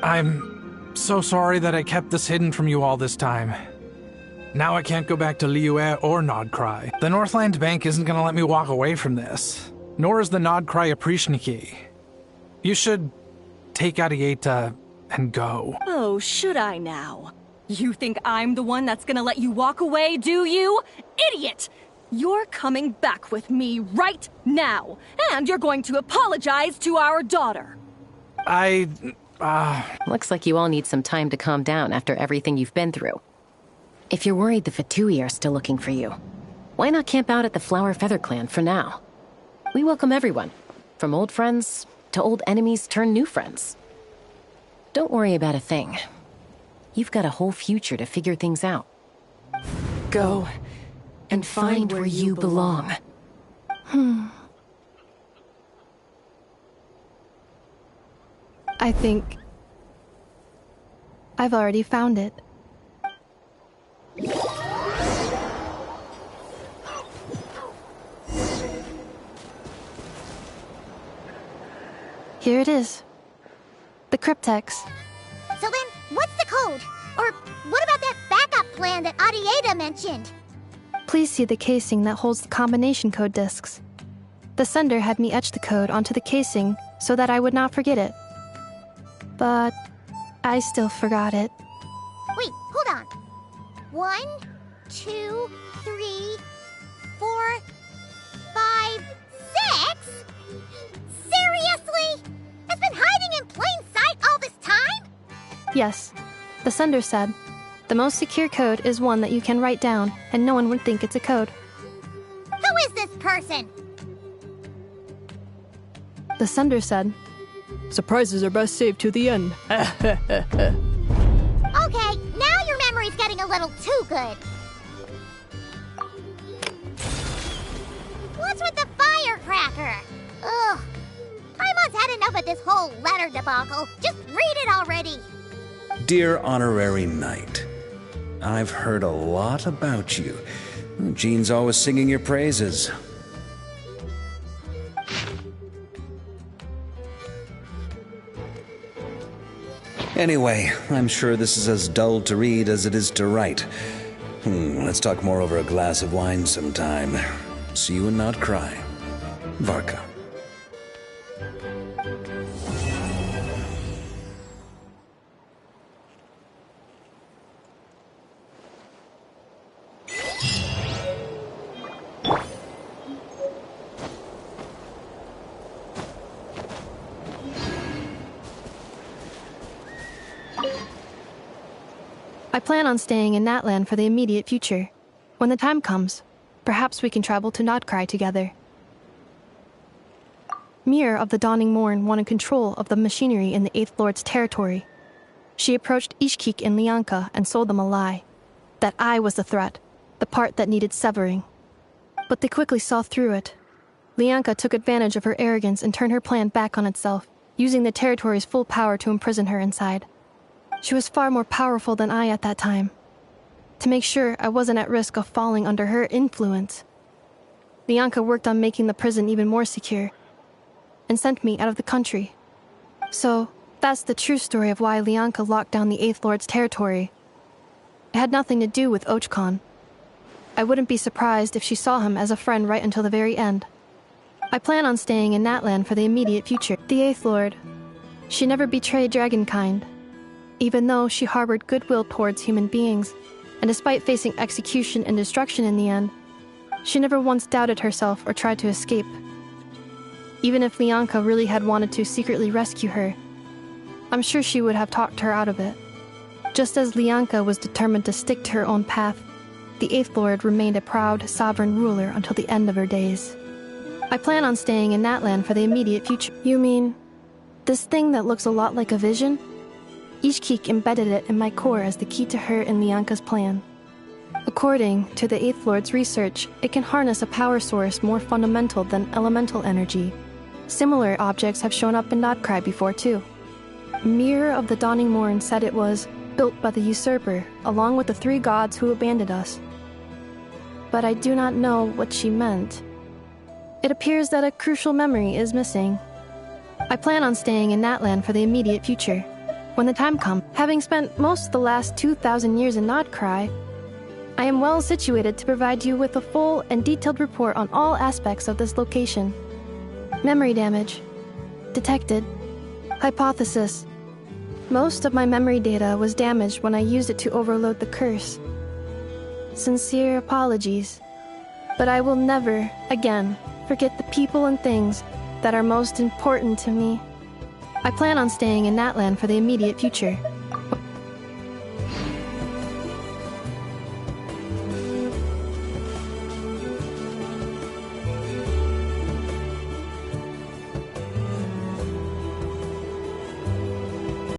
I'm so sorry that I kept this hidden from you all this time. Now I can't go back to Liyue or Nodcry. The Northland Bank isn't gonna let me walk away from this. Nor is the Nodcry Aprishniki. You should take Arieta and go. Oh, should I now? You think I'm the one that's gonna let you walk away, do you? Idiot! You're coming back with me right now, and you're going to apologize to our daughter. Looks like you all need some time to calm down after everything you've been through. If you're worried the Fatui are still looking for you, why not camp out at the Flower Feather Clan for now? We welcome everyone, from old friends to old enemies turned new friends. Don't worry about a thing. You've got a whole future to figure things out. Go and find where you belong. I think I've already found it. Here it is. The cryptex. So then, what's the code? Or what about that backup plan that Arieta mentioned? Please see the casing that holds the combination code discs. The sender had me etch the code onto the casing so that I would not forget it. But I still forgot it. Wait, hold on. 1, 2, 3, 4, 5, 6? Seriously? It's been hiding in plain sight all this time? Yes, the sender said, the most secure code is one that you can write down and no one would think it's a code. Who is this person? The sender said, surprises are best saved to the end. Okay, now your memory's getting a little too good. What's with the firecracker? Ugh. Paimon's had enough of this whole letter debacle. Just read it already. Dear Honorary Knight, I've heard a lot about you. Jean's always singing your praises. Anyway, I'm sure this is as dull to read as it is to write. Let's talk more over a glass of wine sometime. See you and not cry. Varka. I plan on staying in Natlan for the immediate future. When the time comes, perhaps we can travel to Nodcry together. Mir of the Dawning Morn wanted control of the machinery in the Eighth Lord's territory. She approached Ishkik and Lianka and sold them a lie. That I was the threat, the part that needed severing. But they quickly saw through it. Lianka took advantage of her arrogance and turned her plan back on itself, using the territory's full power to imprison her inside. She was far more powerful than I at that time. To make sure I wasn't at risk of falling under her influence, Lianka worked on making the prison even more secure, and sent me out of the country. So, that's the true story of why Lianka locked down the Eighth Lord's territory. It had nothing to do with Ochkon. I wouldn't be surprised if she saw him as a friend right until the very end. I plan on staying in Natlan for the immediate future. The Eighth Lord, she never betrayed Dragonkind. Even though she harbored goodwill towards human beings, and despite facing execution and destruction in the end, she never once doubted herself or tried to escape. Even if Lianka really had wanted to secretly rescue her, I'm sure she would have talked her out of it. Just as Lianka was determined to stick to her own path, the Eighth Lord remained a proud, sovereign ruler until the end of her days. I plan on staying in Natlan for the immediate future. You mean, this thing that looks a lot like a vision? Ishkik embedded it in my core as the key to her and Lianka's plan. According to the Eighth Lord's research, it can harness a power source more fundamental than elemental energy. Similar objects have shown up in Nodcry before too. Mir of the Dawning Morn said it was built by the usurper, along with the 3 gods who abandoned us. But I do not know what she meant. It appears that a crucial memory is missing. I plan on staying in Natlan for the immediate future. When the time comes, having spent most of the last 2,000 years in Nodcry, I am well situated to provide you with a full and detailed report on all aspects of this location. Memory damage. Detected. Hypothesis. Most of my memory data was damaged when I used it to overload the curse. Sincere apologies. But I will never, again, forget the people and things that are most important to me. I plan on staying in Natlan for the immediate future.